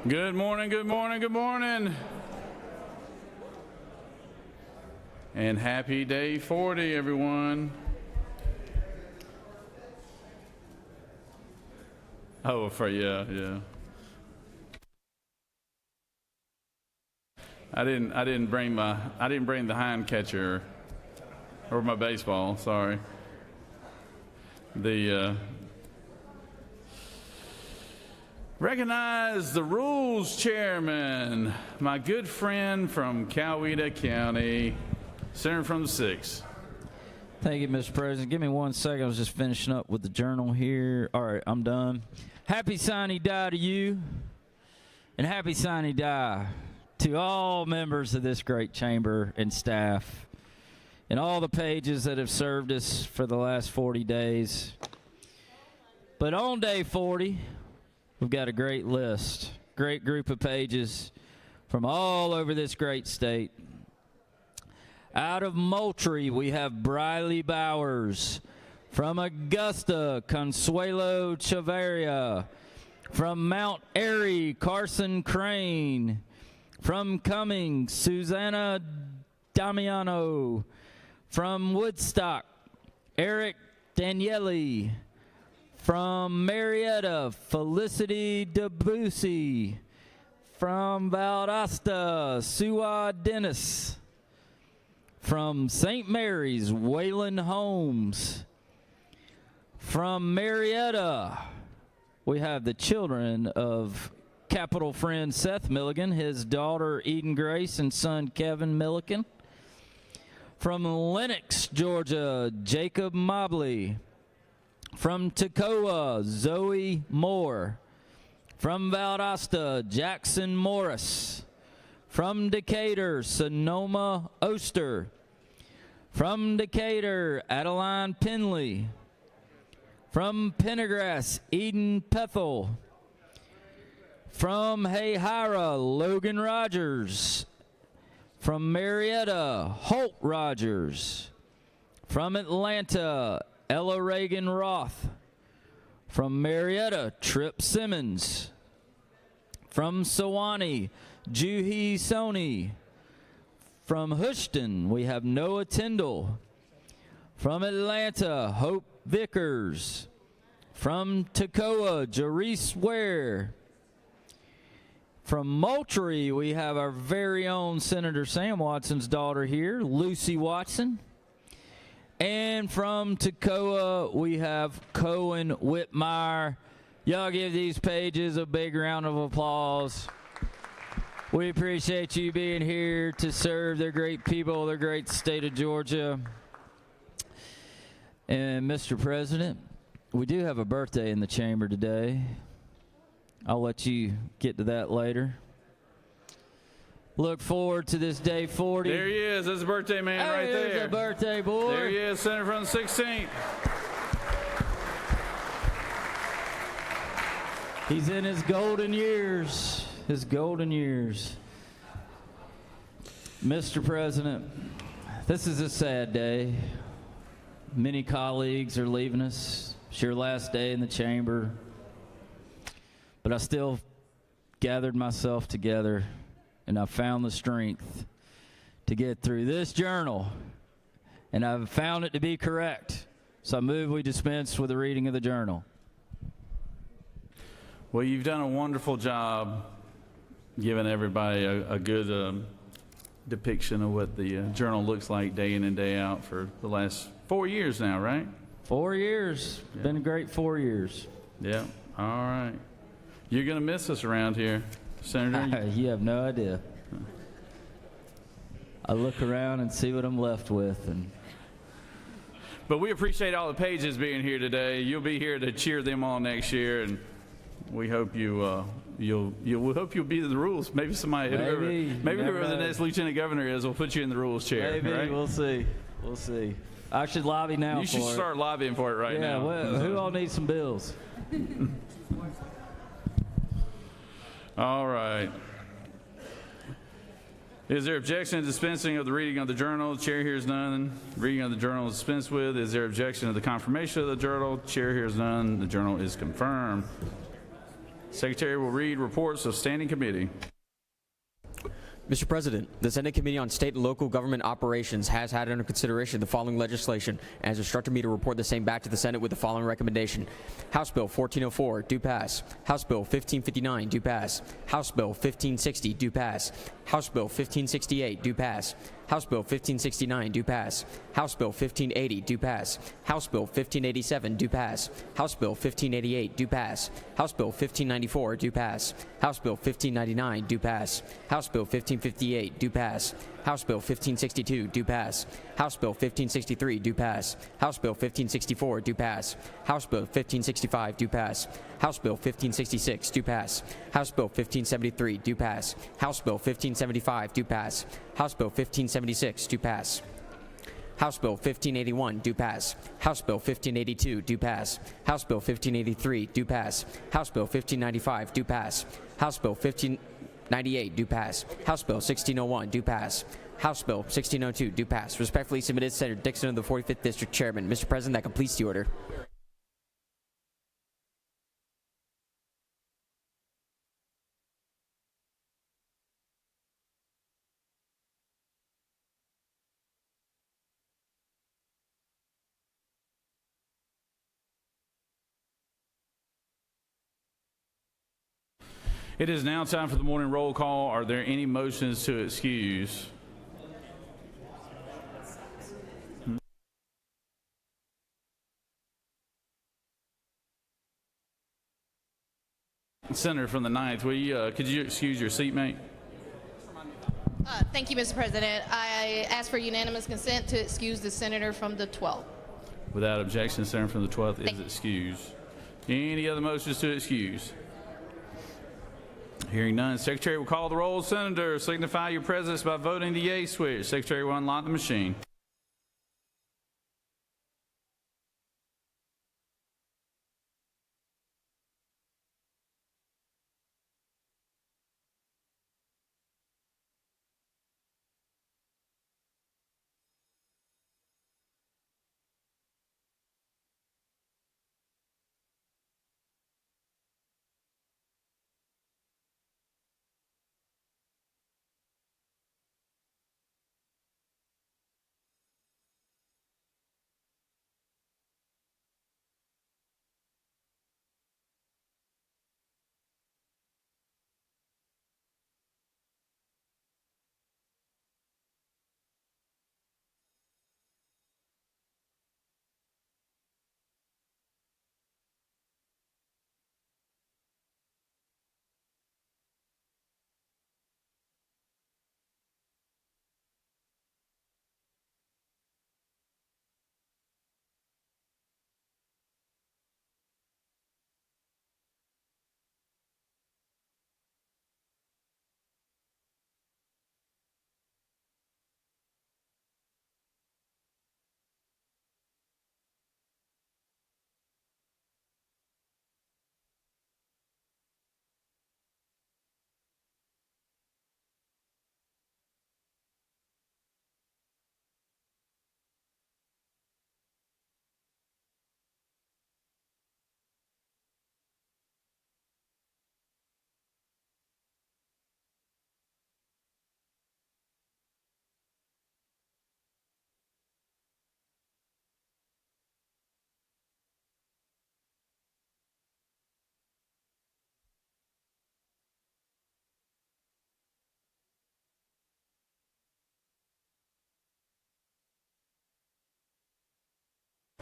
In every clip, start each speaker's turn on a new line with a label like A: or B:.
A: Good morning, good morning, good morning. And happy day 40, everyone. Oh, yeah. I didn't bring the hind catcher or my baseball, sorry. Recognize the rules chairman, my good friend from Coweta County, Senator from the 6th.
B: Thank you, Mr. President. Give me 1 second. I was just finishing up with the journal here. All right, I'm done. Happy Sine Die to you, and happy Sine Die to all members of this great chamber and staff, and all the pages that have served us for the last 40 days. But on day 40, we've got a great list, great group of pages from all over this great state. Out of Moultrie, we have Briley Bowers. From Augusta, Consuelo Chavarria. From Mount Airy, Carson Crane. From Cummings, Susanna Damiano. From Woodstock, Eric Daniele. From Marietta, Felicity Debussy. From Valdosta, Suwa Dennis. From St. Mary's, Waylon Holmes. From Marietta, we have the children of Capital friend Seth Milligan, his daughter Eden Grace, and son Kevin Milligan. From Lenox, Georgia, Jacob Mobley. From Toccoa, Zoe Moore. From Valdosta, Jackson Morris. From Decatur, Sonoma Oster. From Decatur, Adeline Penley. From Pendergrass, Eden Pethel. From Hayhira, Logan Rogers. From Marietta, Holt Rogers. From Atlanta, Ella Reagan Roth. From Marietta, Trip Simmons. From Sewanee, Juhi Soni. From Houston, we have Noah Tyndall. From Atlanta, Hope Vickers. From Toccoa, Jerice Ware. From Moultrie, we have our very own Senator Sam Watson's daughter here, Lucy Watson. And from Toccoa, we have Cohen Whitmire. Y'all give these pages a big round of applause. We appreciate you being here to serve the great people of the great state of Georgia. And Mr. President, we do have a birthday in the chamber today. I'll let you get to that later. Look forward to this day 40.
A: There he is. That's a birthday man right there.
B: There's a birthday boy.
A: There he is, Senator from the 16th.
B: He's in his golden years. His golden years. Mr. President, this is a sad day. Many colleagues are leaving us. It's your last day in the chamber. But I still gathered myself together, and I found the strength to get through this journal, and I've found it to be correct. So I move we dispense with the reading of the journal.
A: Well, you've done a wonderful job giving everybody a good depiction of what the journal looks like day in and day out for the last 4 years now, right?
B: 4 years.
A: Yeah.
B: Been a great 4 years.
A: Yeah. All right. You're going to miss us around here, Senator.
B: You have no idea. I look around and see what I'm left with.
A: But we appreciate all the pages being here today. You'll be here to cheer them on next year, and we hope we hope you'll be in the rules. Maybe somebody, maybe whoever the next lieutenant governor is, will put you in the rules chair.
B: Maybe,
A: right?
B: We'll see. I should lobby now.
A: You should start lobbying for it right now.
B: Yeah, well, who all needs some bills?
A: All right. Is there objection to dispensing of the reading of the journal? The chair hears none. Reading of the journal is dispensed with. Is there objection to the confirmation of the journal? The chair hears none. The journal is confirmed. Secretary will read reports of standing committee.
C: Mr. President, the Senate Committee on State and Local Government Operations has had under consideration the following legislation and has instructed me to report the same back to the Senate with the following recommendation. House Bill 1404, do pass. House Bill 1559, do pass. House Bill 1560, do pass. House Bill 1568, do pass. House Bill 1569, do pass. House Bill 1580, do pass. House Bill 1587, do pass. House Bill 1588, do pass. House Bill 1594, do pass. House Bill 1599, do pass. House Bill 1558, do pass. House Bill 1562, do pass. House Bill 1563, do pass. House Bill 1564, do pass. House Bill 1565, do pass. House Bill 1566, do pass. House Bill 1573, do pass. House Bill 1575, do pass. House Bill 1576, do pass. House Bill 1581, do pass. House Bill 1582, do pass. House Bill 1583, do pass. House Bill 1595, do pass. House Bill 1598, do pass. House Bill 1601, do pass. House Bill 1602, do pass. Respectfully submitted, Senator Dixon of the 45th District Chairman. Mr. President, that completes the order.
A: It is now time for the morning roll call. Are there any motions to excuse? Senator from the 9th, will you, could you excuse your seatmate?
D: Thank you, Mr. President. I ask for unanimous consent to excuse the senator from the 12th.
A: Without objection, the senator from the 12th is excused. Any other motions to excuse? Hearing none, Secretary will call the roll. Senator, signify your presence by voting the yea switch. Secretary will unlock the machine.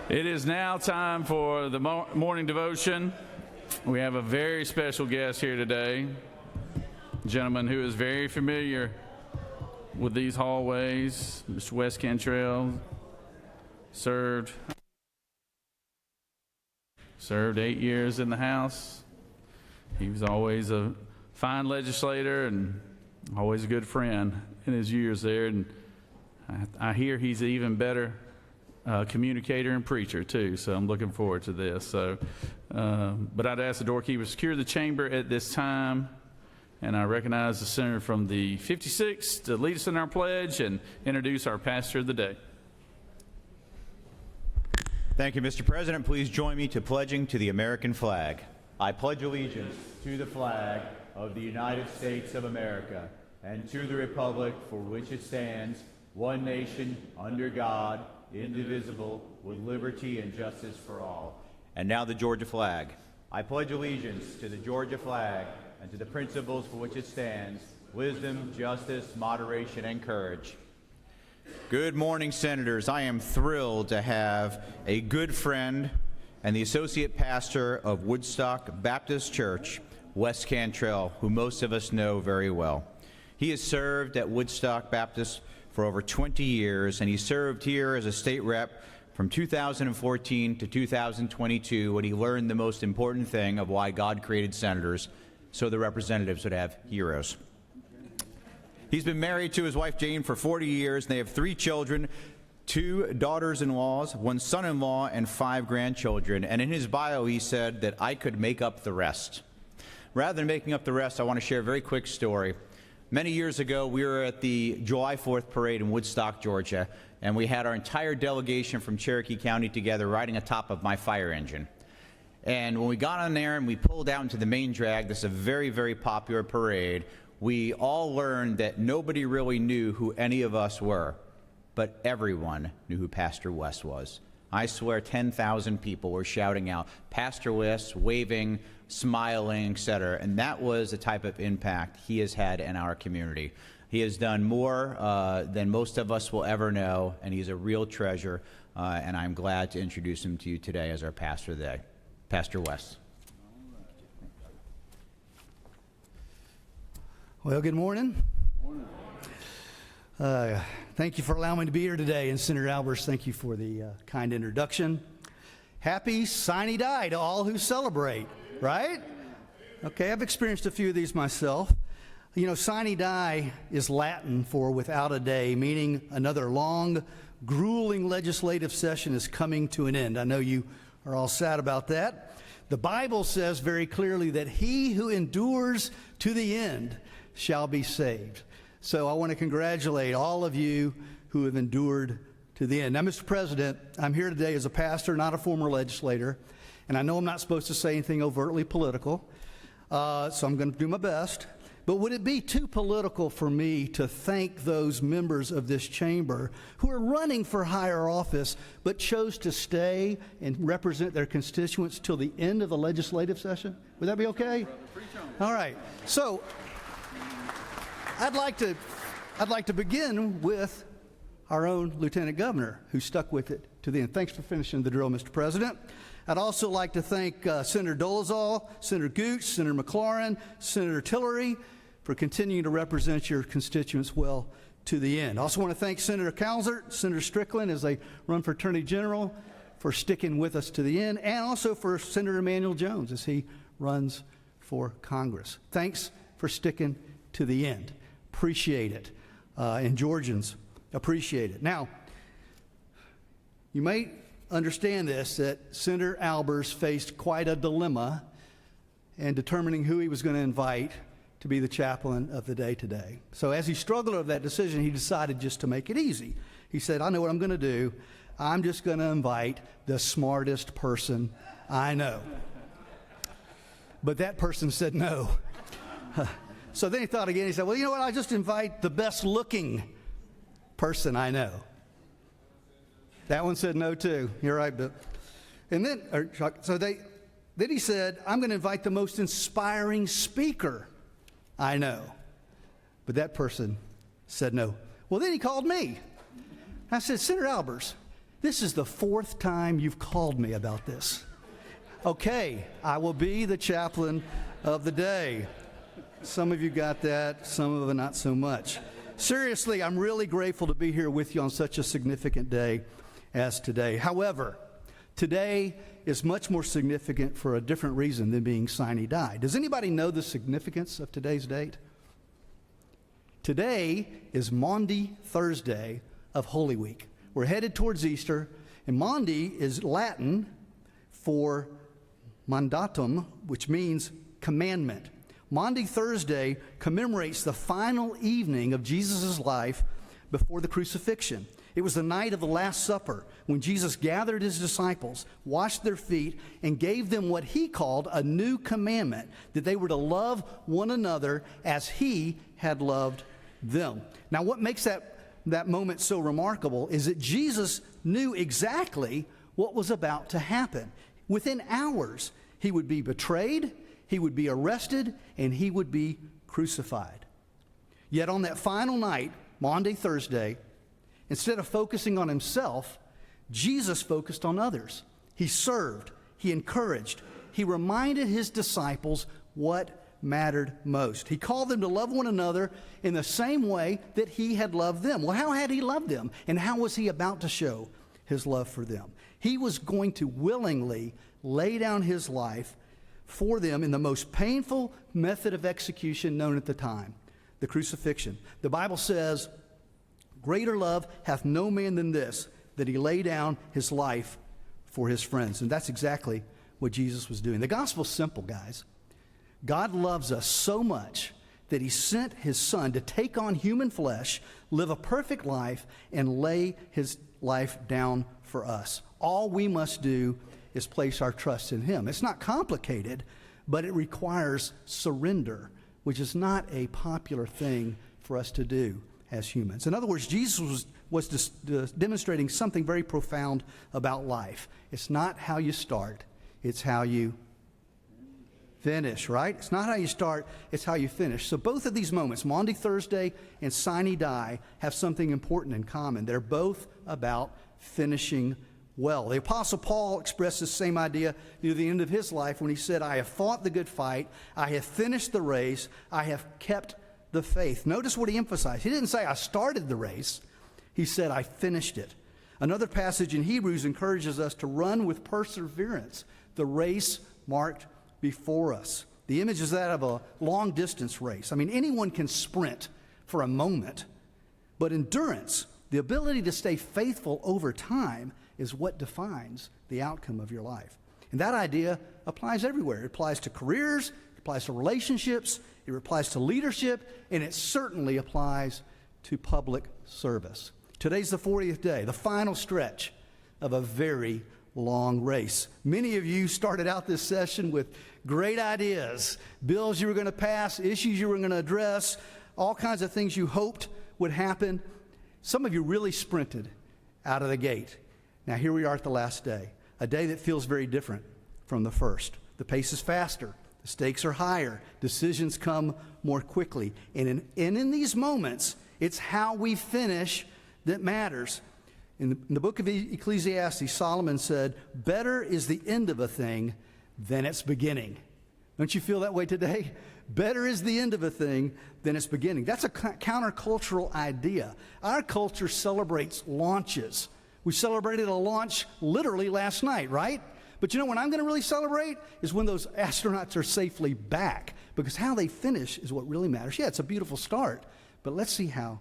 A: It is now time for the morning devotion. We have a very special guest here today, a gentleman who is very familiar with these hallways, Mr. Wes Cantrell. Served 8 years in the House. He was always a fine legislator and always a good friend in his years there. And I hear he's an even better communicator and preacher too, so I'm looking forward to this. So, but I'd ask the doorkeeper to secure the chamber at this time, and I recognize the senator from the 56th to lead us in our pledge and introduce our pastor of the day.
E: Thank you, Mr. President. Please join me to pledging to the American flag. I pledge allegiance to the flag of the United States of America and to the republic for which it stands, one nation, under God, indivisible, with liberty and justice for all. And now the Georgia flag. I pledge allegiance to the Georgia flag and to the principles for which it stands, wisdom, justice, moderation, and courage. Good morning, Senators. I am thrilled to have a good friend and the associate pastor of Woodstock Baptist Church, Wes Cantrell, who most of us know very well. He has served at Woodstock Baptist for over 20 years, and he served here as a state rep from 2014 to 2022 when he learned the most important thing of why God created senators, so the representatives would have heroes. He's been married to his wife Jane for 40 years, and they have 3 children, 2 daughters-in-laws, 1 son-in-law, and 5 grandchildren. And in his bio, he said that I could make up the rest. Rather than making up the rest, I want to share a very quick story. Many years ago, we were at the July 4th parade in Woodstock, Georgia, and we had our entire delegation from Cherokee County together riding atop of my fire engine. And when we got on there and we pulled out into the main drag, this is a very, very popular parade, we all learned that nobody really knew who any of us were, but everyone knew who Pastor Wes was. I swear 10,000 people were shouting out, Pastor Wes, waving, smiling, etc. And that was the type of impact he has had in our community. He has done more than most of us will ever know, and he's a real treasure, and I'm glad to introduce him to you today as our pastor today. Pastor Wes.
F: Well, good morning. Thank you for allowing me to be here today. And Senator Albers, thank you for the kind introduction. Happy Sine Die to all who celebrate, right? Okay, I've experienced a few of these myself. You know, Sine Die is Latin for without a day, meaning another long, grueling legislative session is coming to an end. I know you are all sad about that. The Bible says very clearly that he who endures to the end shall be saved. So I want to congratulate all of you who have endured to the end. Now, Mr. President, I'm here today as a pastor, not a former legislator, and I know I'm not supposed to say anything overtly political, so I'm going to do my best. But would it be too political for me to thank those members of this chamber who are running for higher office but chose to stay and represent their constituents till the end of the legislative session? Would that be okay? All right. So I'd like to begin with our own Lieutenant Governor, who stuck with it to the end. Thanks for finishing the drill, Mr. President. I'd also like to thank Senator Dolezal, Senator Gooch, Senator McLaurin, Senator Tillery for continuing to represent your constituents well to the end. I also want to thank Senator Calzert, Senator Strickland, as they run for Attorney General, for sticking with us to the end, and also for Senator Emanuel Jones as he runs for Congress. Thanks for sticking to the end. Appreciate it. And Georgians appreciate it. Now, you may understand this, that Senator Albers faced quite a dilemma in determining who he was going to invite to be the chaplain of the day today. So as he struggled over that decision, he decided just to make it easy. He said, I know what I'm going to do. I'm just going to invite the smartest person I know. But that person said no. So then he thought again. He said, well, you know what? I'll just invite the best looking person I know. That one said no too. You're right, but and then then he said, I'm going to invite the most inspiring speaker I know. But that person said no. Well, then he called me. I said, Senator Albers, this is the 4th time you've called me about this. Okay, I will be the chaplain of the day. Some of you got that, some of them not so much. Seriously, I'm really grateful to be here with you on such a significant day as today. However, today is much more significant for a different reason than being Sine Die. Does anybody know the significance of today's date? Today is Maundy Thursday of Holy Week. We're headed towards Easter, and Maundy is Latin for mandatum, which means commandment. Maundy Thursday commemorates the final evening of Jesus' life before the crucifixion. It was the night of the Last Supper when Jesus gathered his disciples, washed their feet, and gave them what he called a new commandment, that they were to love one another as he had loved them. Now, what makes that moment so remarkable is that Jesus knew exactly what was about to happen. Within hours, he would be betrayed, he would be arrested, and he would be crucified. Yet on that final night, Maundy Thursday, instead of focusing on himself, Jesus focused on others. He served, he encouraged, he reminded his disciples what mattered most. He called them to love one another in the same way that he had loved them. Well, how had he loved them? And how was he about to show his love for them? He was going to willingly lay down his life for them in the most painful method of execution known at the time, the crucifixion. The Bible says, "Greater love hath no man than this, that he lay down his life for his friends." And that's exactly what Jesus was doing. The gospel's simple, guys. God loves us so much that he sent his son to take on human flesh, live a perfect life, and lay his life down for us. All we must do is place our trust in him. It's not complicated, but it requires surrender, which is not a popular thing for us to do as humans. In other words, Jesus was demonstrating something very profound about life. It's not how you start, it's how you finish, right? It's not how you start, it's how you finish. So both of these moments, Maundy Thursday and Sine Die, have something important in common. They're both about finishing well. The Apostle Paul expressed the same idea near the end of his life when he said, "I have fought the good fight, I have finished the race, I have kept the faith." Notice what he emphasized. He didn't say, "I started the race." He said, "I finished it." Another passage in Hebrews encourages us to run with perseverance the race marked before us. The image is that of a long-distance race. I mean, anyone can sprint for a moment, but endurance, the ability to stay faithful over time, is what defines the outcome of your life. And that idea applies everywhere. It applies to careers, it applies to relationships, it applies to leadership, and it certainly applies to public service. Today's the 40th day, the final stretch of a very long race. Many of you started out this session with great ideas, bills you were going to pass, issues you were going to address, all kinds of things you hoped would happen. Some of you really sprinted out of the gate. Now here we are at the last day, a day that feels very different from the first. The pace is faster, the stakes are higher, decisions come more quickly. And in these moments, it's how we finish that matters. In the book of Ecclesiastes, Solomon said, "Better is the end of a thing than its beginning." Don't you feel that way today? Better is the end of a thing than its beginning. That's a countercultural idea. Our culture celebrates launches. We celebrated a launch literally last night, right? But you know when I'm going to really celebrate is when those astronauts are safely back, because how they finish is what really matters. Yeah, it's a beautiful start, but let's see how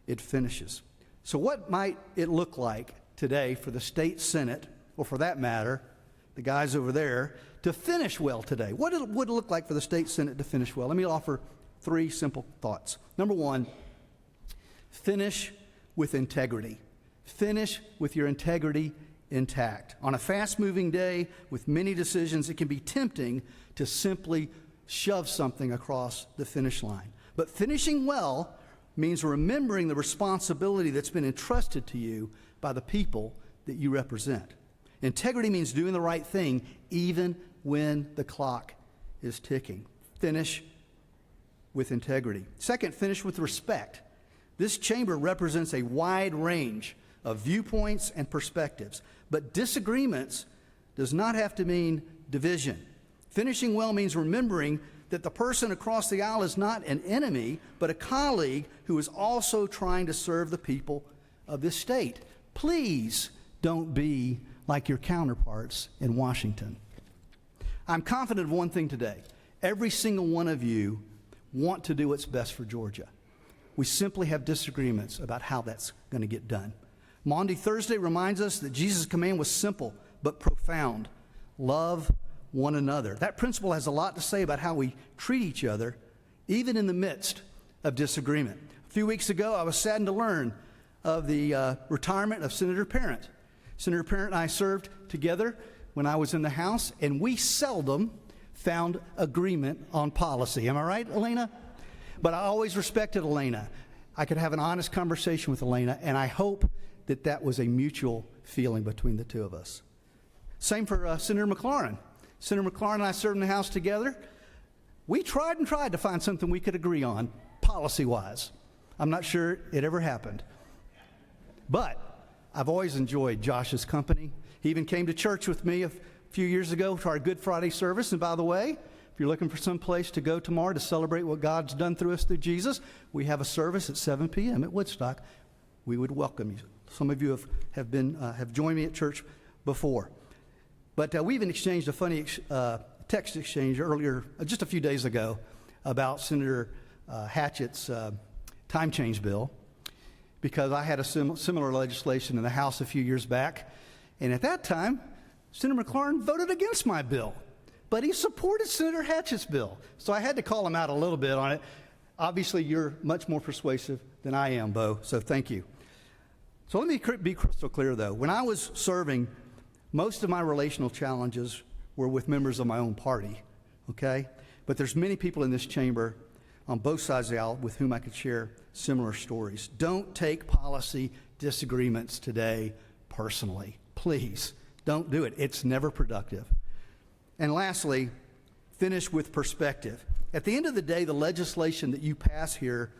F: it finishes. So what might it look like today for the state Senate, or for that matter, the guys over there, to finish well today? What would it look like for the state Senate to finish well? Let me offer 3 simple thoughts. Number 1, finish with integrity. Finish with your integrity intact. On a fast-moving day with many decisions, it can be tempting to simply shove something across the finish line. But finishing well means remembering the responsibility that's been entrusted to you by the people that you represent. Integrity means doing the right thing even when the clock is ticking. Finish with integrity. Second, finish with respect. This chamber represents a wide range of viewpoints and perspectives, but disagreements does not have to mean division. Finishing well means remembering that the person across the aisle is not an enemy, but a colleague who is also trying to serve the people of this state. Please don't be like your counterparts in Washington. I'm confident of one thing today. Every single one of you want to do what's best for Georgia. We simply have disagreements about how that's going to get done. Maundy Thursday reminds us that Jesus' command was simple but profound. Love one another. That principle has a lot to say about how we treat each other, even in the midst of disagreement. A few weeks ago, I was saddened to learn of the retirement of Senator Parent. Senator Parent and I served together when I was in the House, and we seldom found agreement on policy. Am I right, Elena? But I always respected Elena. I could have an honest conversation with Elena, and I hope that that was a mutual feeling between the two of us. Same for Senator McLaurin. Senator McLaurin and I served in the House together. We tried and tried to find something we could agree on, policy-wise. I'm not sure it ever happened. But I've always enjoyed Josh's company. He even came to church with me a few years ago for our Good Friday service. And by the way, if you're looking for some place to go tomorrow to celebrate what God's done through us through Jesus, we have a service at 7 p.m. at Woodstock. We would welcome you. Some of you have joined me at church before. But we even exchanged a funny text exchange earlier, just a few days ago, about Senator Hatchett's time change bill, because I had a similar legislation in the House a few years back. And at that time, Senator McLaurin voted against my bill, but he supported Senator Hatchett's bill. So I had to call him out a little bit on it. Obviously, you're much more persuasive than I am, Bo, so thank you. So let me be crystal clear, though. When I was serving, most of my relational challenges were with members of my own party, okay? But there's many people in this chamber on both sides of the aisle with whom I could share similar stories. Don't take policy disagreements today personally. Please, don't do it. It's never productive. And lastly, finish with perspective. At the end of the day, the legislation that you pass here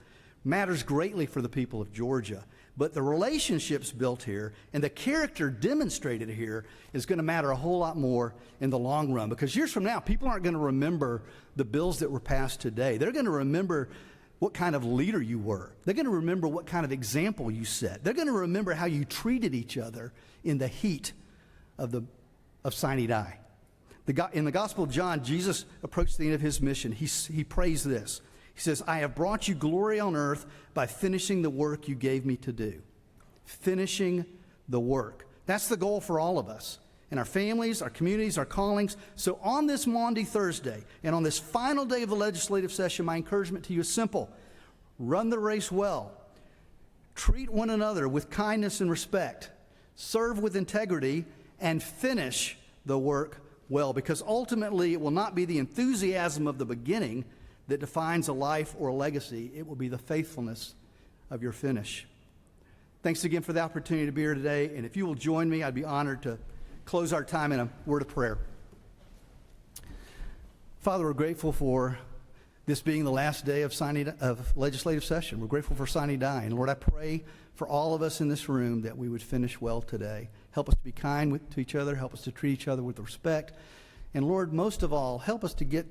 F: matters greatly for the people of Georgia. But the relationships built here and the character demonstrated here is going to matter a whole lot more in the long run. Because years from now, people aren't going to remember the bills that were passed today. They're going to remember what kind of leader you were. They're going to remember what kind of example you set. They're going to remember how you treated each other in the heat of Sine Die. In the Gospel of John, Jesus approached the end of his mission. He prays this. He says, I have brought you glory on earth by finishing the work you gave me to do. Finishing the work. That's the goal for all of us, in our families, our communities, our callings. So on this Maundy Thursday, and on this final day of the legislative session, my encouragement to you is simple. Run the race well. Treat one another with kindness and respect. Serve with integrity, and finish the work well. Because ultimately, it will not be the enthusiasm of the beginning that defines a life or a legacy. It will be the faithfulness of your finish. Thanks again for the opportunity to be here today. And if you will join me, I'd be honored to close our time in a word of prayer. Father, we're grateful for this being the last day of legislative session. We're grateful for Sine Die. And Lord, I pray for all of us in this room that we would finish well today. Help us to be kind to each other. Help us to treat each other with respect. And Lord, most of all, help us to get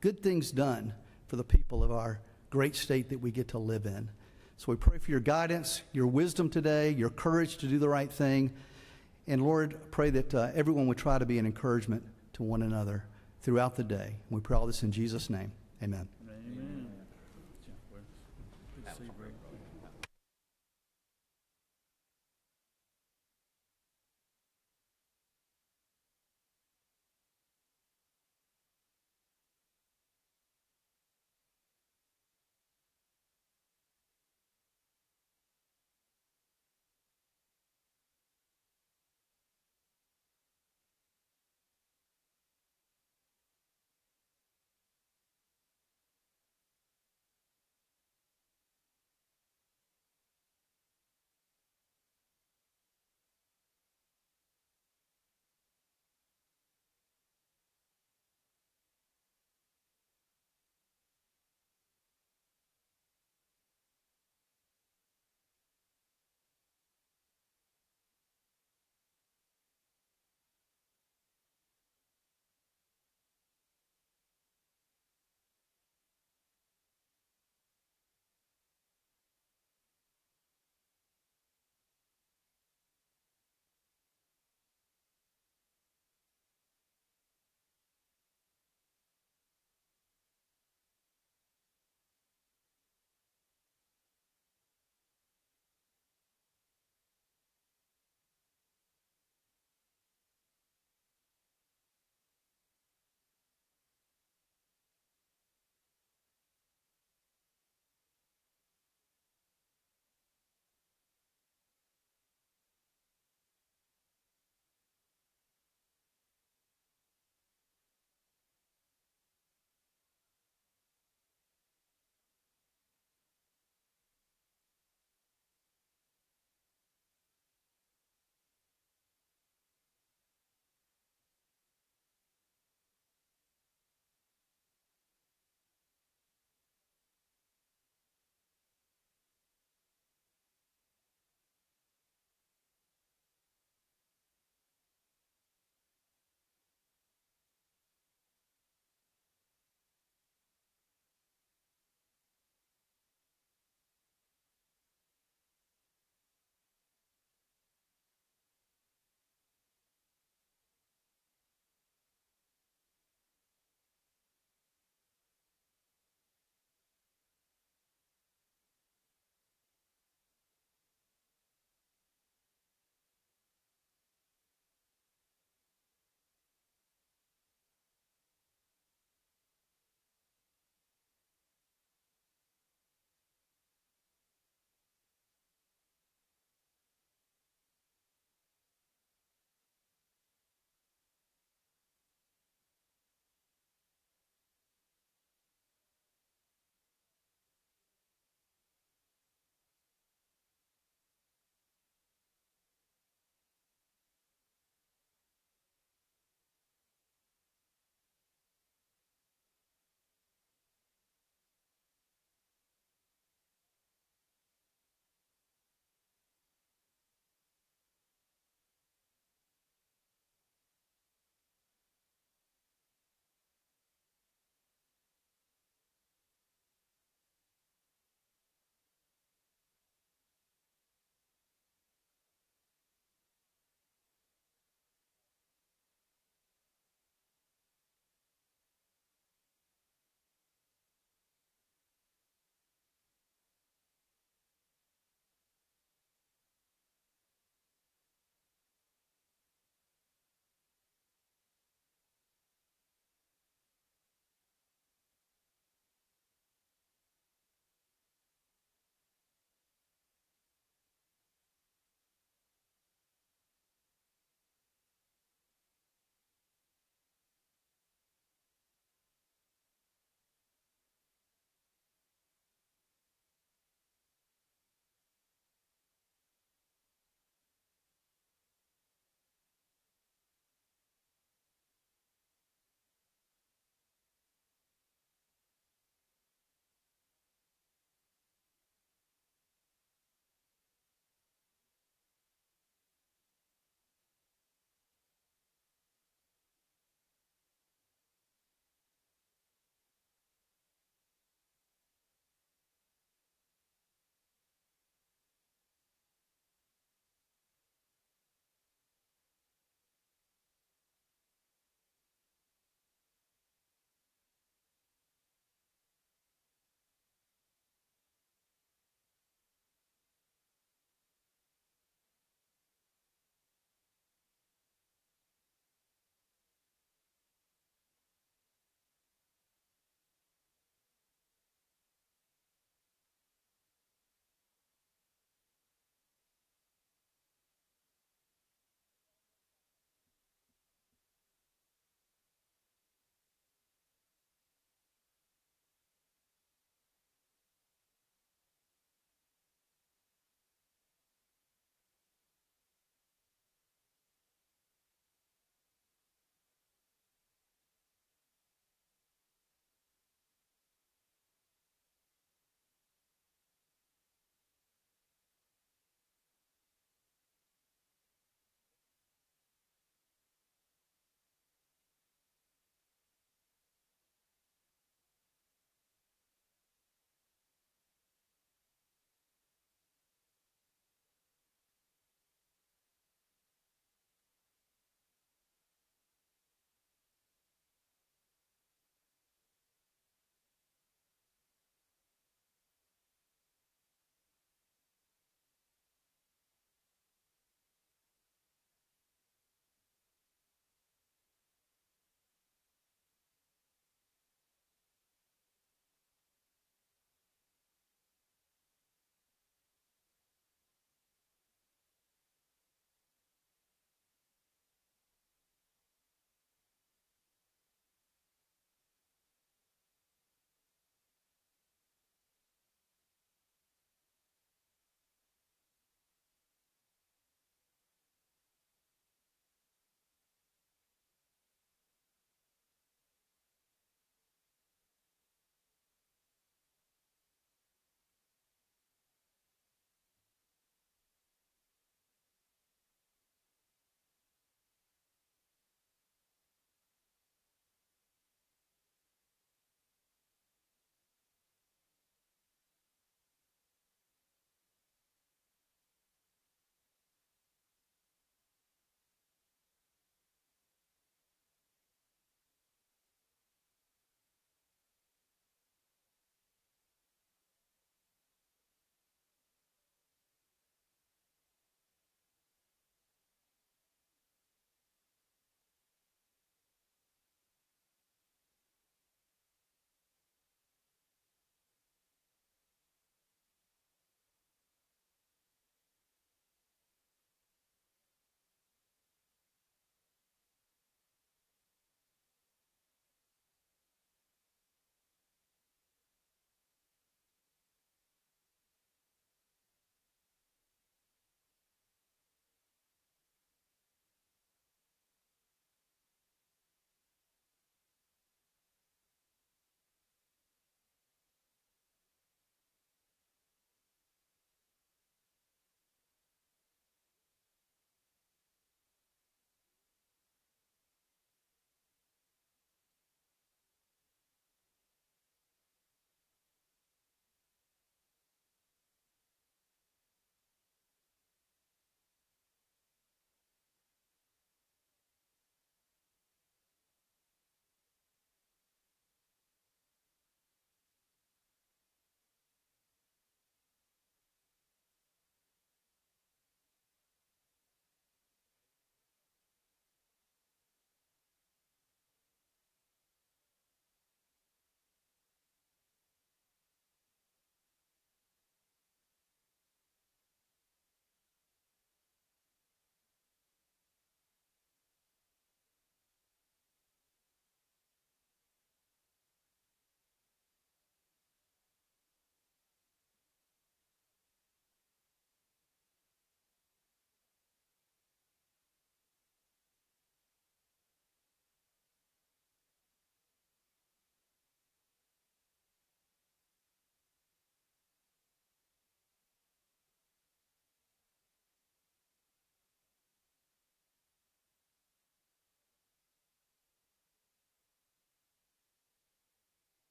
F: good things done for the people of our great state that we get to live in. So we pray for your guidance, your wisdom today, your courage to do the right thing. And Lord, pray that everyone would try to be an encouragement to one another throughout the day. We pray all this in Jesus' name. Amen.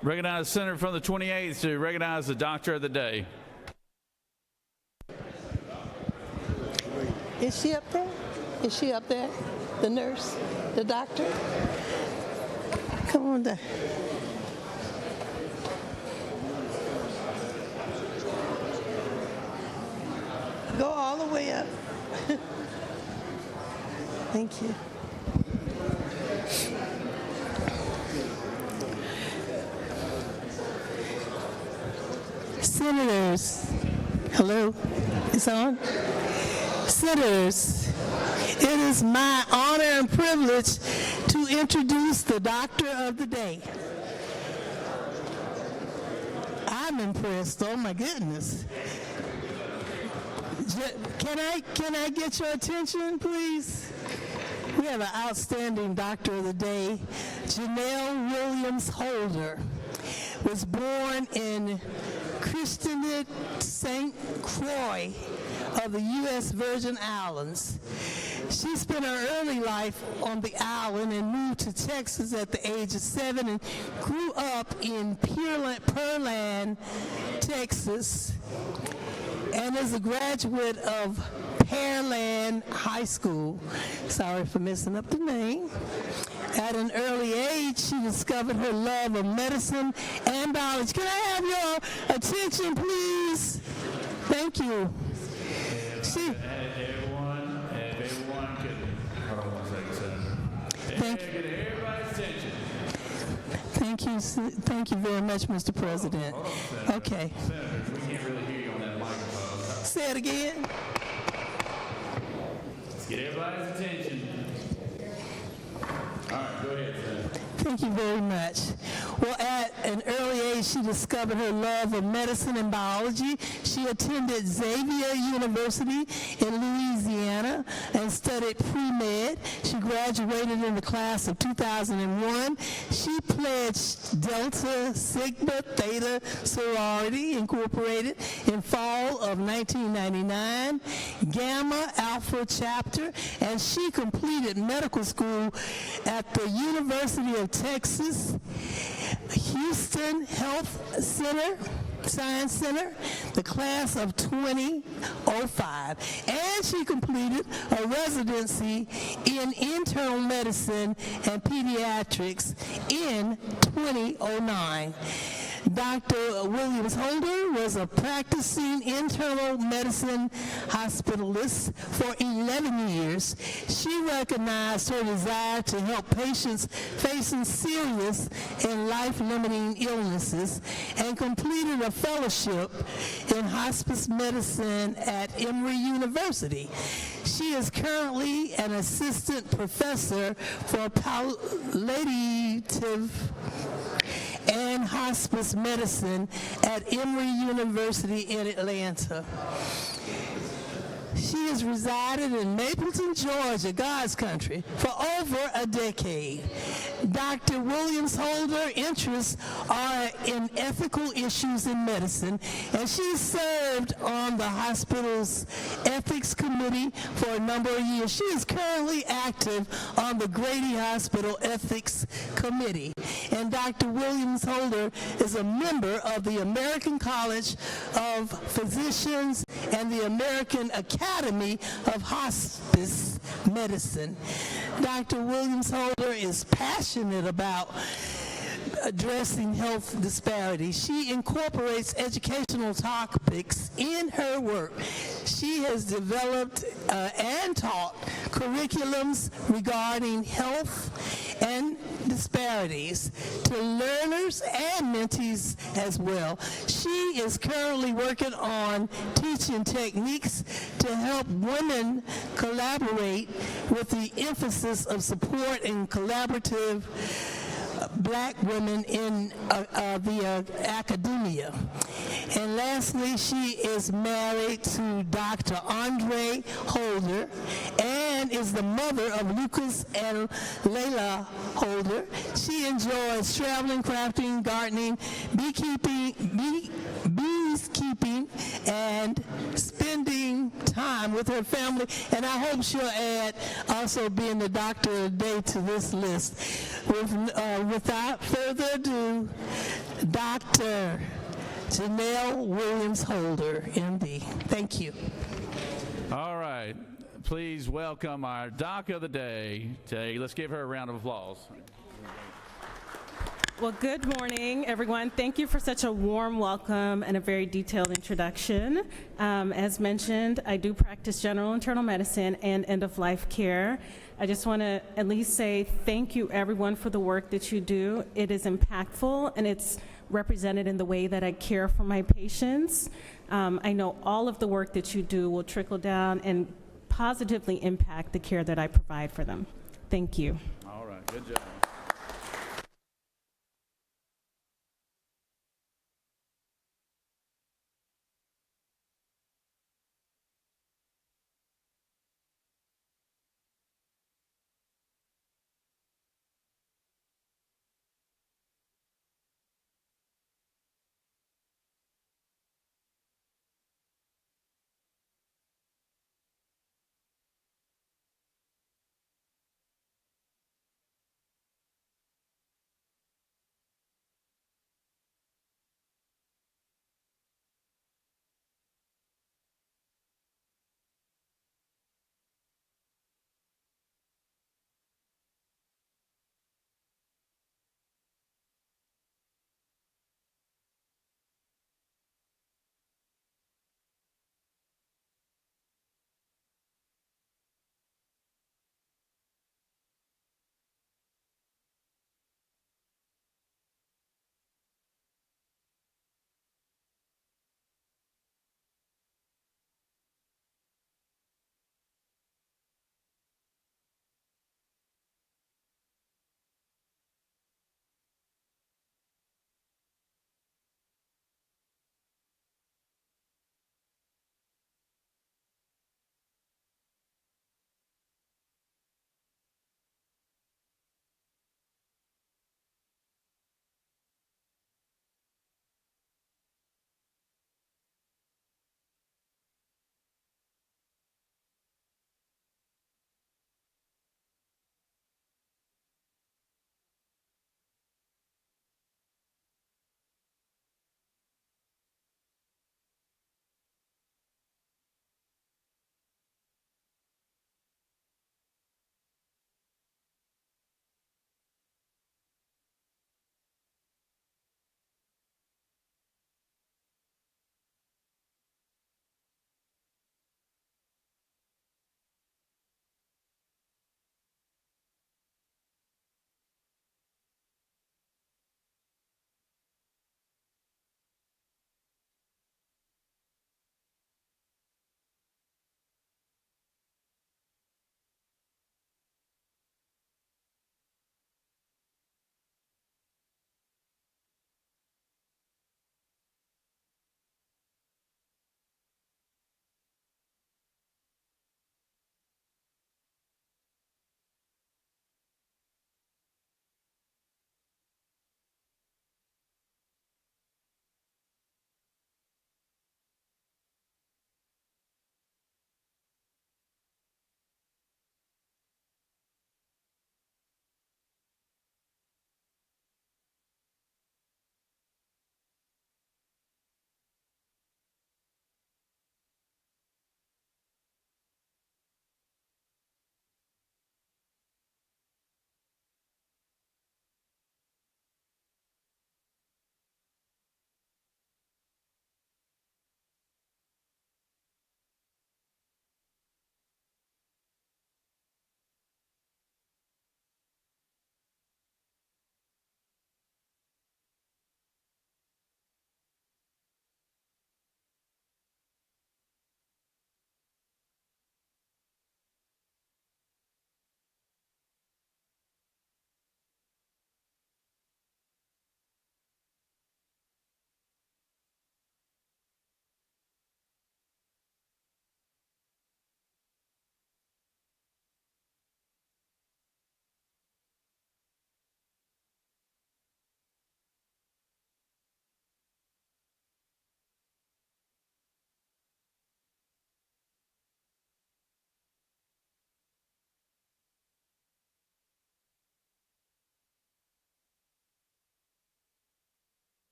A: Recognize the senator from the 28th to recognize the doctor of the day.
G: Is she up there? Is she up there? The nurse? The doctor? Come on down. Go all the way up. Thank you. Senators, hello, it's on. Senators, it is my honor and privilege to introduce the doctor of the day. I'm impressed, oh my goodness. Can I get your attention, please? We have an outstanding doctor of the day. Janelle Williams Holder was born in Christianet, St. Croix of the U.S. Virgin Islands. She spent her early life on the island and moved to Texas at the age of 7 and grew up in Pearland, Texas, and is a graduate of Pearland High School. Sorry for messing up the name. At an early age, she discovered her love of medicine and biology. Can I have your attention, please? Thank you.
A: Everyone could, hold on 1 second, Senator. Get everybody's attention.
G: Thank you very much, Mr. President.
A: Hold on, Senator.
G: Okay.
A: Senators, we can't really hear you on that microphone.
G: Say it again.
A: Let's get everybody's attention. All right, go ahead, Senator.
G: Thank you very much. Well, at an early age, she discovered her love of medicine and biology. She attended Xavier University in Louisiana and studied pre-med. She graduated in the class of 2001. She pledged Delta Sigma Theta Sorority Incorporated in fall of 1999, Gamma Alpha Chapter, and she completed medical school at the University of Texas, Houston Health Center, Science Center, the class of 2005. And she completed a residency in internal medicine and pediatrics in 2009. Dr. Williams Holder was a practicing internal medicine hospitalist for 11 years. She recognized her desire to help patients facing serious and life-limiting illnesses and completed a fellowship in hospice medicine at Emory University. She is currently an assistant professor for palliative and hospice medicine at Emory University in Atlanta. She has resided in Mapleton, Georgia, God's country, for over a decade. Dr. Williams Holder's interests are in ethical issues in medicine, and she served on the hospital's ethics committee for a number of years. She is currently active on the Grady Hospital Ethics Committee. And Dr. Williams Holder is a member of the American College of Physicians and the American Academy of Hospice Medicine. Dr. Williams Holder is passionate about addressing health disparities. She incorporates educational topics in her work. She has developed and taught curriculums regarding health and disparities to learners and mentees as well. She is currently working on teaching techniques to help women collaborate with the emphasis of support and collaborative Black women in the academia. And lastly, she is married to Dr. Andre Holder and is the mother of Lucas and Layla Holder. She enjoys traveling, crafting, gardening, beekeeping, and spending time with her family. And I hope she'll add also being the doctor of the day to this list. Without further ado, Dr. Janelle Williams Holder, MD. Thank you.
A: All right. Please welcome our doc of the day. Let's give her a round of applause.
H: Well, good morning, everyone. Thank you for such a warm welcome and a very detailed introduction. As mentioned, I do practice general internal medicine and end-of-life care. I just want to at least say thank you, everyone, for the work that you do. It is impactful, and it's represented in the way that I care for my patients. I know all of the work that you do will trickle down and positively impact the care that I provide for them. Thank you.
A: All right. Good job.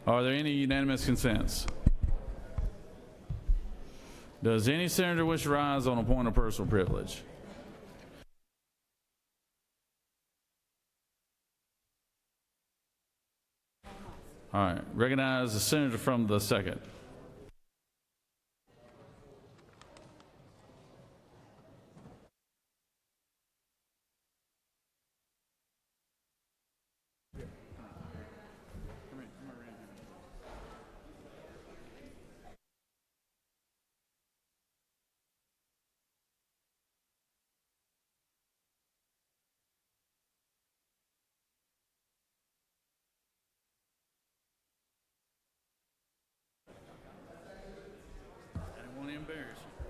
A: Are there any unanimous consents? Does any senator wish to rise on a point of personal privilege? All right, recognize the senator from the 2nd.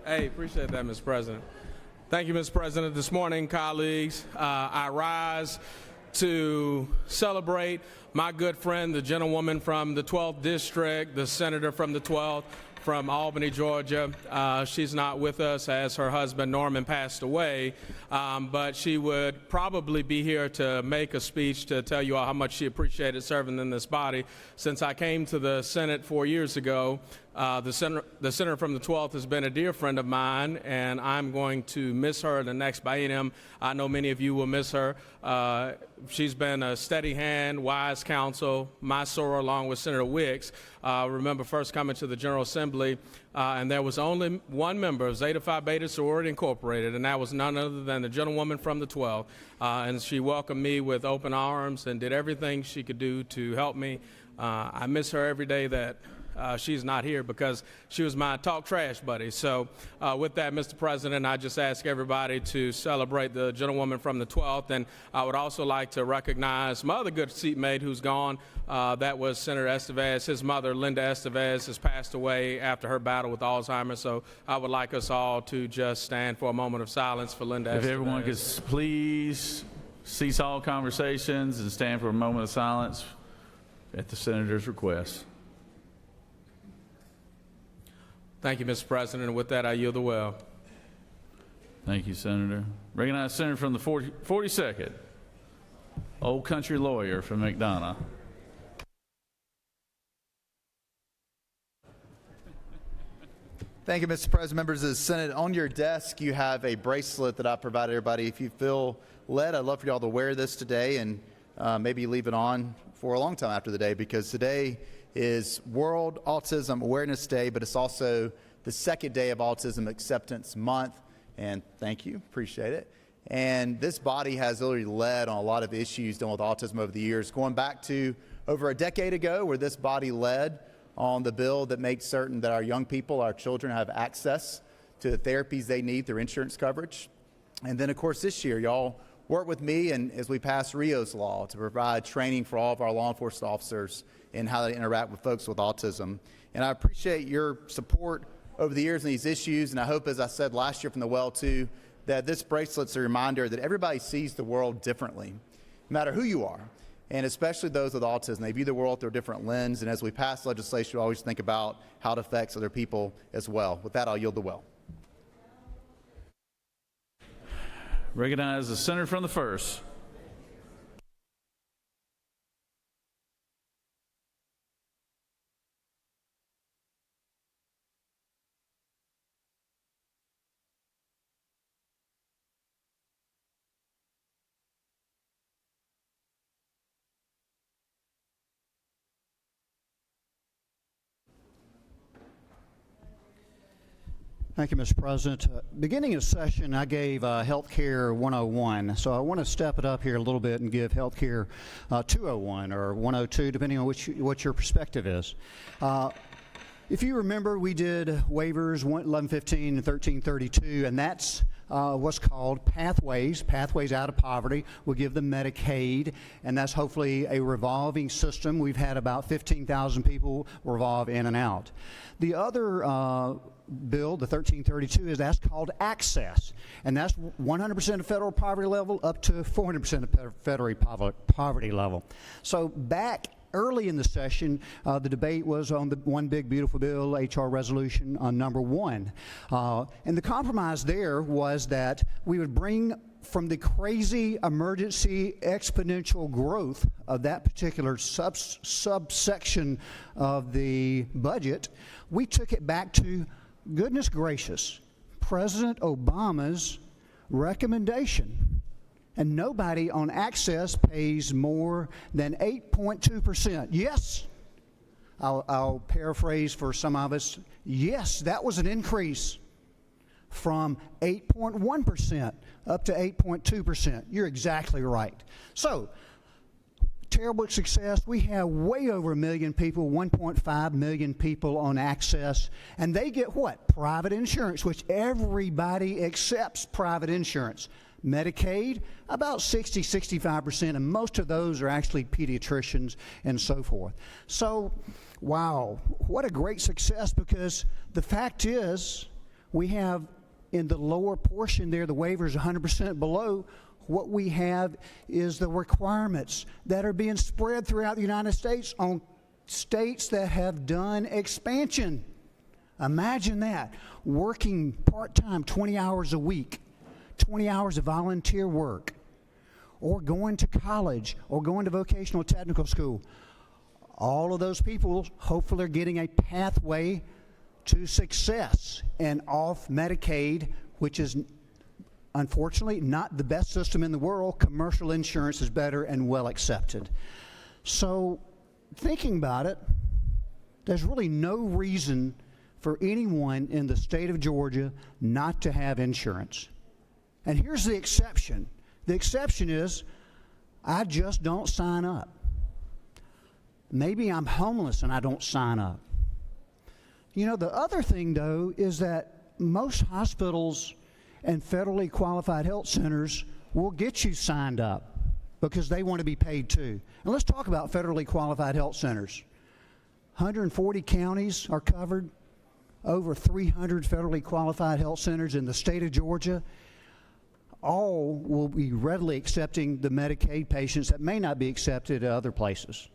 I: Hey, appreciate that, Mr. President. Thank you, Mr. President. This morning, colleagues, I rise to celebrate my good friend, the gentlewoman from the 12th District, the senator from the 12th, from Albany, Georgia. She's not with us as her husband, Norman, passed away, but she would probably be here to make a speech to tell you all how much she appreciated serving in this body. Since I came to the Senate 4 years ago, the senator from the 12th has been a dear friend of mine, and I'm going to miss her the next biennium. I know many of you will miss her. She's been a steady hand, wise counsel, my soror along with Senator Wicks. Remember first coming to the General Assembly, and there was only one member of Zeta Phi Beta Sorority Incorporated, and that was none other than the gentlewoman from the 12th. And she welcomed me with open arms and did everything she could do to help me. I miss her every day that she's not here because she was my talk trash buddy. So with that, Mr. President, I just ask everybody to celebrate the gentlewoman from the 12th. And I would also like to recognize my other good seatmate who's gone. That was Senator Estevez. His mother, Linda Estevez, has passed away after her battle with Alzheimer's. So I would like us all to just stand for a moment of silence for Linda Estevez.
A: If everyone could please cease all conversations and stand for a moment of silence at the senator's request.
I: Thank you, Mr. President. And with that, I yield the well.
A: Thank you, Senator. Recognize Senator from the 42nd, Old Country Lawyer from McDonough.
J: Thank you, Mr. President. Members of the Senate, on your desk you have a bracelet that I provided everybody. If you feel led, I'd love for you all to wear this today and maybe leave it on for a long time after the day, because today is World Autism Awareness Day, but it's also the second day of Autism Acceptance Month. And thank you, appreciate it. And this body has already led on a lot of issues dealing with autism over the years, going back to over a decade ago, where this body led on the bill that makes certain that our young people, our children, have access to the therapies they need through insurance coverage. And then, of course, this year, y'all worked with me and as we passed Rio's Law to provide training for all of our law enforcement officers in how they interact with folks with autism. And I appreciate your support over the years in these issues, and I hope, as I said last year from the well too, that this bracelet's a reminder that everybody sees the world differently, no matter who you are, and especially those with autism. They view the world through a different lens, and as we pass legislation, we always think about how it affects other people as well. With that, I'll yield the well.
A: Recognize the senator from the 1st.
K: Thank you, Mr. President. Beginning of session, I gave Healthcare 101, so I want to step it up here a little bit and give Healthcare 201 or 102, depending on what your perspective is. If you remember, we did waivers 1115 and 1332, and that's what's called pathways out of poverty. We'll give them Medicaid, and that's hopefully a revolving system. We've had about 15,000 people revolve in and out. The other bill, the 1332, that's called access, and that's 100% of federal poverty level up to 400% of federal poverty level. So back early in the session, the debate was on the one big beautiful bill, HR resolution number 1. And the compromise there was that we would bring from the crazy emergency exponential growth of that particular subsection of the budget, we took it back to, goodness gracious, President Obama's recommendation. And nobody on access pays more than 8.2%. Yes, I'll paraphrase for some of us. Yes, that was an increase from 8.1% up to 8.2%. You're exactly right. So, terrible success. We have way over 1 million people, 1.5 million people on access, and they get what? Private insurance, which everybody accepts private insurance. Medicaid, about 60-65%, and most of those are actually pediatricians and so forth. So, wow, what a great success, because the fact is, we have in the lower portion there, the waiver is 100% below. What we have is the requirements that are being spread throughout the United States on states that have done expansion. Imagine that, working part-time 20 hours a week, 20 hours of volunteer work, or going to college, or going to vocational technical school. All of those people hopefully are getting a pathway to success and off Medicaid, which is unfortunately not the best system in the world. Commercial insurance is better and well accepted. So, thinking about it, there's really no reason for anyone in the state of Georgia not to have insurance. And here's the exception. The exception is, I just don't sign up. Maybe I'm homeless and I don't sign up. You know, the other thing, though, is that most hospitals and federally qualified health centers will get you signed up because they want to be paid too. And let's talk about federally qualified health centers. 140 counties are covered, over 300 federally qualified health centers in the state of Georgia. All will be readily accepting the Medicaid patients that may not be accepted at other places.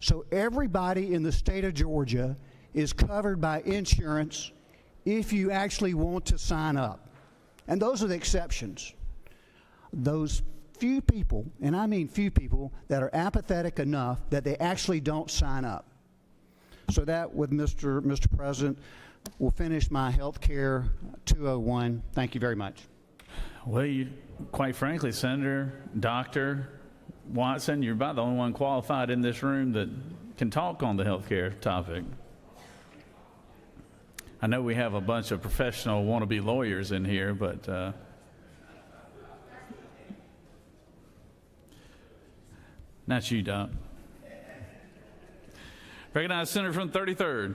K: So everybody in the state of Georgia is covered by insurance if you actually want to sign up. And those are the exceptions. Those few people, and I mean few people, that are apathetic enough that they actually don't sign up. So that, with Mr. President, will finish my healthcare 201. Thank you very much.
A: Well, quite frankly, Senator, Dr. Watson, you're about the only one qualified in this room that can talk on the healthcare topic. I know we have a bunch of professional wannabe lawyers in here, but not you, Doc. Recognize Senator from 33rd.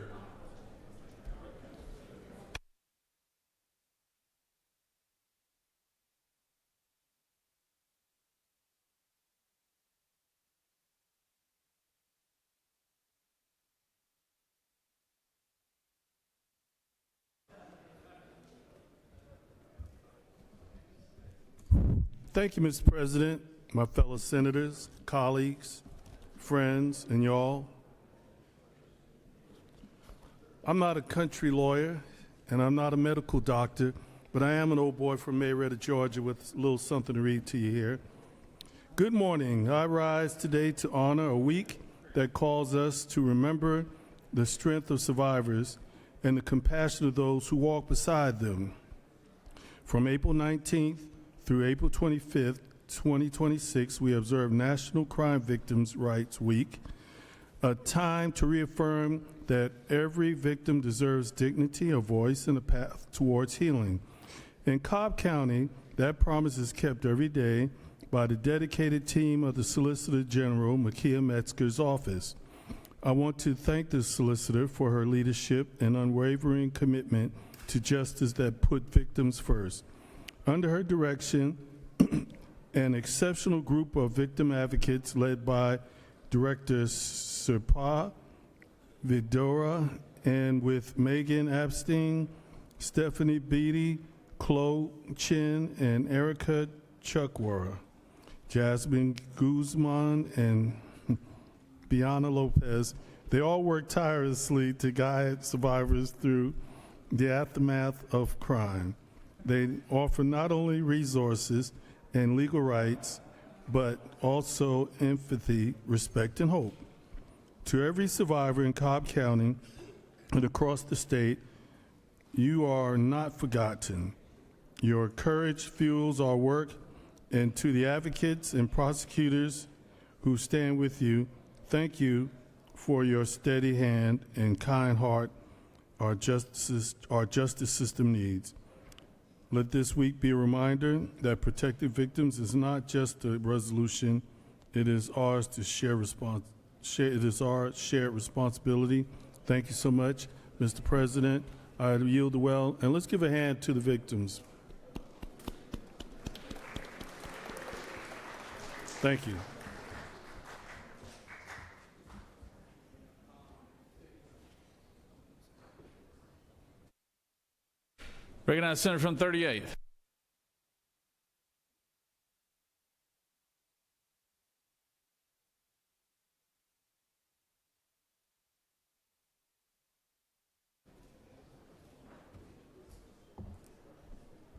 L: Thank you, Mr. President, my fellow senators, colleagues, friends, and y'all. I'm not a country lawyer, and I'm not a medical doctor, but I am an old boy from Marietta, Georgia, with a little something to read to you here. Good morning. I rise today to honor a week that calls us to remember the strength of survivors and the compassion of those who walk beside them. From April 19th through April 25th, 2026, we observe National Crime Victims' Rights Week, a time to reaffirm that every victim deserves dignity, a voice, and a path towards healing. In Cobb County, that promise is kept every day by the dedicated team of the Solicitor General, Makia Metzger's office. I want to thank the Solicitor for her leadership and unwavering commitment to justice that put victims first. Under her direction, an exceptional group of victim advocates led by Director Sirpa Vidora, and with Megan Epstein, Stephanie Beatty, Chloe Chin, and Erica Chukwara, Jasmine Guzman, and Biana Lopez, they all work tirelessly to guide survivors through the aftermath of crime. They offer not only resources and legal rights, but also empathy, respect, and hope. To every survivor in Cobb County and across the state, you are not forgotten. Your courage fuels our work, and to the advocates and prosecutors who stand with you, thank you for your steady hand and kind heart our justice system needs. Let this week be a reminder that protecting victims is not just a resolution, it is ours to it is our shared responsibility. Thank you so much, Mr. President. I yield the well, and let's give a hand to the victims. Thank you.
A: Recognize Senator from 38th.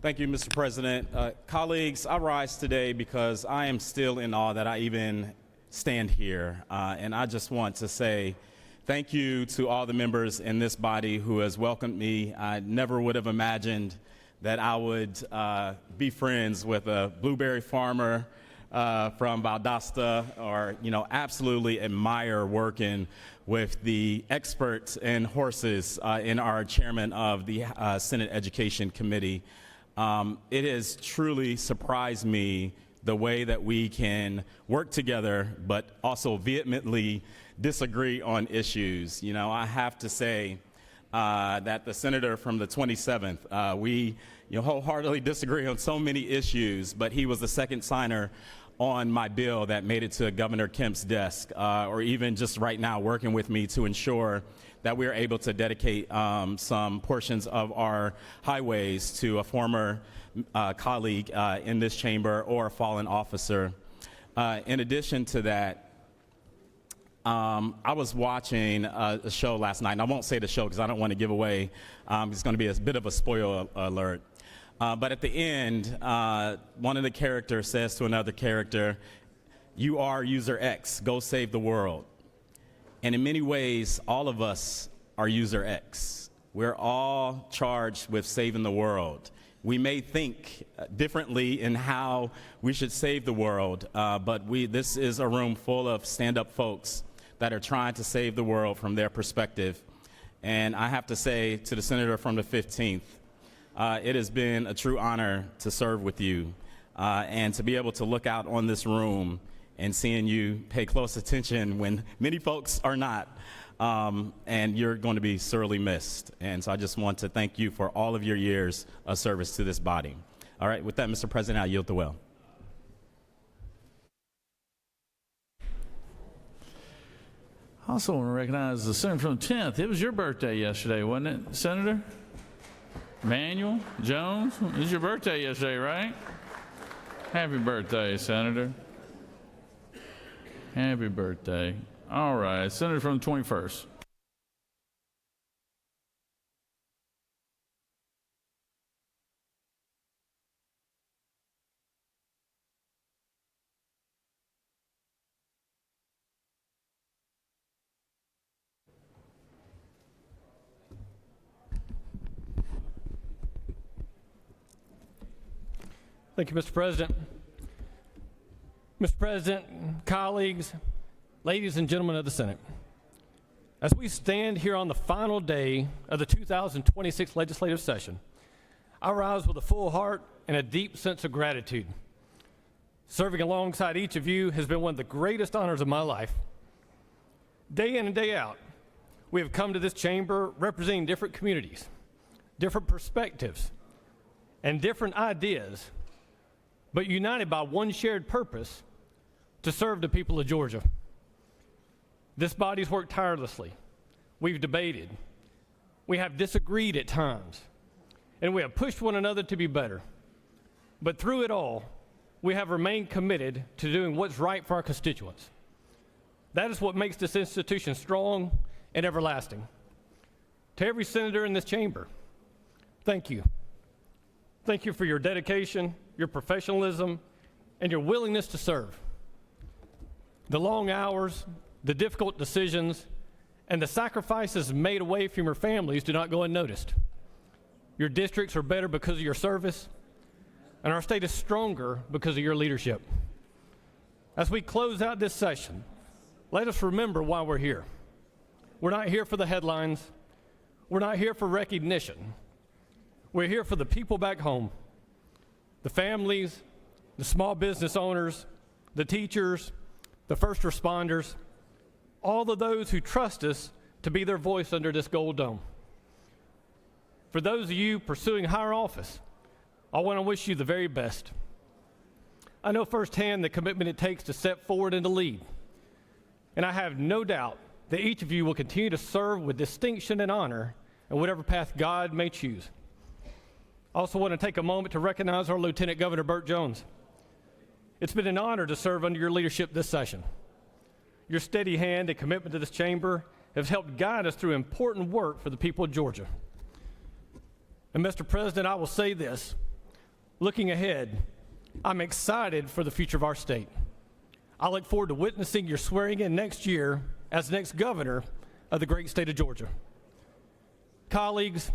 M: Thank you, Mr. President. Colleagues, I rise today because I am still in awe that I even stand here. And I just want to say thank you to all the members in this body who has welcomed me. I never would have imagined that I would be friends with a blueberry farmer from Valdosta, or, absolutely admire working with the experts in horses in our chairman of the Senate Education Committee. It has truly surprised me the way that we can work together, but also vehemently disagree on issues. I have to say that the senator from the 27th, we wholeheartedly disagree on so many issues, but he was the second signer on my bill that made it to Governor Kemp's desk, or even just right now working with me to ensure that we are able to dedicate some portions of our highways to a former colleague in this chamber or a fallen officer. In addition to that, I was watching a show last night, and I won't say the show because I don't want to give away. It's going to be a bit of a spoiler alert. But at the end, one of the characters says to another character, "You are user X, go save the world." And in many ways, all of us are user X. We're all charged with saving the world. We may think differently in how we should save the world, but this is a room full of stand-up folks that are trying to save the world from their perspective. And I have to say to the senator from the 15th, it has been a true honor to serve with you and to be able to look out on this room and seeing you pay close attention when many folks are not, and you're going to be sorely missed. And so I just want to thank you for all of your years of service to this body. All right, with that, Mr. President, I yield the well.
A: I also want to recognize the senator from the 10th. It was your birthday yesterday, wasn't it, Senator? Manuel Jones, it was your birthday yesterday, right? Happy birthday, Senator. Happy birthday. All right, Senator from the 21st.
N: Thank you, Mr. President. Mr. President, colleagues, ladies and gentlemen of the Senate, as we stand here on the final day of the 2026 legislative session, I rise with a full heart and a deep sense of gratitude. Serving alongside each of you has been one of the greatest honors of my life. Day in and day out, we have come to this chamber representing different communities, different perspectives, and different ideas, but united by one shared purpose: to serve the people of Georgia. This body's worked tirelessly. We've debated. We have disagreed at times. And we have pushed one another to be better. But through it all, we have remained committed to doing what's right for our constituents. That is what makes this institution strong and everlasting. To every senator in this chamber, thank you. Thank you for your dedication, your professionalism, and your willingness to serve. The long hours, the difficult decisions, and the sacrifices made away from your families do not go unnoticed. Your districts are better because of your service, and our state is stronger because of your leadership. As we close out this session, let us remember why we're here. We're not here for the headlines. We're not here for recognition. We're here for the people back home, the families, the small business owners, the teachers, the first responders, all of those who trust us to be their voice under this gold dome. For those of you pursuing higher office, I want to wish you the very best. I know firsthand the commitment it takes to step forward and to lead, and I have no doubt that each of you will continue to serve with distinction and honor in whatever path God may choose. I also want to take a moment to recognize our Lieutenant Governor Burt Jones. It's been an honor to serve under your leadership this session. Your steady hand and commitment to this chamber have helped guide us through important work for the people of Georgia. And Mr. President, I will say this, looking ahead, I'm excited for the future of our state. I look forward to witnessing your swearing in next year as the next governor of the great state of Georgia. Colleagues,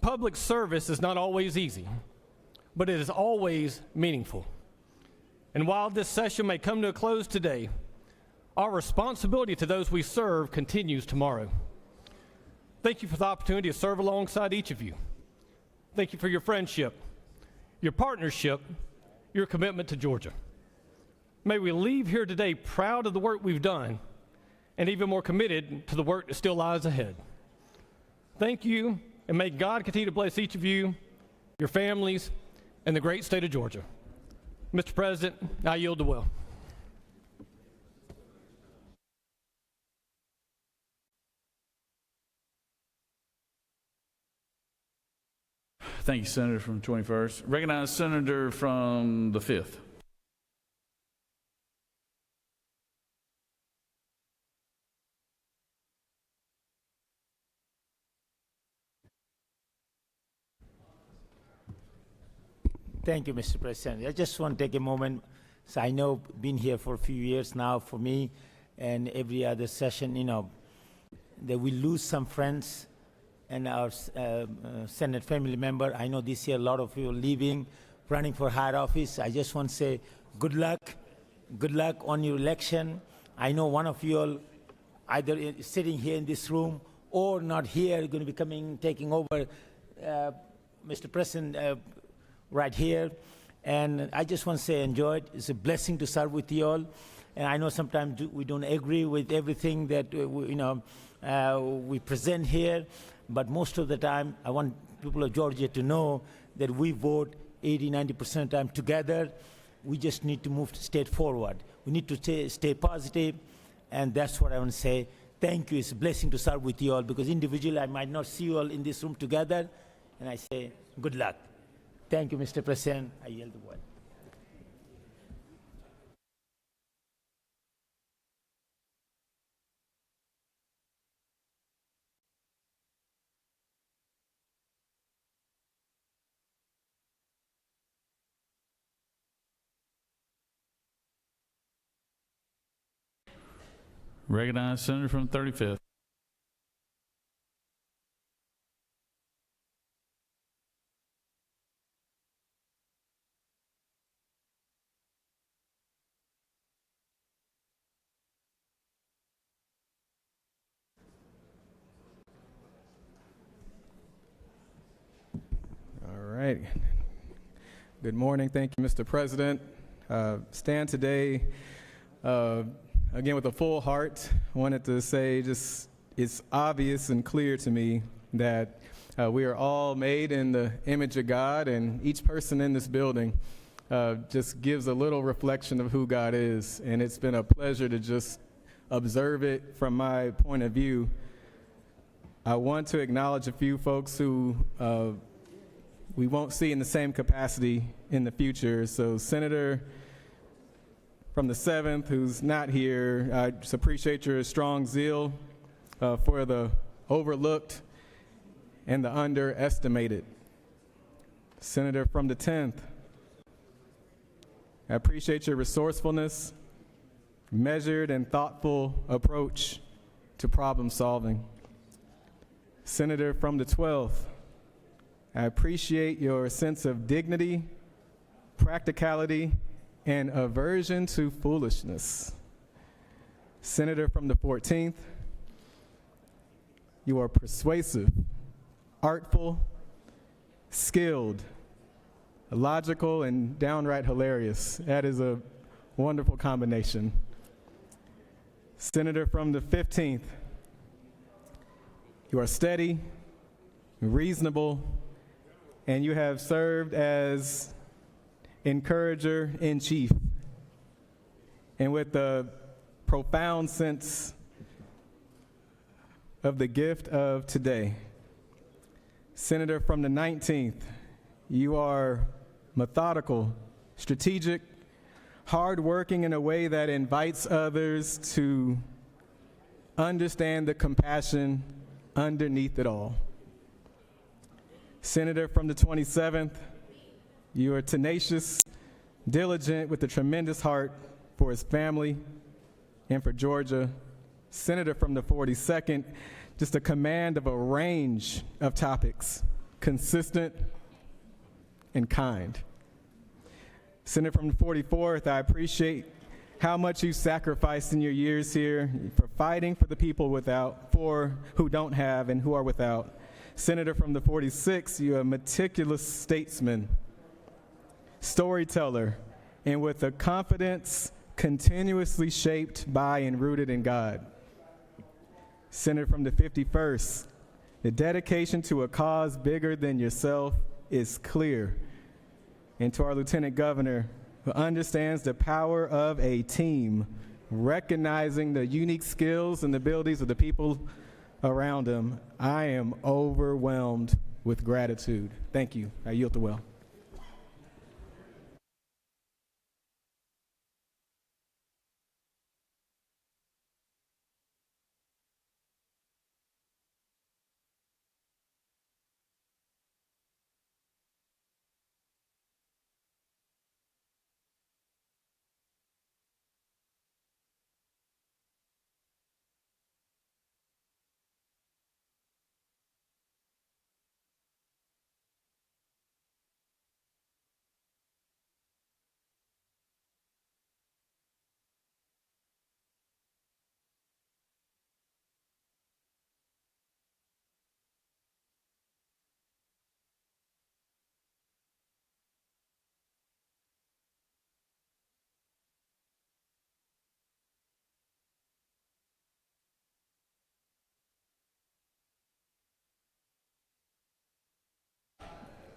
N: public service is not always easy, but it is always meaningful. And while this session may come to a close today, our responsibility to those we serve continues tomorrow. Thank you for the opportunity to serve alongside each of you. Thank you for your friendship, your partnership, your commitment to Georgia. May we leave here today proud of the work we've done and even more committed to the work that still lies ahead. Thank you, and may God continue to bless each of you, your families, and the great state of Georgia. Mr. President, I yield the will.
A: Thank you, Senator from the 21st. Recognize Senator from the 5th.
O: Thank you, Mr. President. I just want to take a moment. So I know been here for a few years now for me, and every other session, that we lose some friends and our Senate family member. I know this year a lot of you are leaving, running for higher office. I just want to say good luck on your election. I know one of you all either sitting here in this room or not here, going to be taking over, Mr. President, right here. And I just want to say enjoy it. It's a blessing to serve with you all. And I know sometimes we don't agree with everything that we present here, but most of the time I want people of Georgia to know that we vote 80–90% of the time together. We just need to move the state forward. We need to stay positive, and that's what I want to say. Thank you. It's a blessing to serve with you all, because individually I might not see you all in this room together, and I say good luck. Thank you, Mr. President. I yield the word.
A: Recognize Senator from the 35th.
P: All right. Good morning. Thank you, Mr. President. Stand today again with a full heart. I wanted to say just it's obvious and clear to me that we are all made in the image of God, and each person in this building just gives a little reflection of who God is. And it's been a pleasure to just observe it from my point of view. I want to acknowledge a few folks who we won't see in the same capacity in the future. So Senator from the 7th, who's not here, I just appreciate your strong zeal for the overlooked and the underestimated. Senator from the 10th, I appreciate your resourcefulness, measured and thoughtful approach to problem solving. Senator from the 12th, I appreciate your sense of dignity, practicality, and aversion to foolishness. Senator from the 14th, you are persuasive, artful, skilled, logical, and downright hilarious. That is a wonderful combination. Senator from the 15th, you are steady, reasonable, and you have served as encourager-in-chief, and with a profound sense of the gift of today. Senator from the 19th, you are methodical, strategic, hardworking in a way that invites others to understand the compassion underneath it all. Senator from the 27th, you are tenacious, diligent, with a tremendous heart for his family and for Georgia. Senator from the 42nd, just a command of a range of topics, consistent and kind. Senator from the 44th, I appreciate how much you sacrificed in your years here for fighting for the people who don't have and who are without. Senator from the 46th, you're a meticulous statesman, storyteller, and with a confidence continuously shaped by and rooted in God. Senator from the 51st, the dedication to a cause bigger than yourself is clear. And to our Lieutenant Governor, who understands the power of a team, recognizing the unique skills and abilities of the people around him, I am overwhelmed with gratitude. Thank you. I yield the well.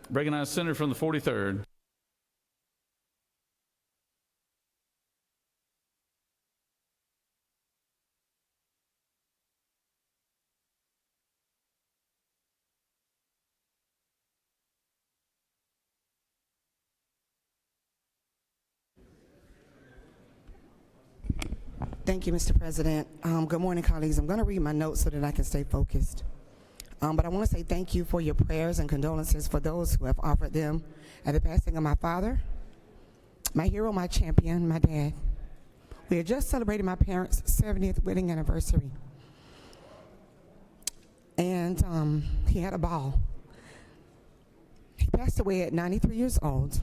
A: Recognize Senator from the 43rd.
Q: Thank you, Mr. President. Good morning, colleagues. I'm going to read my notes so that I can stay focused. But I want to say thank you for your prayers and condolences for those who have offered them at the passing of my father, my hero, my champion, my dad. We had just celebrated my parents' 70th wedding anniversary. And he had a ball. He passed away at 93 years old,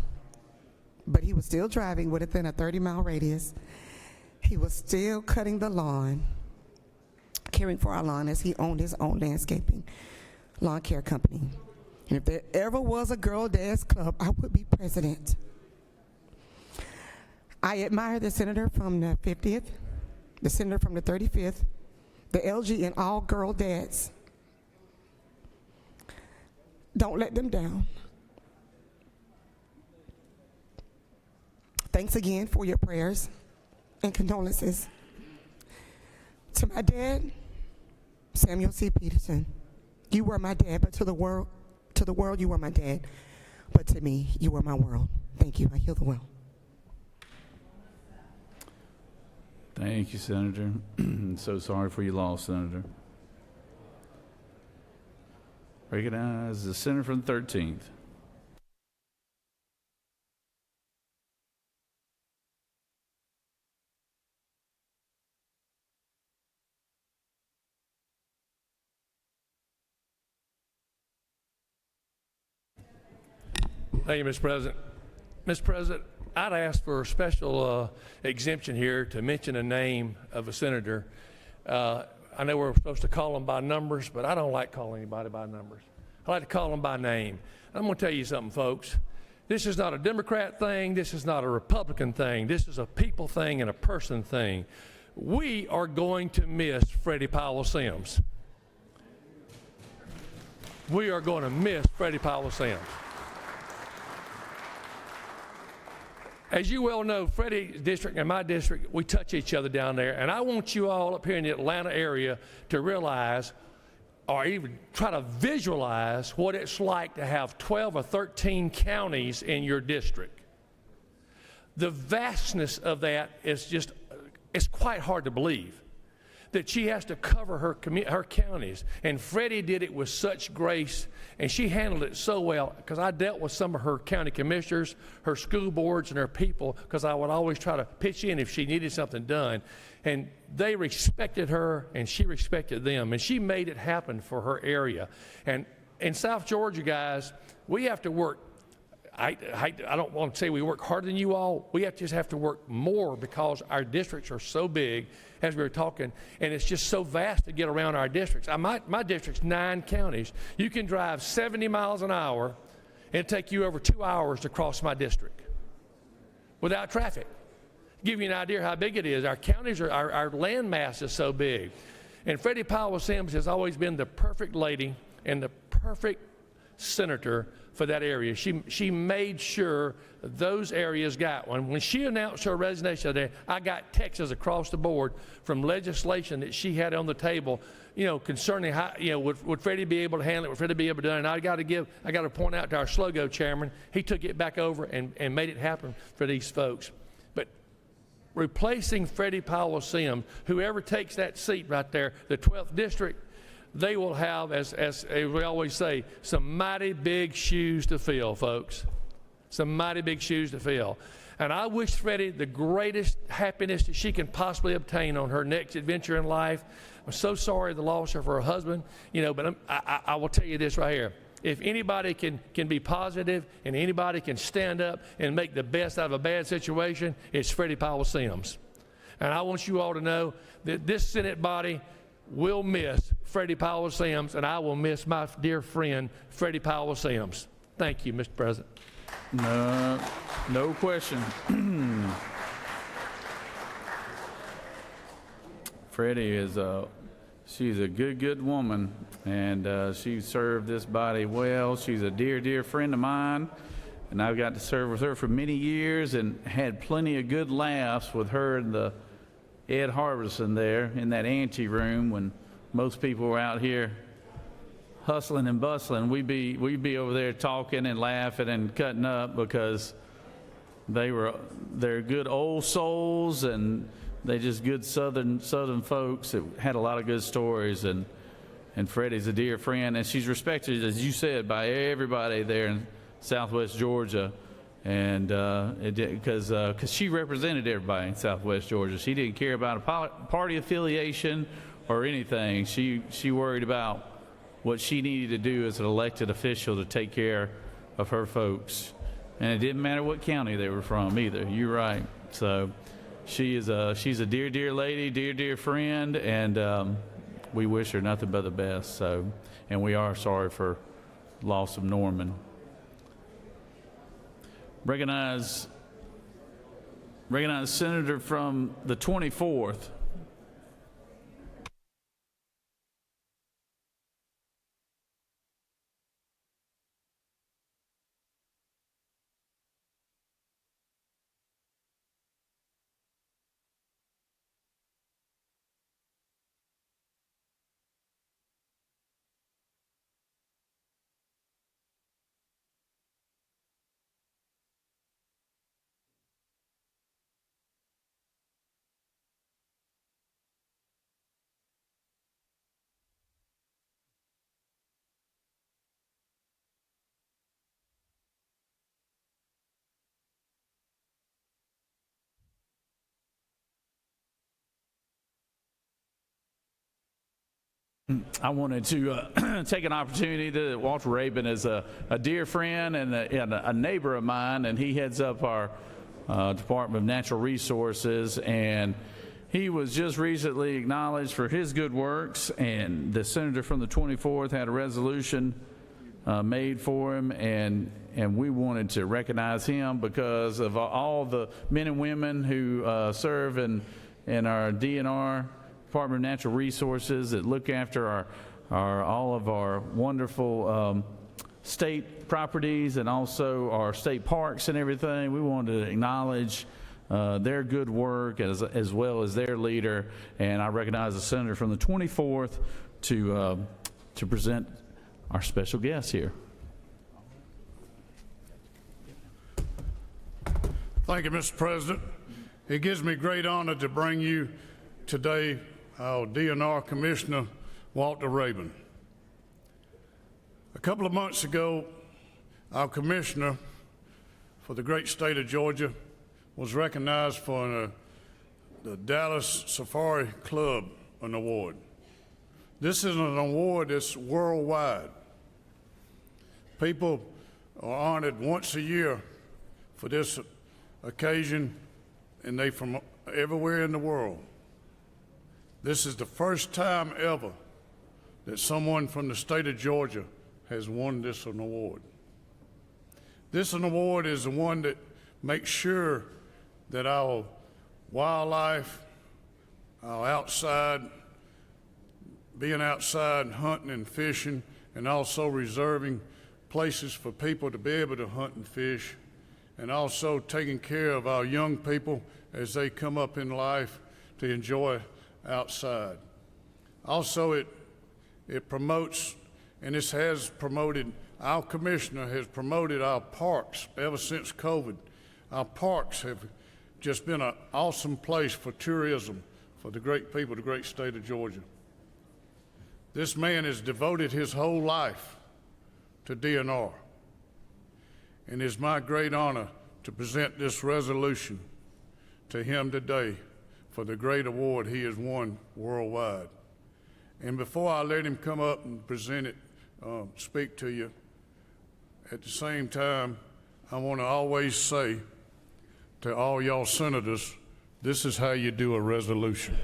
Q: but he was still driving within a 30-mile radius. He was still cutting the lawn, caring for our lawn, as he owned his own landscaping lawn care company. And if there ever was a girl dance club, I would be president. I admire the senator from the 50th, the senator from the 35th, the LG, and all girl dads. Don't let them down. Thanks again for your prayers and condolences. To my dad, Samuel C. Peterson, you were my dad, but to the world, you were my dad. But to me, you were my world. Thank you. I heal the well.
A: Thank you, Senator. So sorry for your loss, Senator. Recognize the senator from the 13th.
R: Thank you, Mr. President. Mr. President, I'd ask for a special exemption here to mention a name of a senator. I know we're supposed to call them by numbers, but I don't like calling anybody by numbers. I like to call them by name. I'm going to tell you something, folks. This is not a Democrat thing. This is not a Republican thing. This is a people thing and a person thing. We are going to miss Freddie Powell Sims. We are going to miss Freddie Powell Sims. As you well know, Freddie's district and my district, we touch each other down there. And I want you all up here in the Atlanta area to realize, or even try to visualize, what it's like to have 12 or 13 counties in your district. The vastness of that is just, it's quite hard to believe that she has to cover her counties. And Freddie did it with such grace, and she handled it so well, because I dealt with some of her county commissioners, her school boards, and her people, because I would always try to pitch in if she needed something done. And they respected her, and she respected them, and she made it happen for her area. And in South Georgia, guys, we have to work. I don't want to say we work harder than you all. We just have to work more, because our districts are so big, as we were talking, and it's just so vast to get around our districts. My district's 9 counties. You can drive 70 miles an hour, and it'll take you over 2 hours to cross my district without traffic. Give you an idea how big it is. Our counties our land mass is so big. And Freddie Powell Sims has always been the perfect lady and the perfect senator for that area. She made sure those areas got one. When she announced her resignation today, I got texts across the board from legislation that she had on the table, concerning how, would Freddie be able to handle it? Would Freddie be able to do it? And I got to point out to our SLOGO chairman, he took it back over and made it happen for these folks. But replacing Freddie Powell Sims, whoever takes that seat right there, the 12th district, they will have, as we always say, some mighty big shoes to fill, folks. Some mighty big shoes to fill. And I wish Freddie the greatest happiness that she can possibly obtain on her next adventure in life. I'm so sorry the loss of her husband, but I will tell you this right here. If anybody can be positive and anybody can stand up and make the best out of a bad situation, it's Freddie Powell Sims. And I want you all to know that this Senate body will miss Freddie Powell Sims, and I will miss my dear friend Freddie Powell Sims. Thank you, Mr. President.
A: No question. Freddie is she's a good woman, and she served this body well. She's a dear friend of mine, and I've got to serve with her for many years and had plenty of good laughs with her and the Ed Harbison there in that ante room when most people were out here hustling and bustling. We'd be over there talking and laughing and cutting up, because they're good old souls, and they just good southern folks that had a lot of good stories. And Freddie's a dear friend, and she's respected, as you said, by everybody there in Southwest Georgia. And because she represented everybody in Southwest Georgia. She didn't care about a party affiliation or anything. She worried about what she needed to do as an elected official to take care of her folks. And it didn't matter what county they were from either. You're right. So she's a dear lady, dear friend, and we wish her nothing but the best. So, and we are sorry for loss of Norman. Recognize Senator from the 24th. I wanted to take an opportunity to Walter Rabin is a dear friend and a neighbor of mine, and he heads up our Department of Natural Resources, and he was just recently acknowledged for his good works, and the senator from the 24th had a resolution made for him, and we wanted to recognize him because of all the men and women who serve in our DNR, Department of Natural Resources, that look after all of our wonderful state properties and also our state parks and everything. We wanted to acknowledge their good work as well as their leader, and I recognize the senator from the 24th to present our special guest here.
S: Thank you, Mr. President. It gives me great honor to bring you today our DNR Commissioner, Walter Rabin. A couple of months ago, our commissioner for the great state of Georgia was recognized for the Dallas Safari Club an award. This is an award that's worldwide. People are honored once a year for this occasion, and they from everywhere in the world. This is the first time ever that someone from the state of Georgia has won this an award. This an award is the one that makes sure that our wildlife, our being outside hunting and fishing, and also reserving places for people to be able to hunt and fish, and also taking care of our young people as they come up in life to enjoy outside. Also, it promotes, and this has promoted, our commissioner has promoted our parks ever since COVID. Our parks have just been an awesome place for tourism for the great people of the great state of Georgia. This man has devoted his whole life to DNR, and it's my great honor to present this resolution to him today for the great award he has won worldwide. And before I let him come up and present it, speak to you, at the same time, I want to always say to all y'all senators, this is how you do a resolution.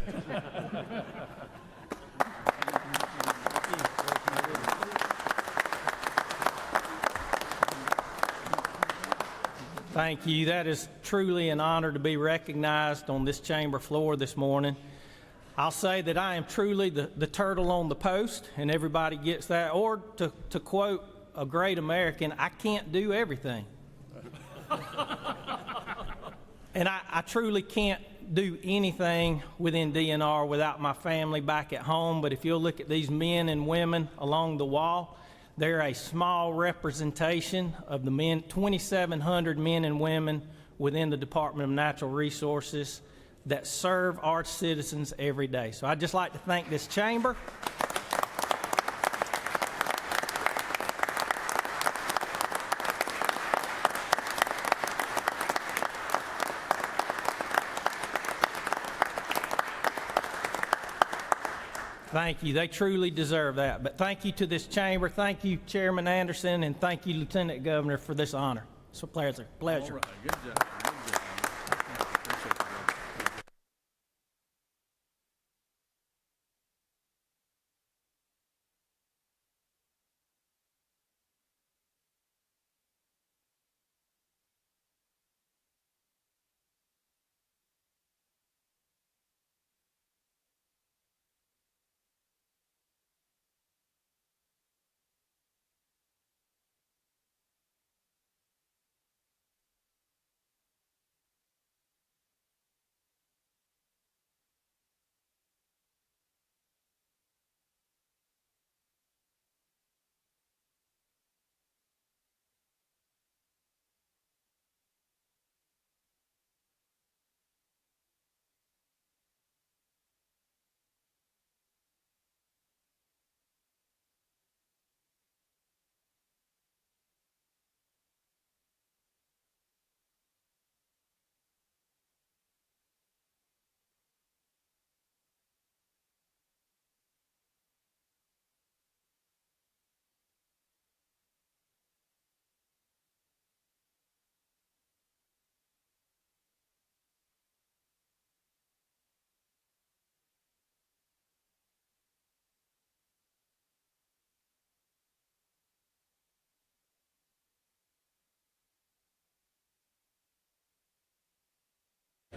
N: Thank you. That is truly an honor to be recognized on this chamber floor this morning. I'll say that I am truly the turtle on the post, and everybody gets that. Or to quote a great American, I can't do everything. And I truly can't do anything within DNR without my family back at home. But if you'll look at these men and women along the wall, they're a small representation of the 2,700 men and women within the Department of Natural Resources that serve our citizens every day. So I'd just like to thank this chamber. Thank you. They truly deserve that. But thank you to this chamber. Thank you, Chairman Anderson, and thank you, Lieutenant Governor, for this honor. It's a pleasure.
A: All right. Good job.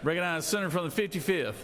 A: Recognize Senator from the 55th.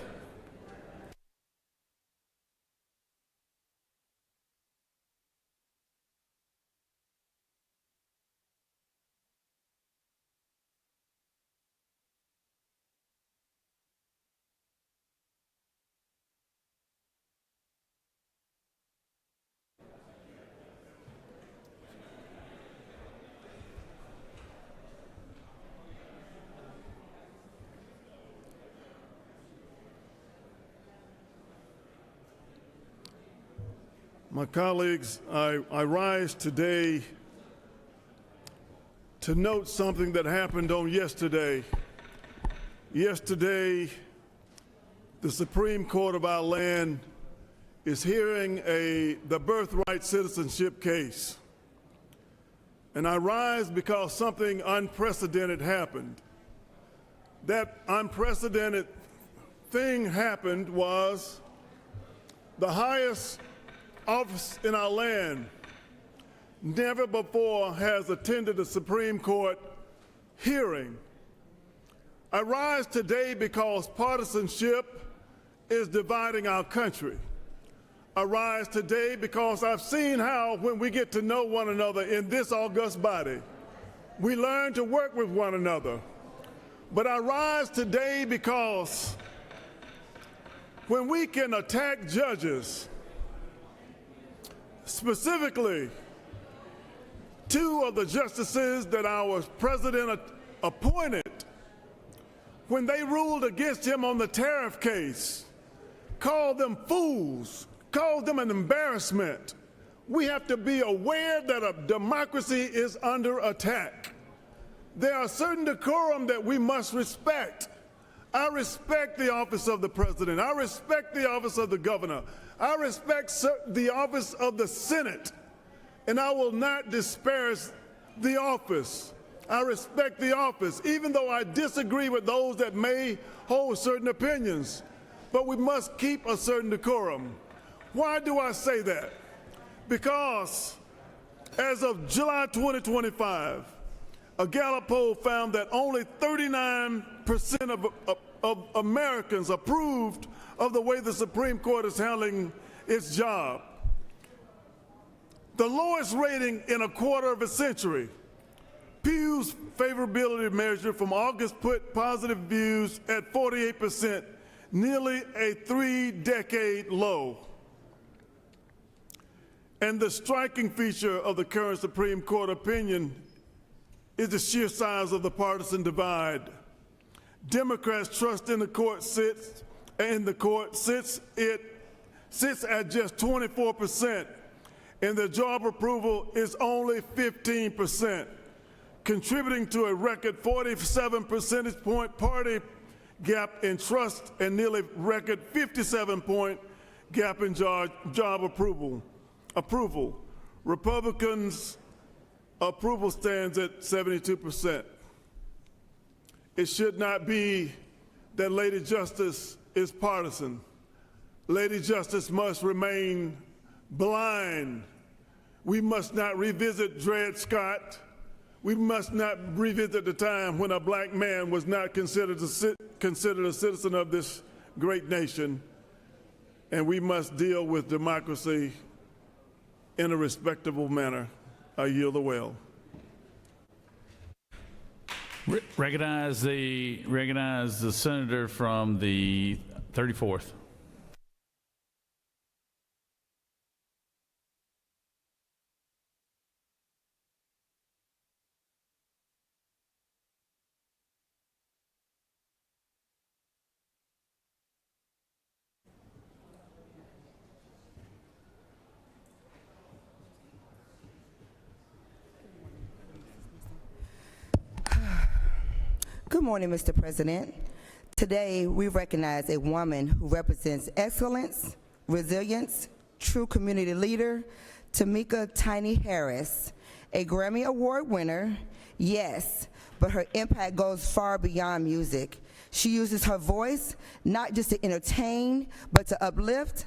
S: My colleagues, I rise today to note something that happened on yesterday. Yesterday, the Supreme Court of our land is hearing the birthright citizenship case. And I rise because something unprecedented happened. That unprecedented thing happened was the highest office in our land never before has attended a Supreme Court hearing. I rise today because partisanship is dividing our country. I rise today because I've seen how when we get to know one another in this august body, we learn to work with one another. But I rise today because when we can attack judges, specifically, two of the justices that our president appointed, when they ruled against him on the tariff case, called them fools, called them an embarrassment. We have to be aware that a democracy is under attack. There are certain decorum that we must respect. I respect the office of the president. I respect the office of the governor. I respect the office of the Senate, and I will not disparage the office. I respect the office, even though I disagree with those that may hold certain opinions, but we must keep a certain decorum. Why do I say that? Because as of July 2025, a Gallup poll found that only 39% of Americans approved of the way the Supreme Court is handling its job. The lowest rating in a quarter of a century. Pew's favorability measure from August put positive views at 48%, nearly a 3-decade low. And the striking feature of the current Supreme Court opinion is the sheer size of the partisan divide. Democrats' trust in the court sits at just 24%, and their job approval is only 15%, contributing to a record 47 percentage point party gap in trust and nearly record 57-point gap in job approval. Republicans' approval stands at 72%. It should not be that Lady Justice is partisan. Lady Justice must remain blind. We must not revisit Dred Scott. We must not revisit the time when a black man was not considered a citizen of this great nation. And we must deal with democracy in a respectable manner. I yield the well.
A: Recognize the senator from the 34th.
T: Good morning, Mr. President. Today, we recognize a woman who represents excellence, resilience, true community leader, Tamika Tiny Harris, a Grammy Award winner, yes, but her impact goes far beyond music. She uses her voice not just to entertain, but to uplift,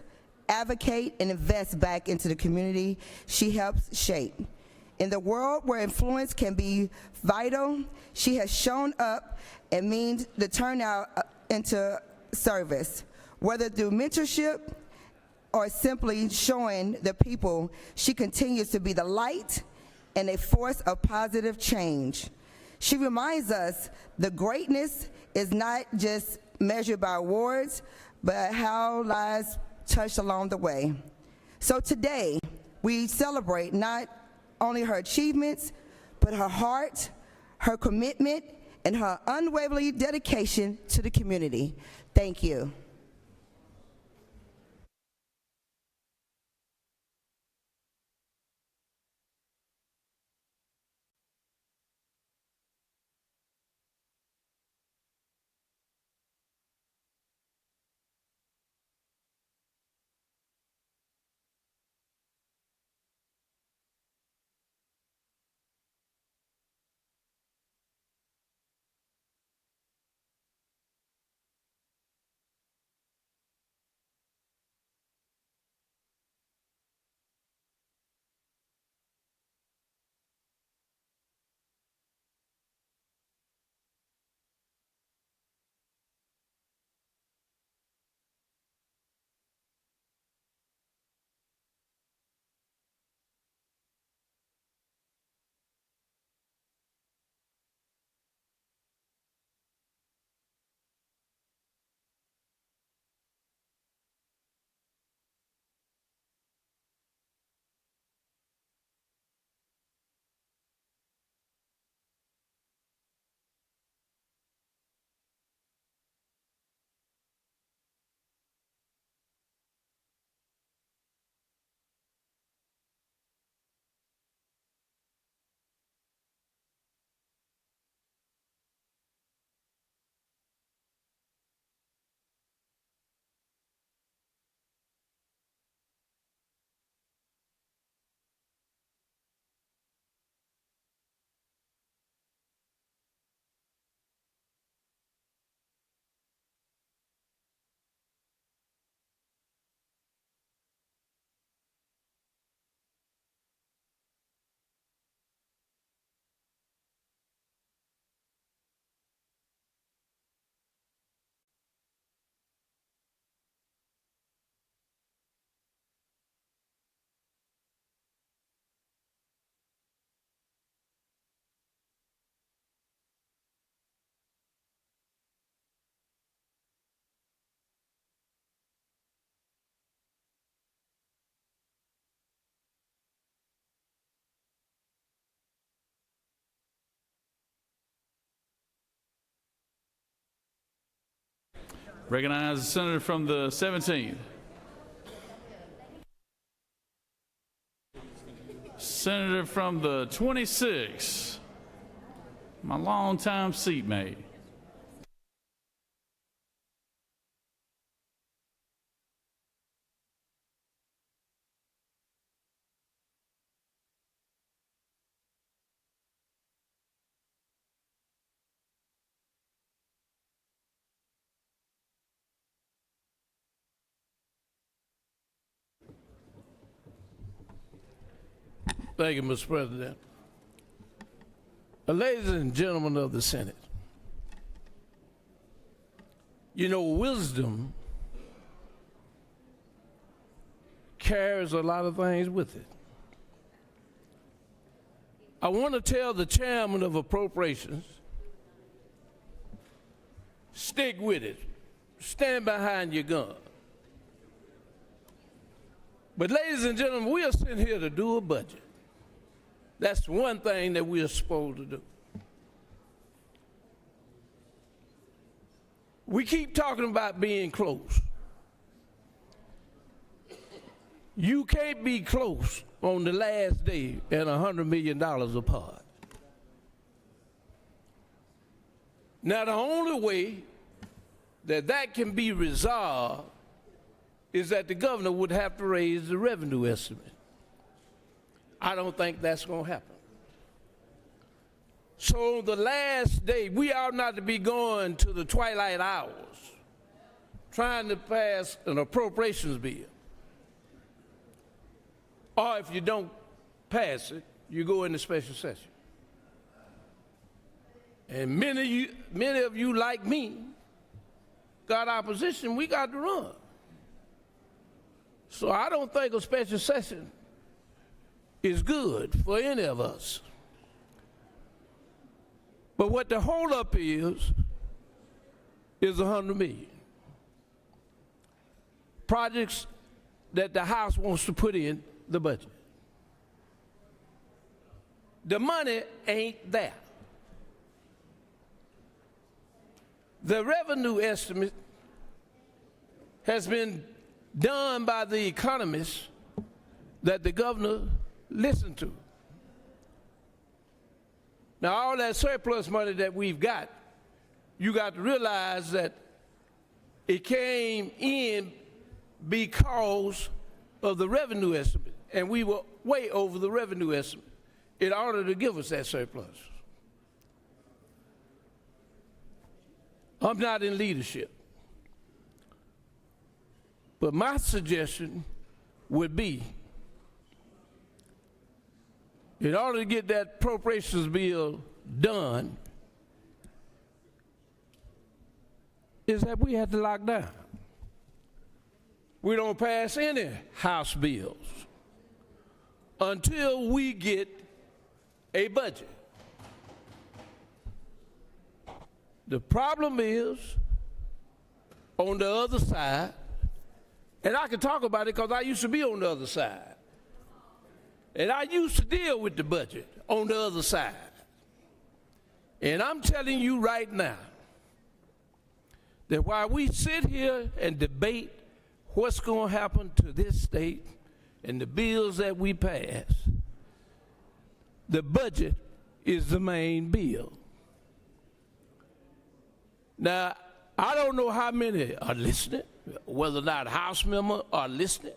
T: advocate, and invest back into the community she helps shape. In the world where influence can be vital, she has shown up and means the turnout into service, whether through mentorship or simply showing the people she continues to be the light and a force of positive change. She reminds us the greatness is not just measured by awards, but how lives touched along the way. So today, we celebrate not only her achievements, but her heart, her commitment, and her unwavering dedication to the community. Thank you.
A: Recognize the senator from the 17th. Senator from the 26th, my longtime seatmate.
R: Thank you, Mr. President. Ladies and gentlemen of the Senate, you know, wisdom carries a lot of things with it. I want to tell the chairman of appropriations, stick with it, stand behind your gun. But ladies and gentlemen, we are sitting here to do a budget. That's one thing that we are supposed to do. We keep talking about being close. You can't be close on the last day and $100 million apart. Now, the only way that that can be resolved is that the governor would have to raise the revenue estimate. I don't think that's going to happen. So the last day, we ought not to be going to the twilight hours trying to pass an appropriations bill. Or if you don't pass it, you go into special session. And many of you like me
U: got opposition, we got to run. So I don't think a special session is good for any of us. But what the holdup is $100 million. Projects that the House wants to put in the budget. The money ain't there. The revenue estimate has been done by the economists that the governor listened to. Now, all that surplus money that we've got, you got to realize that it came in because of the revenue estimate, and we were way over the revenue estimate in order to give us that surplus. I'm not in leadership, but my suggestion would be, in order to get that appropriations bill done, is that we have to lock down. We don't pass any House bills until we get a budget. The problem is, on the other side, and I can talk about it because I used to be on the other side, and I used to deal with the budget on the other side. And I'm telling you right now that while we sit here and debate what's going to happen to this state and the bills that we pass, the budget is the main bill. Now, I don't know how many are listening, whether or not House members are listening,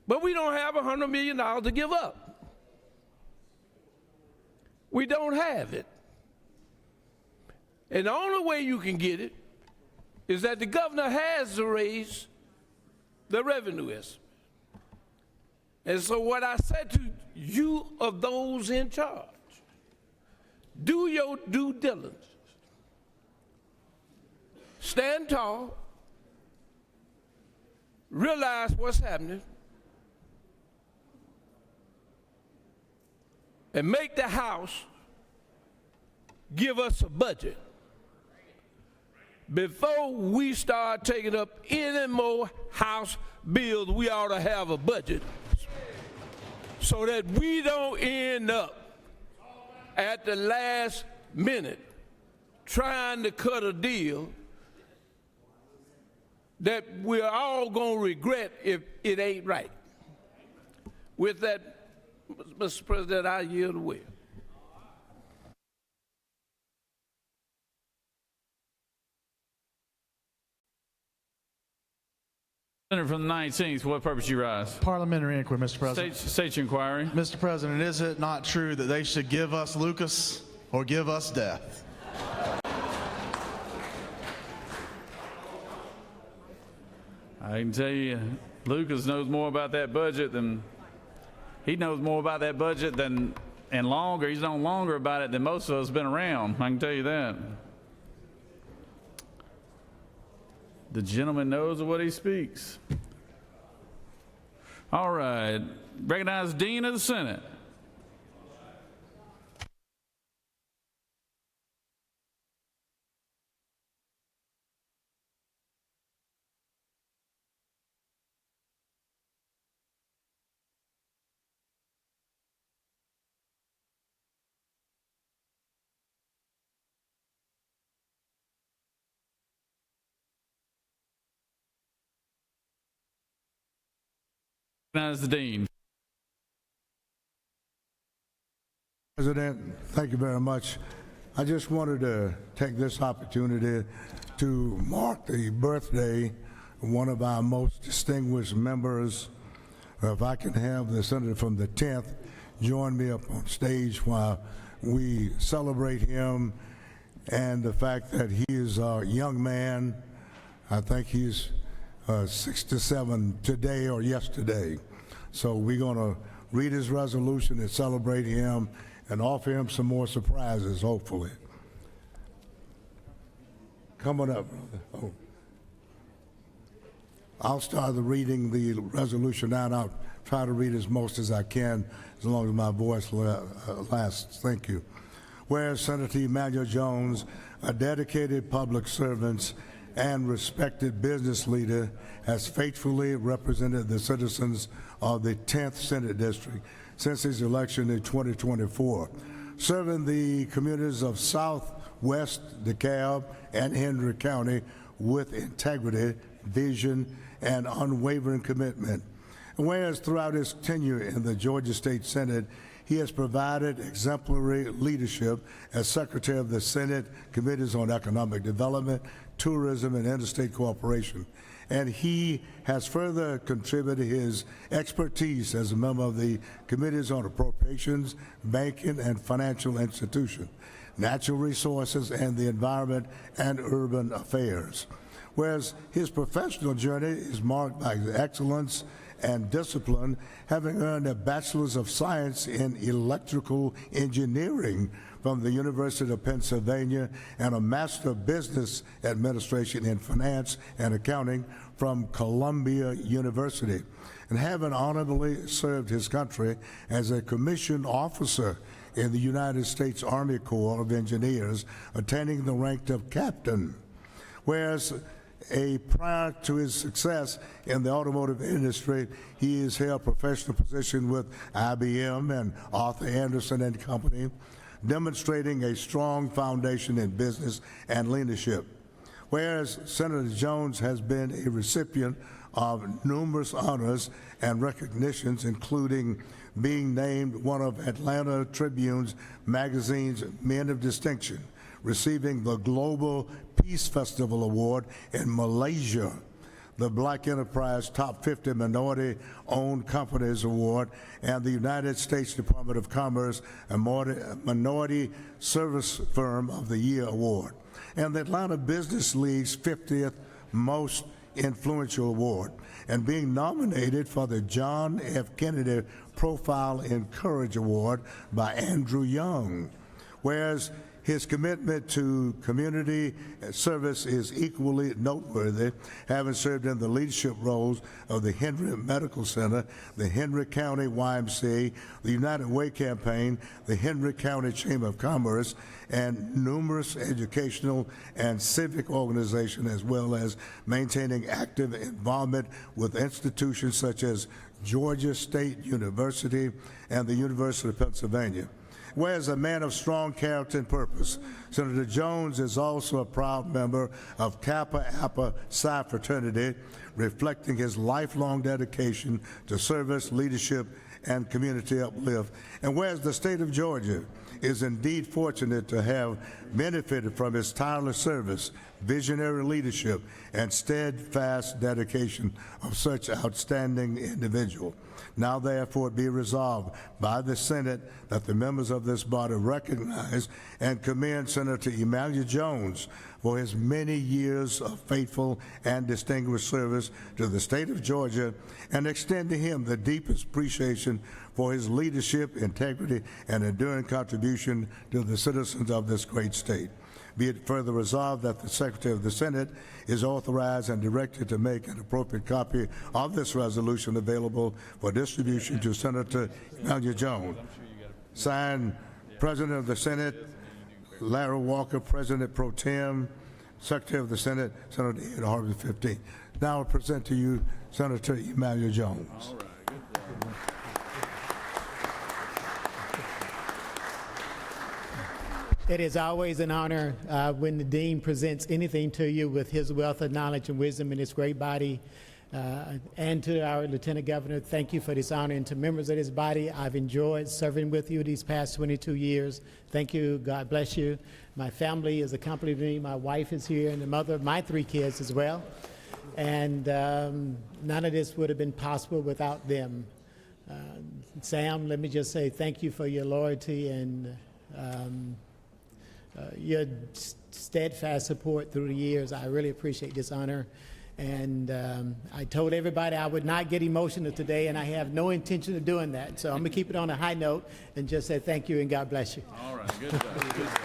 U: but we don't have $100 million to give up. We don't have it. And the only way you can get it is that the governor has to raise the revenue estimate. And so what I said to you of those in charge, do your due diligence. Stand tall, realize what's happening, and make the House give us a budget before we start taking up any more House bills. We ought to have a budget so that we don't end up at the last minute trying to cut a deal that we're all going to regret if it ain't right. With that, Mr. President, I yield the way.
A: Senator from the 19th, for what purpose you rise?
V: Parliamentary inquiry, Mr. President.
A: State your inquiry.
V: Mr. President, is it not true that they should give us Lucas or give us death?
A: I can tell you, Lucas knows more about that budget than he knows more about that budget than, and longer. He's known longer about it than most of us have been around. I can tell you that. The gentleman knows of what he speaks. All right, recognize Dean of the Senate. Recognize the Dean.
W: President, thank you very much. I just wanted to take this opportunity to mark the birthday of one of our most distinguished members. If I can have the senator from the 10th join me up on stage while we celebrate him and the fact that he is a young man. I think he's 67 today or yesterday. So we're going to read his resolution and celebrate him and offer him some more surprises, hopefully. Come on up. Oh. I'll start reading the resolution now, and I'll try to read as most as I can, as long as my voice lasts. Thank you. Whereas Senator Emanuel Jones, a dedicated public servant and respected business leader, has faithfully represented the citizens of the 10th Senate District since his election in 2024, serving the communities of Southwest DeKalb and Henry County with integrity, vision, and unwavering commitment. And whereas throughout his tenure in the Georgia State Senate, he has provided exemplary leadership as Secretary of the Senate Committees on Economic Development, Tourism, and Interstate Cooperation. And he has further contributed his expertise as a member of the Committees on Appropriations, Banking, and Financial Institutions, Natural Resources, and the Environment and Urban Affairs. Whereas his professional journey is marked by excellence and discipline, having earned a Bachelor's of Science in Electrical Engineering from the University of Pennsylvania and a Master of Business Administration in Finance and Accounting from Columbia University, and having honorably served his country as a commissioned officer in the United States Army Corps of Engineers, attaining the rank of captain. Whereas prior to his success in the automotive industry, he has held professional position with IBM and Arthur Anderson and Company, demonstrating a strong foundation in business and leadership. Whereas Senator Jones has been a recipient of numerous honors and recognitions, including being named one of Atlanta Tribune's magazine's Men of Distinction, receiving the Global Peace Festival Award in Malaysia, the Black Enterprise Top 50 Minority-Owned Companies Award, and the United States Department of Commerce Minority Service Firm of the Year Award, and the Atlanta Business League's 50th Most Influential Award, and being nominated for the John F. Kennedy Profile in Courage Award by Andrew Young. Whereas his commitment to community service is equally noteworthy, having served in the leadership roles of the Henry Medical Center, the Henry County YMCA, the United Way Campaign, the Henry County Chamber of Commerce, and numerous educational and civic organizations, as well as maintaining active involvement with institutions such as Georgia State University and the University of Pennsylvania. Whereas a man of strong character and purpose, Senator Jones is also a proud member of Kappa Alpha Psi fraternity, reflecting his lifelong dedication to service, leadership, and community uplift. And whereas the state of Georgia is indeed fortunate to have benefited from his tireless service, visionary leadership, and steadfast dedication of such outstanding individual. Now therefore be resolved by the Senate that the members of this body recognize and commend Senator Emanuel Jones for his many years of faithful and distinguished service to the state of Georgia, and extend to him the deepest appreciation for his leadership, integrity, and enduring contribution to the citizens of this great state. Be it further resolved that the Secretary of the Senate is authorized and directed to make an appropriate copy of this resolution available for distribution to Senator Emanuel Jones. Signed, President of the Senate, Larry Walker, President Pro Tem, Secretary of the Senate, Senator Ed Harvey 15. Now I present to you Senator Emanuel Jones.
A: All right, good job.
B: It is always an honor when the Dean presents anything to you with his wealth of knowledge and wisdom in his great body. And to our Lieutenant Governor, thank you for this honor. And to members of this body, I've enjoyed serving with you these past 22 years. Thank you. God bless you. My family has accompanied me. My wife is here, and the mother of my 3 kids as well. And none of this would have been possible without them. Sam, let me just say thank you for your loyalty and your steadfast support through the years. I really appreciate this honor. And I told everybody I would not get emotional today, and I have no intention of doing that. So I'm going to keep it on a high note and just say thank you and God bless you.
A: All right, good job. Good job.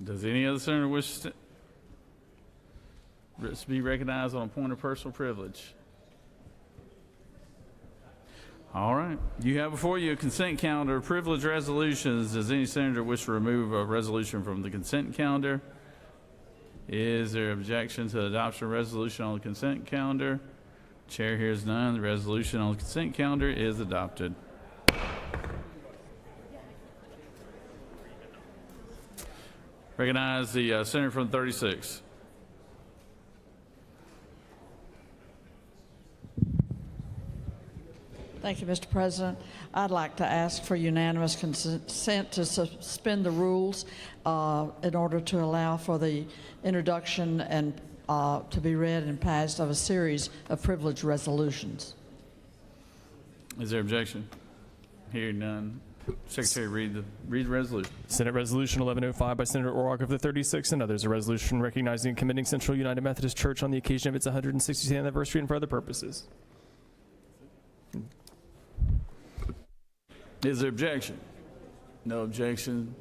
A: Does any other senator wish to be recognized on a point of personal privilege? All right. You have before you a consent calendar of privilege resolutions. Does any senator wish to remove a resolution from the consent calendar? Is there objection to the adoption of resolution on the consent calendar? Chair hears none. The resolution on the consent calendar is adopted. Recognize the senator from 36.
C: Thank you, Mr. President. I'd like to ask for unanimous consent to suspend the rules in order to allow for the introduction and to be read and passed of a series of privilege resolutions.
A: Is there objection? Hearing none. Secretary, read the resolution.
N: Senate Resolution 1105 by Senator Orrock of the 36 and others, a resolution recognizing and commending Central United Methodist Church on the occasion of its 160th anniversary and for other purposes.
A: Is there objection? No objection.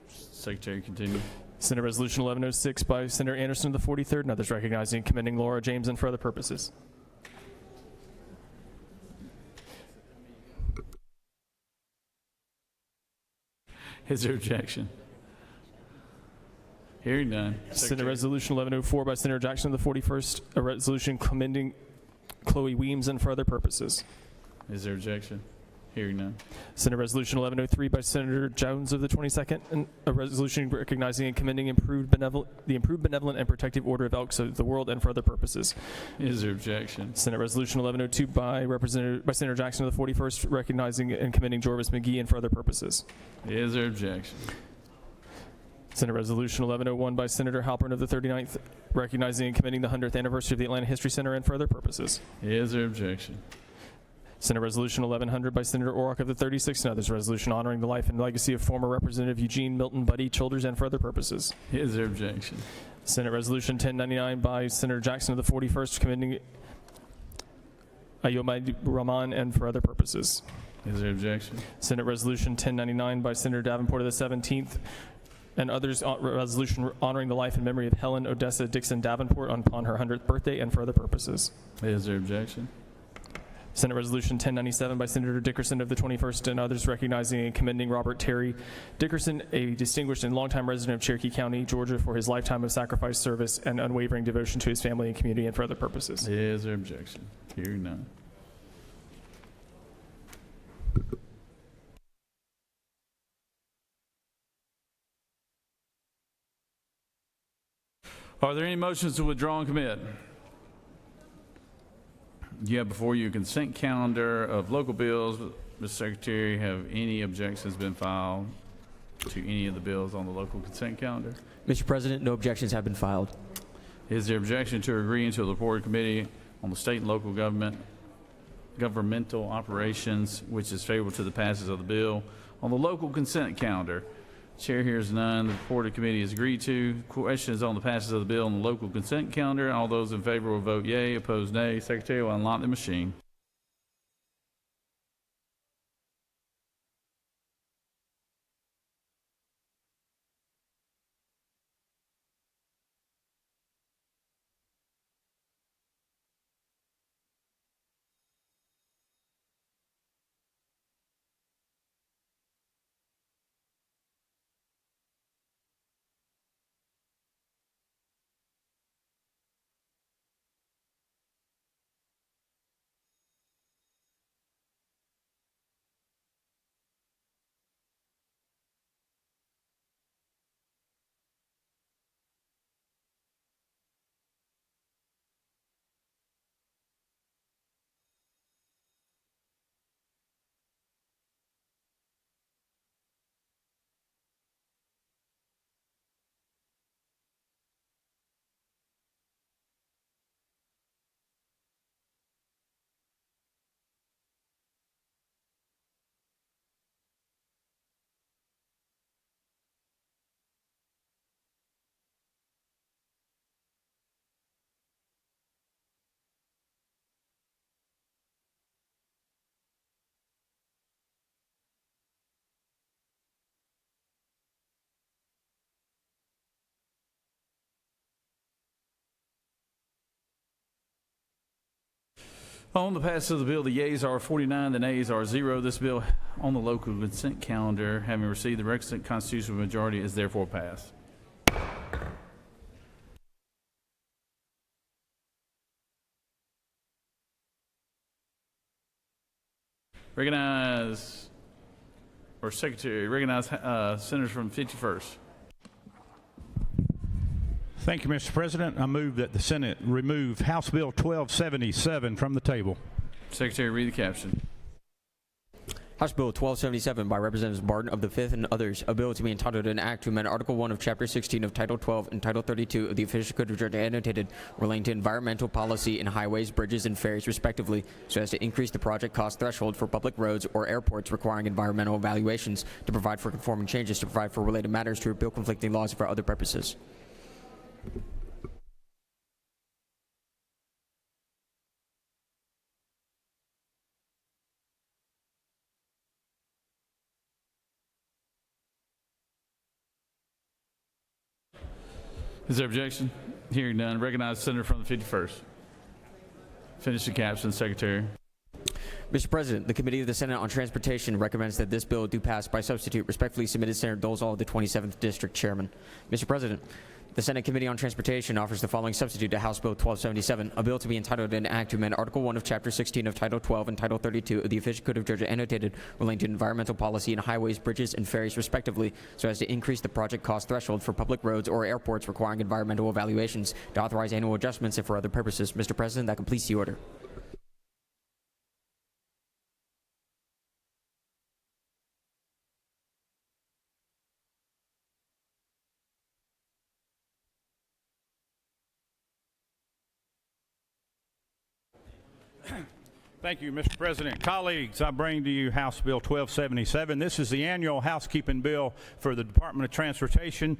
A: Secretary, continue.
N: Senate Resolution 1106 by Senator Anderson of the 43rd and others, recognizing and commending Laura James and for other purposes.
A: Is there objection? Hearing none.
N: Senate Resolution 1104 by Senator Jackson of the 41st, a resolution commending Chloe Weems and for other purposes.
A: Is there objection? Hearing none.
N: Senate Resolution 1103 by Senator Jones of the 22nd, and a resolution recognizing and commending the improved benevolent and protective order of Elks of the world and for other purposes.
A: Is there objection?
N: Senate Resolution 1102 by Senator Jackson of the 41st, recognizing and commending Jorvis McGee and for other purposes.
A: Is there objection?
N: Senate Resolution 1101 by Senator Halpern of the 39th, recognizing and commending the 100th anniversary of the Atlanta History Center and for other purposes.
A: Is there objection?
N: Senate Resolution 1100 by Senator Orrock of the 36th and others, resolution honoring the life and legacy of former Representative Eugene Milton Buddy Childers and for other purposes.
A: Is there objection?
N: Senate Resolution 1099 by Senator Jackson of the 41st, commending Ayomide Rahman and for other purposes.
A: Is there objection?
N: Senate Resolution 1099 by Senator Davenport of the 17th and others, resolution honoring the life and memory of Helen Odessa Dixon Davenport upon her 100th birthday and for other purposes.
A: Is there objection?
N: Senate Resolution 1097 by Senator Dickerson of the 21st and others, recognizing and commending Robert Terry Dickerson, a distinguished and longtime resident of Cherokee County, Georgia, for his lifetime of sacrifice, service, and unwavering devotion to his family and community and for other purposes.
A: Is there objection? Hearing none. Are there any motions to withdraw and commit? You have before you a consent calendar of local bills. Mr. Secretary, have any objections been filed to any of the bills on the local consent calendar?
D: Mr. President, no objections have been filed.
A: Is there objection to agreeing to the report of committee on the state and local governmental operations, which is favorable to the passage of the bill on the local consent calendar? Chair hears none. The report of committee is agreed to. Questions on the passage of the bill on the local consent calendar. All those in favor will vote yea. Opposed, nay. Secretary will unlock the machine. On the passage of the bill, the yeas are 49, the nays are 0. This bill on the local consent calendar, having received the requisite constitutional majority, is therefore passed. Recognize, or Secretary, recognize Senators from 51st.
E: Thank you, Mr. President. I move that the Senate remove House Bill 1277 from the table.
A: Secretary, read the caption.
D: House Bill 1277 by Representatives Barton of the 5th and others, a bill to be entitled an act to amend Article 1 of Chapter 16 of Title 12 and Title 32 of the Official Code of Georgia annotated relating to environmental policy in highways, bridges, and ferries, respectively, so as to increase the project cost threshold for public roads or airports requiring environmental evaluations, to provide for conforming changes, to provide for related matters, to repeal conflicting laws, and for other purposes.
A: Is there objection? Hearing none, recognize the Senator from the 51st. Finish the caption, Secretary.
D: Mr. President, the Committee of the Senate on Transportation recommends that this bill do pass by substitute. Respectfully submitted, Senator Dolezal, the 27th District Chairman. Mr. President, the Senate Committee on Transportation offers the following substitute to House Bill 1277, a bill to be entitled an act to amend Article 1 of Chapter 16 of Title 12 and Title 32 of the Official Code of Georgia annotated relating to environmental policy in highways, bridges, and ferries, respectively, so as to increase the project cost threshold for public roads or airports requiring environmental evaluations, to authorize annual adjustments and for other purposes. Mr. President, that completes the order.
E: Thank you, Mr. President. Colleagues, I bring to you House Bill 1277. This is the annual housekeeping bill for the Department of Transportation.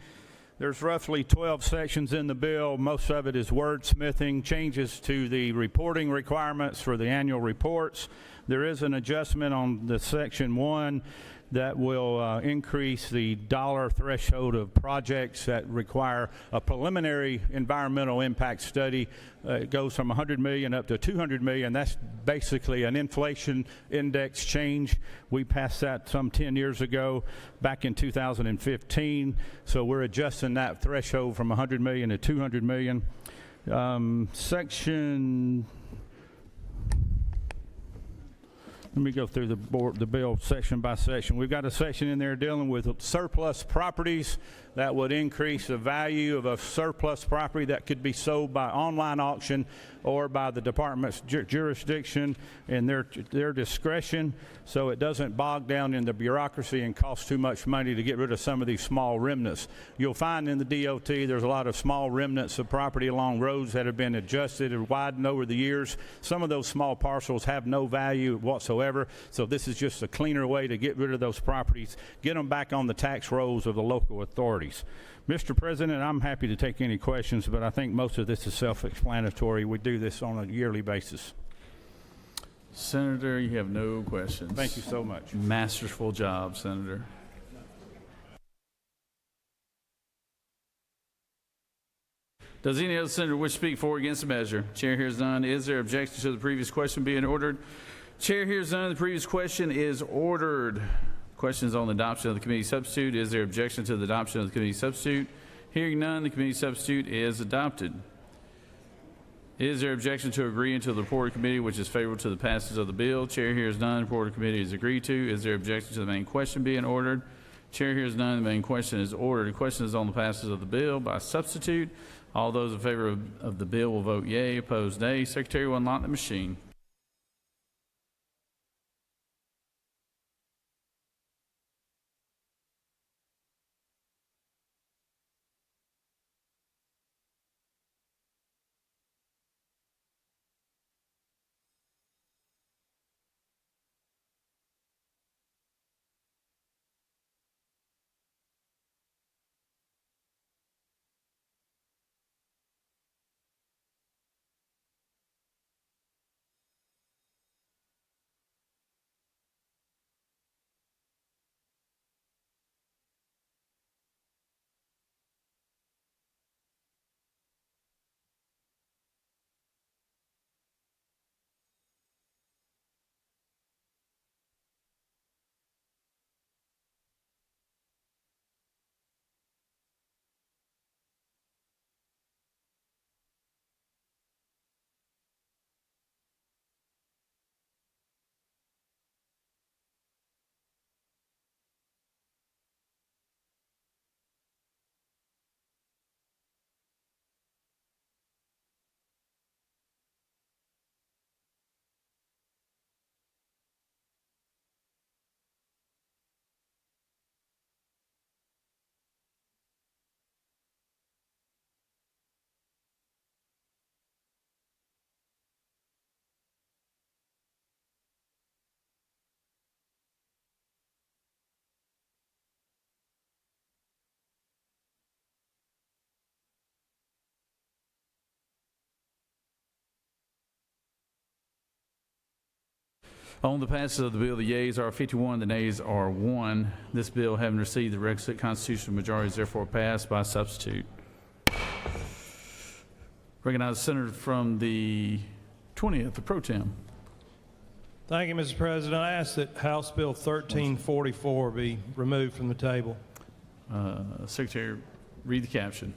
E: There's roughly 12 sections in the bill. Most of it is wordsmithing, changes to the reporting requirements for the annual reports. There is an adjustment on the Section 1 that will increase the dollar threshold of projects that require a preliminary environmental impact study. It goes from $100 million up to $200 million. That's basically an inflation index change. We passed that some 10 years ago, back in 2015. So we're adjusting that threshold from $100 million to $200 million. Let me go through the bill section by section. We've got a section in there dealing with surplus properties that would increase the value of a surplus property that could be sold by online auction or by the department's jurisdiction and their discretion, so it doesn't bog down in the bureaucracy and cost too much money to get rid of some of these small remnants. You'll find in the DOT there's a lot of small remnants of property along roads that have been adjusted and widened over the years. Some of those small parcels have no value whatsoever, so this is just a cleaner way to get rid of those properties, get them back on the tax rolls of the local authorities. Mr. President, I'm happy to take any questions, but I think most of this is self-explanatory. We do this on a yearly basis.
A: Senator, you have no questions.
E: Thank you so much.
A: Masterful job, Senator. Does any other senator wish to speak for or against the measure? Chair hears none. Is there objection to the previous question being ordered? Chair hears none. The previous question is ordered. Questions on the adoption of the committee substitute. Is there objection to the adoption of the committee substitute? Hearing none, the committee substitute is adopted. Is there objection to agreeing to the report of committee which is favorable to the passage of the bill? Chair hears none. The report of committee is agreed to. Is there objection to the main question being ordered? Chair hears none. The main question is ordered. The question is on the passage of the bill by substitute. All those in favor of the bill will vote yea. Opposed, nay. Secretary will unlock the machine. On the passage of the bill, the yeas are 51, the nays are 1. This bill, having received the requisite constitutional majority, is therefore passed by substitute. Recognize the senator from the 20th, the pro tem.
F: Thank you, Mr. President. I ask that House Bill 1344 be removed from the table.
A: Secretary, read the caption.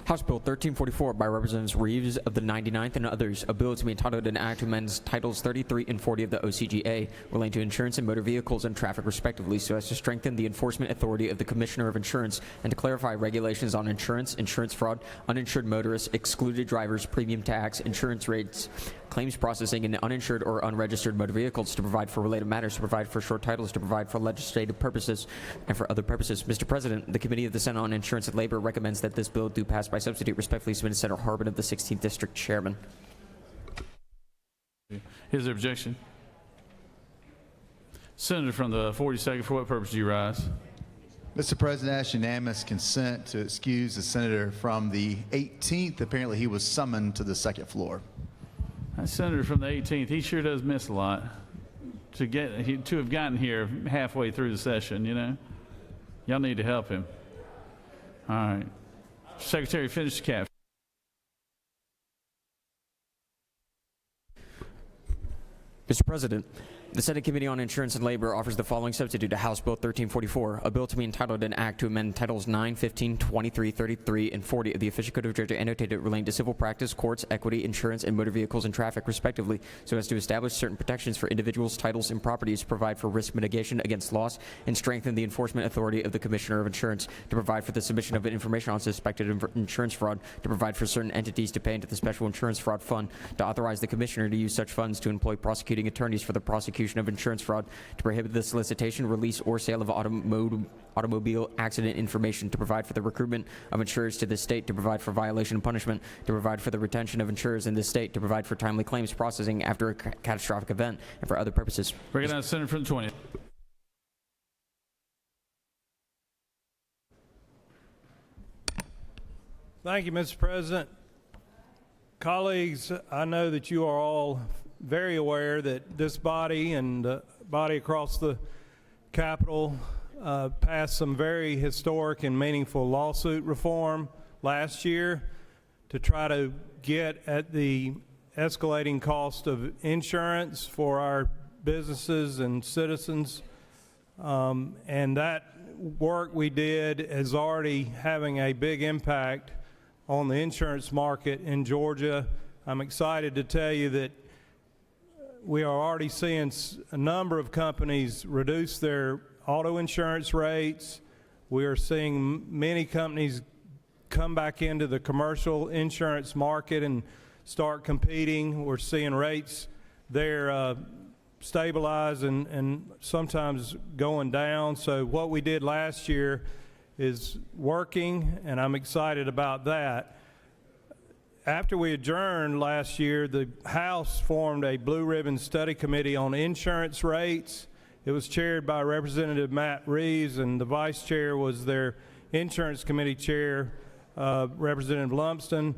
D: House Bill 1344 by Representatives Reeves of the 99th and others, a bill to be entitled an act to amend Titles 33 and 40 of the OCGA relating to insurance and motor vehicles and traffic respectively so as to strengthen the enforcement authority of the Commissioner of Insurance and to clarify regulations on insurance, insurance fraud, uninsured motorists, excluded drivers, premium tax, insurance rates, claims processing, and uninsured or unregistered motor vehicles, to provide for related matters, to provide for short titles, to provide for legislative purposes, and for other purposes. Mr. President, the Committee of the Senate on Insurance and Labor recommends that this bill do pass by substitute. Respectfully submitted, Senator Harbin of the 16th District, Chairman.
A: Is there objection? Senator from the 42nd, for what purpose do you rise?
J: Mr. President, I ask unanimous consent to excuse the senator from the 18th. Apparently, he was summoned to the second floor.
A: That senator from the 18th, he sure does miss a lot. To have gotten here halfway through the session, you know? Y'all need to help him. All right. Secretary, finish the caption.
D: Mr. President, the Senate Committee on Insurance and Labor offers the following substitute to House Bill 1344, a bill to be entitled an act to amend Titles 9, 15, 23, 33, and 40 of the Official Code of Georgia annotated relating to civil practice, courts, equity, insurance, and motor vehicles and traffic, respectively, so as to establish certain protections for individuals, titles, and properties, provide for risk mitigation against loss, and strengthen the enforcement authority of the Commissioner of Insurance, to provide for the submission of information on suspected insurance fraud, to provide for certain entities to pay into the Special Insurance Fraud Fund, to authorize the Commissioner to use such funds to employ prosecuting attorneys for the prosecution of insurance fraud, to prohibit the solicitation, release, or sale of automobile accident information, to provide for the recruitment of insurers to this state, to provide for violation and punishment, to provide for the retention of insurers in this state, to provide for timely claims processing after a catastrophic event, and for other purposes.
A: Recognize the senator from the 20th.
F: Thank you, Mr. President. Colleagues, I know that you are all very aware that this body and body across the Capitol passed some very historic and meaningful lawsuit reform last year to try to get at the escalating cost of insurance for our businesses and citizens. And that work we did is already having a big impact on the insurance market in Georgia. I'm excited to tell you that we are already seeing a number of companies reduce their auto insurance rates. We are seeing many companies come back into the commercial insurance market and start competing. We're seeing rates there stabilize and sometimes going down. So what we did last year is working, and I'm excited about that. After we adjourned last year, the House formed a Blue Ribbon Study Committee on insurance rates. It was chaired by Representative Matt Reeves, and the vice chair was their Insurance Committee chair, Representative Lumsden.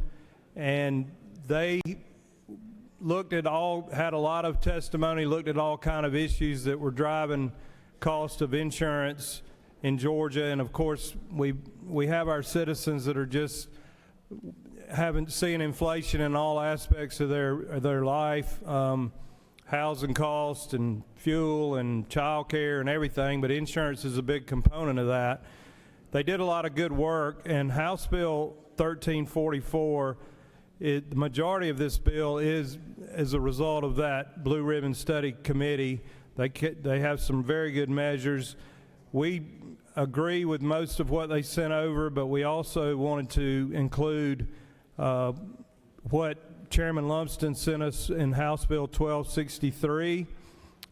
F: And they looked at had a lot of testimony, looked at all kind of issues that were driving cost of insurance in Georgia. And of course, we have our citizens that are just haven't seen inflation in all aspects of their life, housing costs and fuel and child care and everything, but insurance is a big component of that. They did a lot of good work, and House Bill 1344, the majority of this bill is as a result of that Blue Ribbon Study Committee. They have some very good measures. We agree with most of what they sent over, but we also wanted to include what Chairman Lumsden sent us in House Bill 1263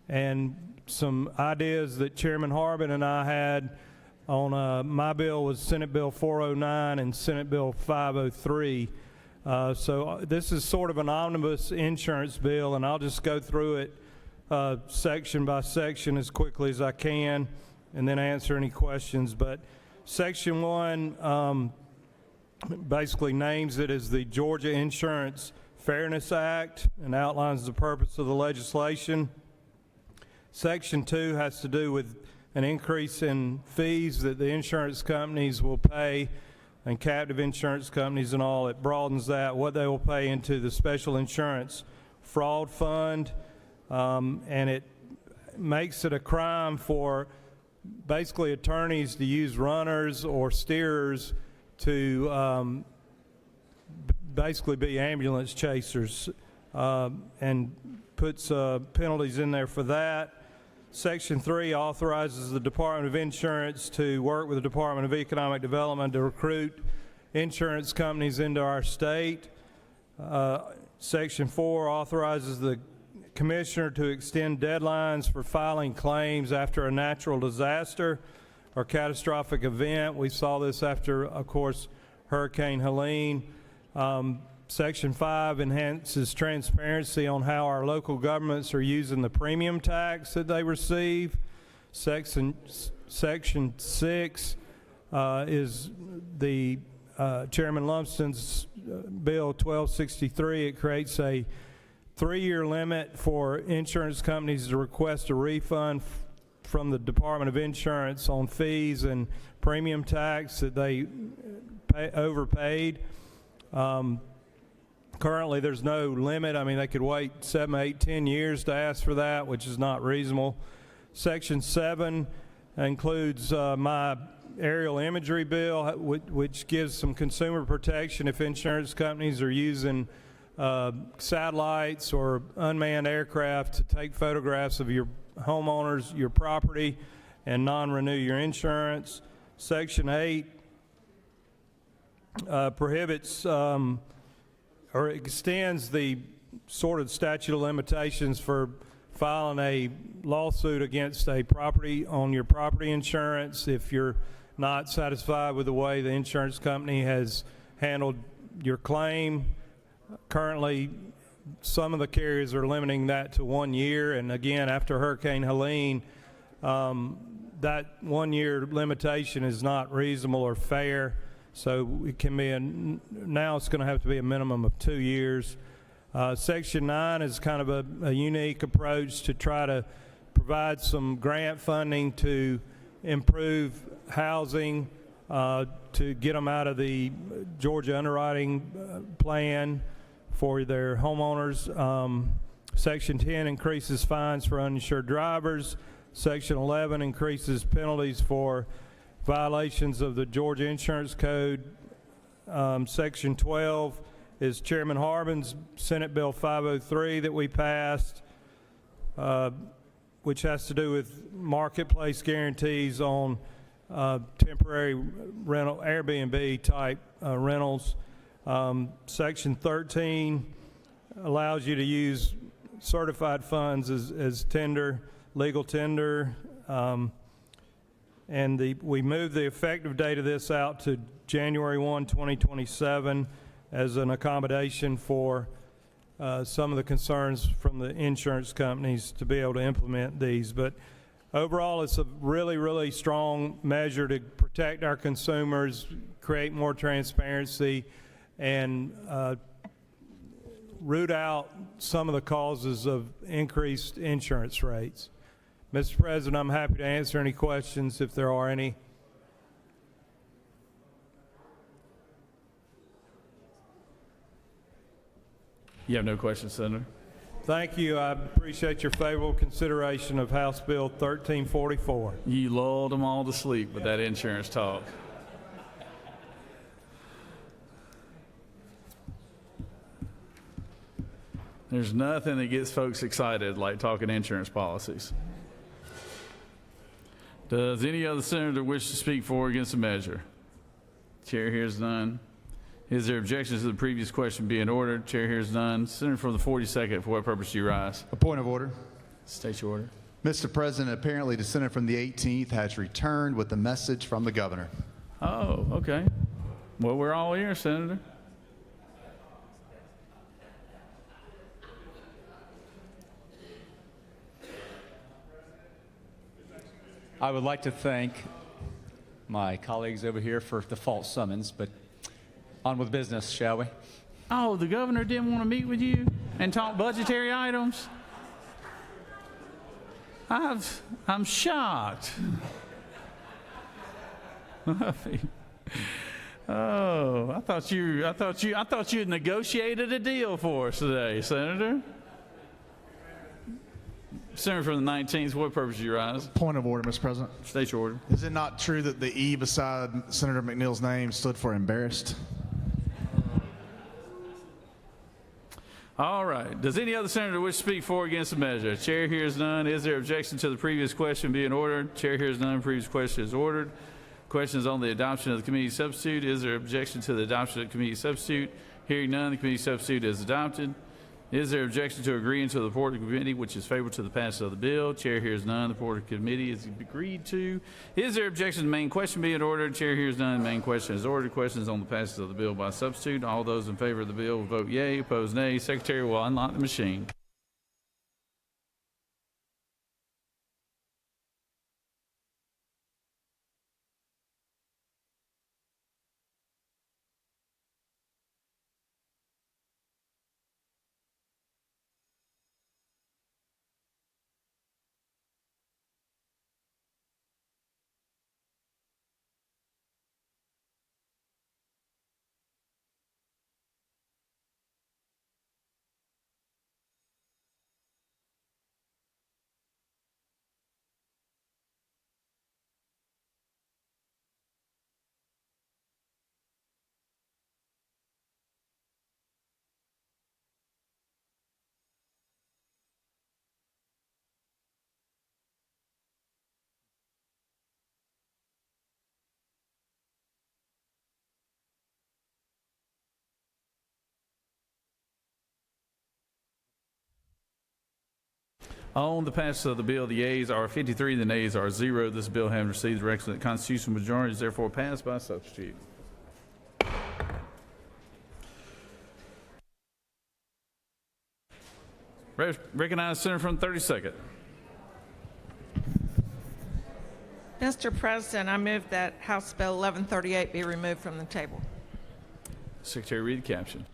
F: and some ideas that Chairman Harbin and I had on my bill was Senate Bill 409 and Senate Bill 503. So this is sort of an omnibus insurance bill, and I'll just go through it section by section as quickly as I can and then answer any questions. But Section 1 basically names it as the Georgia Insurance Fairness Act and outlines the purpose of the legislation. Section 2 has to do with an increase in fees that the insurance companies will pay, and captive insurance companies and all. It broadens that, what they will pay into the Special Insurance Fraud Fund, and it makes it a crime for basically attorneys to use runners or steerers to basically be ambulance chasers, and puts penalties in there for that. Section 3 authorizes the Department of Insurance to work with the Department of Economic Development to recruit insurance companies into our state. Section 4 authorizes the Commissioner to extend deadlines for filing claims after a natural disaster or catastrophic event. We saw this after, of course, Hurricane Helene. Section 5 enhances transparency on how our local governments are using the premium tax that they receive. Section 6 is the Chairman Lumsden's Bill 1263. It creates a 3-year limit for insurance companies to request a refund from the Department of Insurance on fees and premium tax that they overpaid. Currently, there's no limit. I mean, they could wait 7, 8, 10 years to ask for that, which is not reasonable. Section 7 includes my aerial imagery bill, which gives some consumer protection if insurance companies are using satellites or unmanned aircraft to take photographs of your homeowners, your property, and non-renew your insurance. Section 8 prohibits or extends the sort of statute of limitations for filing a lawsuit against a property on your property insurance if you're not satisfied with the way the insurance company has handled your claim. Currently, some of the carriers are limiting that to 1 year, and again, after Hurricane Helene, that 1 year limitation is not reasonable or fair. So it can be now it's going to have to be a minimum of 2 years. Section 9 is kind of a unique approach to try to provide some grant funding to improve housing, to get them out of the Georgia underwriting plan for their homeowners. Section 10 increases fines for uninsured drivers. Section 11 increases penalties for violations of the Georgia Insurance Code. Section 12 is Chairman Harbin's Senate Bill 503 that we passed, which has to do with marketplace guarantees on temporary rental, Airbnb type rentals. Section 13 allows you to use certified funds as tender, legal tender. And we moved the effective date of this out to January 1, 2027 as an accommodation for some of the concerns from the insurance companies to be able to implement these. But overall, it's a really, really strong measure to protect our consumers, create more transparency, and root out some of the causes of increased insurance rates. Mr. President, I'm happy to answer any questions if there are any.
A: You have no questions, Senator?
F: Thank you. I appreciate your favorable consideration of House Bill 1344.
A: You lulled them all to sleep with that insurance talk. There's nothing that gets folks excited like talking insurance policies. Does any other senator wish to speak for or against the measure? Chair hears none. Is there objections to the previous question being ordered? Chair hears none. Senator from the 42nd, for what purpose do you rise?
J: A point of order.
A: State your order.
J: Mr. President, apparently the senator from the 18th has returned with a message from the governor.
A: Oh, okay. Well, we're all ears, Senator.
G: I would like to thank my colleagues over here for the false summons, but on with business, shall we?
A: Oh, the governor didn't want to meet with you and talk budgetary items? I'm shocked. Oh, I thought you had negotiated a deal for us today, Senator. Senator from the 19th, what purpose do you rise?
V: Point of order, Mr. President.
A: State your order.
V: Is it not true that the E beside Senator McNeil's name stood for embarrassed?
A: All right. Does any other senator wish to speak for or against the measure? Chair hears none. Is there objection to the previous question being ordered? Chair hears none. Previous question is ordered. Questions on the adoption of the committee substitute. Is there objection to the adoption of the committee substitute? Hearing none, the committee substitute is adopted. Is there objection to agreeing to the report of the committee, which is favorable to the passage of the bill? Chair hears none. The report of the committee is agreed to. Is there objection to the main question being ordered? Chair hears none. The main question is ordered. Questions on the passage of the bill by substitute. All those in favor of the bill will vote yea. Opposed, nay. Secretary will unlock the machine. On the passage of the bill, the yeas are 53, the nays are 0. This bill, having received the requisite constitutional majority, is therefore passed by substitute. Recognize the senator from the 32nd.
H: Mr. President, I move that House Bill 1138 be removed from the table.
A: Secretary, read the caption.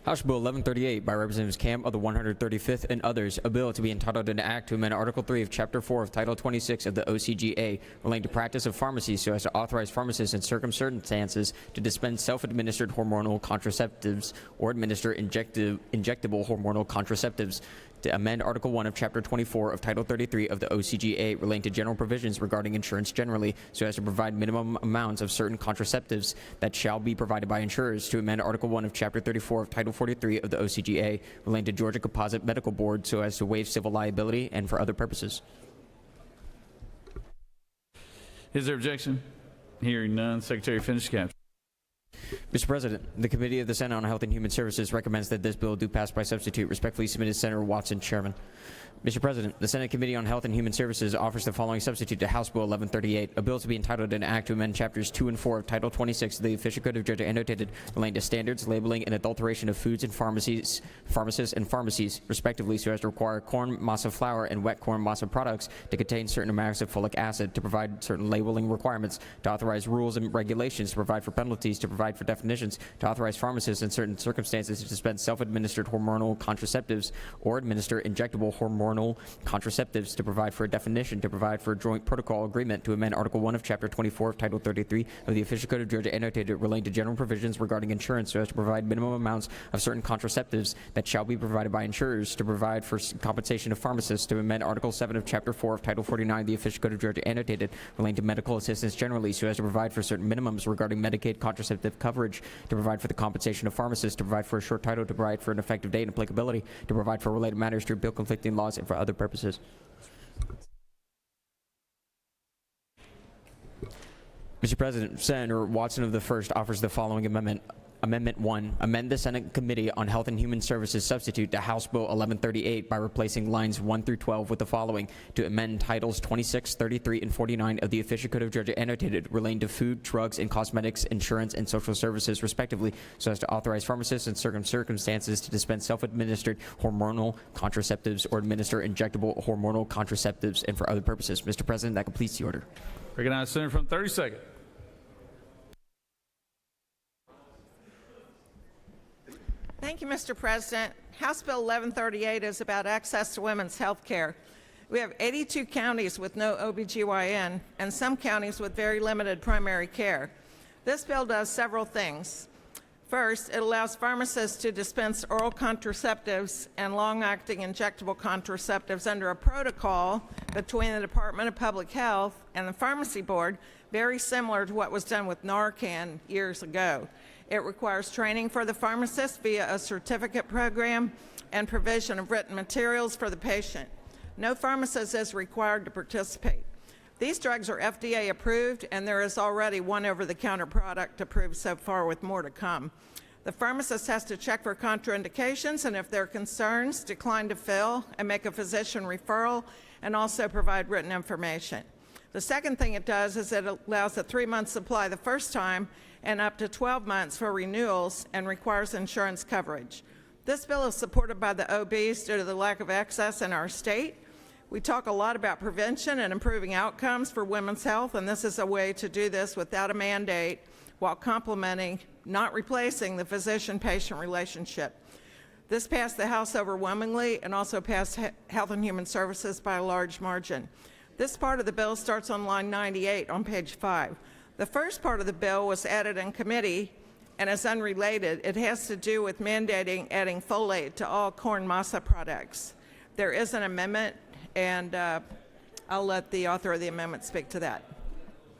D: House Bill 1138 by Representatives Camp of the 135th and others, a bill to be entitled an act to amend Article 3 of Chapter 4 of Title 26 of the OCGA relating to practice of pharmacy so as to authorize pharmacists in certain circumstances to dispense self-administered hormonal contraceptives or administer injectable hormonal contraceptives, to amend Article 1 of Chapter 24 of Title 33 of the OCGA relating to general provisions regarding insurance generally so as to provide minimum amounts of certain contraceptives that shall be provided by insurers, to amend Article 1 of Chapter 34 of Title 43 of the OCGA relating to Georgia Composite Medical Board so as to waive civil liability and for other purposes.
A: Is there objection? Hearing none, Secretary, finish the caption.
D: Mr. President, the Committee of the Senate on Health and Human Services recommends that this bill do pass by substitute. Respectfully submitted, Senator Watson, Chairman. Mr. President, the Senate Committee on Health and Human Services offers the following substitute to House Bill 1138, a bill to be entitled an act to amend Chapters 2 and 4 of Title 26 of the Official Code of Georgia annotated relating to standards, labeling, and adulteration of foods and pharmacies, pharmacists, and pharmacies, respectively, so as to require corn masa flour and wet corn masa products to contain certain amounts of folic acid, to provide certain labeling requirements, to authorize rules and regulations, to provide for penalties, to provide for definitions, to authorize pharmacists in certain circumstances to dispense self-administered hormonal contraceptives or administer injectable hormonal contraceptives, to provide for a definition, to provide for a joint protocol agreement, to amend Article 1 of Chapter 24 of Title 33 of the Official Code of Georgia annotated relating to general provisions regarding insurance so as to provide minimum amounts of certain contraceptives that shall be provided by insurers, to provide for compensation of pharmacists, to amend Article 7 of Chapter 4 of Title 49 of the Official Code of Georgia annotated relating to medical assistance generally so as to provide for certain minimums regarding Medicaid contraceptive coverage, to provide for the compensation of pharmacists, to provide for a short title, to provide for an effective date and applicability, to provide for related matters, to repeal conflicting laws, and for other purposes. Mr. President, Senator Watson of the 1st offers the following amendment. Amendment 1, amend the Senate Committee on Health and Human Services substitute to House Bill 1138 by replacing lines 1 through 12 with the following: to amend Titles 26, 33, and 49 of the Official Code of Georgia annotated relating to food, drugs, and cosmetics, insurance, and social services, respectively, so as to authorize pharmacists in certain circumstances to dispense self-administered hormonal contraceptives or administer injectable hormonal contraceptives and for other purposes. Mr. President, that completes the order.
A: Recognize the senator from 32nd.
H: Thank you, Mr. President. House Bill 1138 is about access to women's health care. We have 82 counties with no OBGYN and some counties with very limited primary care. This bill does several things. First, it allows pharmacists to dispense oral contraceptives and long-acting injectable contraceptives under a protocol between the Department of Public Health and the Pharmacy Board, very similar to what was done with Narcan years ago. It requires training for the pharmacist via a certificate program and provision of written materials for the patient. No pharmacist is required to participate. These drugs are FDA approved, and there is already one over-the-counter product approved so far, with more to come. The pharmacist has to check for contraindications, and if there are concerns, decline to fill and make a physician referral, and also provide written information. The second thing it does is it allows a 3-month supply the first time and up to 12 months for renewals and requires insurance coverage. This bill is supported by the OBs due to the lack of access in our state. We talk a lot about prevention and improving outcomes for women's health, and this is a way to do this without a mandate while complementing, not replacing, the physician-patient relationship. This passed the House overwhelmingly and also passed Health and Human Services by a large margin. This part of the bill starts on line 98 on page 5. The first part of the bill was added in committee and is unrelated. It has to do with mandating adding folate to all corn masa products. There is an amendment, and I'll let the author of the amendment speak to that.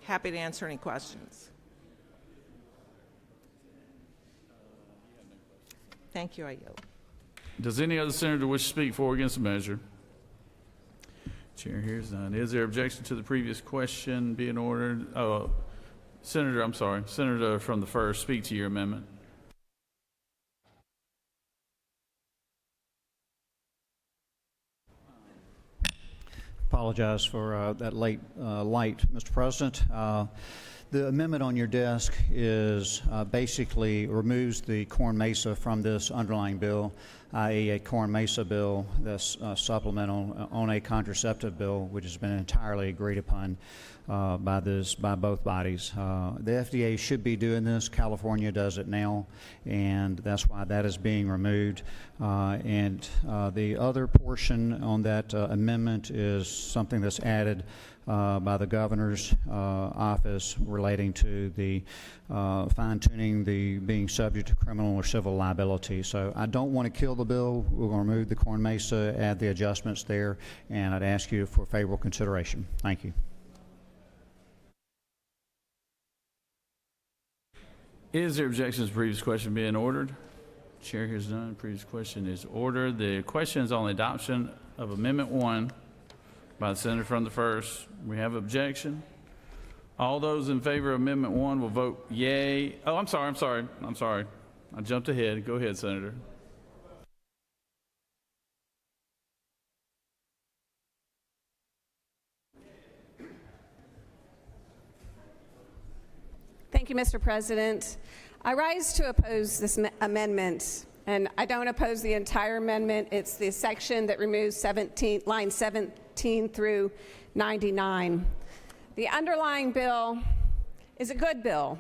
H: Happy to answer any questions. Thank you, I yield.
A: Does any other senator wish to speak for or against the measure? Chair hears none. Is there objection to the previous question being ordered? Senator from the first, speak to your amendment.
I: Apologize for that late light, Mr. President. The amendment on your desk is basically removes the corn mesa from this underlying bill, i.e. a corn mesa bill that's supplemental on a contraceptive bill, which has been entirely agreed upon by both bodies. The FDA should be doing this. California does it now, and that's why that is being removed. The other portion on that amendment is something that's added by the governor's office relating to the fine-tuning the being subject to criminal or civil liability. So I don't want to kill the bill. We're going to remove the corn mesa, add the adjustments there, and I'd ask you for favorable consideration. Thank you.
A: Is there objection to the previous question being ordered? Chair hears none. Previous question is ordered. The question is on the adoption of Amendment 1 by the senator from the first. We have objection. All those in favor of Amendment 1 will vote yay. Oh, I'm sorry. I jumped ahead. Go ahead, Senator.
K: Thank you, Mr. President. I rise to oppose this amendment, and I don't oppose the entire amendment. It's the section that removes line 17 through 99. The underlying bill is a good bill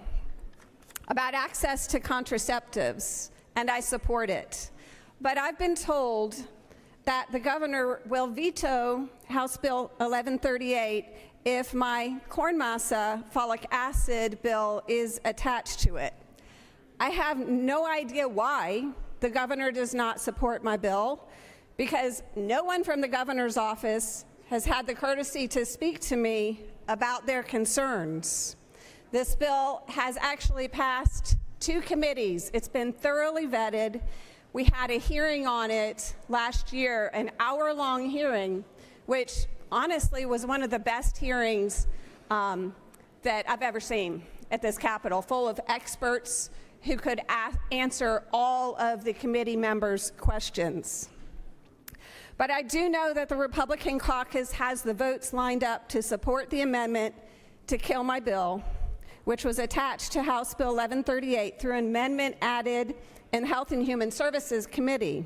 K: about access to contraceptives, and I support it. But I've been told that the governor will veto House Bill 1138 if my corn masa folic acid bill is attached to it. I have no idea why the governor does not support my bill, because no one from the governor's office has had the courtesy to speak to me about their concerns. This bill has actually passed 2 committees. It's been thoroughly vetted. We had a hearing on it last year, an hour-long hearing, which honestly was one of the best hearings that I've ever seen at this Capitol, full of experts who could answer all of the committee members' questions. But I do know that the Republican caucus has the votes lined up to support the amendment to kill my bill, which was attached to House Bill 1138 through an amendment added in Health and Human Services Committee.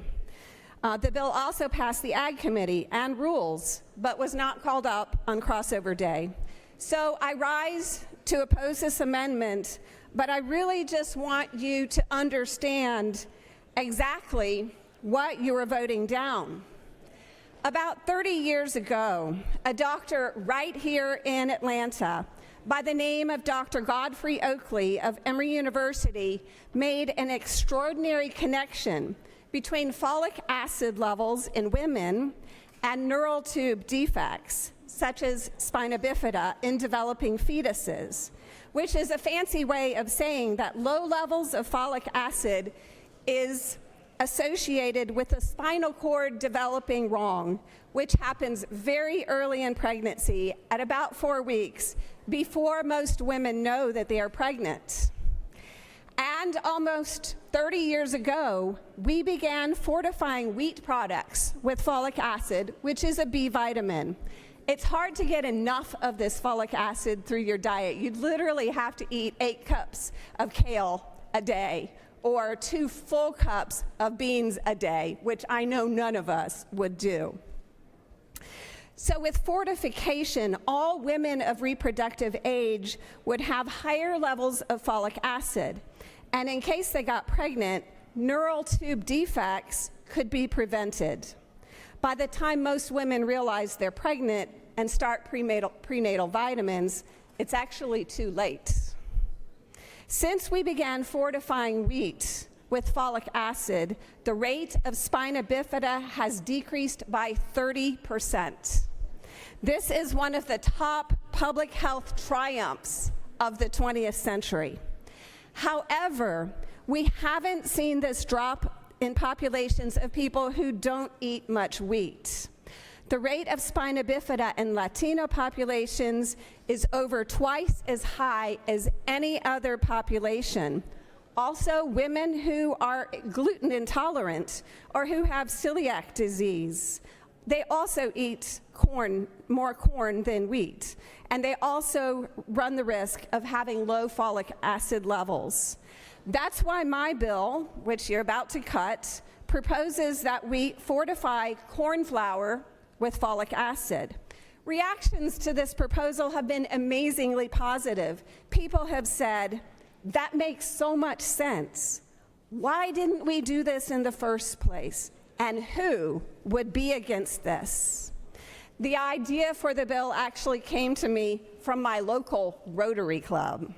K: The bill also passed the Ag Committee and Rules, but was not called up on crossover day. So I rise to oppose this amendment, but I really just want you to understand exactly what you are voting down. About 30 years ago, a doctor right here in Atlanta by the name of Dr. Godfrey Oakley of Emory University made an extraordinary connection between folic acid levels in women and neural tube defects, such as spina bifida in developing fetuses, which is a fancy way of saying that low levels of folic acid is associated with the spinal cord developing wrong, which happens very early in pregnancy at about 4 weeks, before most women know that they are pregnant. And almost 30 years ago, we began fortifying wheat products with folic acid, which is a B vitamin. It's hard to get enough of this folic acid through your diet. You'd literally have to eat 8 cups of kale a day or 2 full cups of beans a day, which I know none of us would do. So with fortification, all women of reproductive age would have higher levels of folic acid. And in case they got pregnant, neural tube defects could be prevented. By the time most women realize they're pregnant and start prenatal vitamins, it's actually too late. Since we began fortifying wheat with folic acid, the rate of spina bifida has decreased by 30%. This is one of the top public health triumphs of the 20th century. However, we haven't seen this drop in populations of people who don't eat much wheat. The rate of spina bifida in Latino populations is over twice as high as any other population. Also, women who are gluten intolerant or who have celiac disease, they also eat more corn than wheat, and they also run the risk of having low folic acid levels. That's why my bill, which you're about to cut, proposes that we fortify corn flour with folic acid. Reactions to this proposal have been amazingly positive. People have said, that makes so much sense. Why didn't we do this in the first place? And who would be against this? The idea for the bill actually came to me from my local Rotary Club.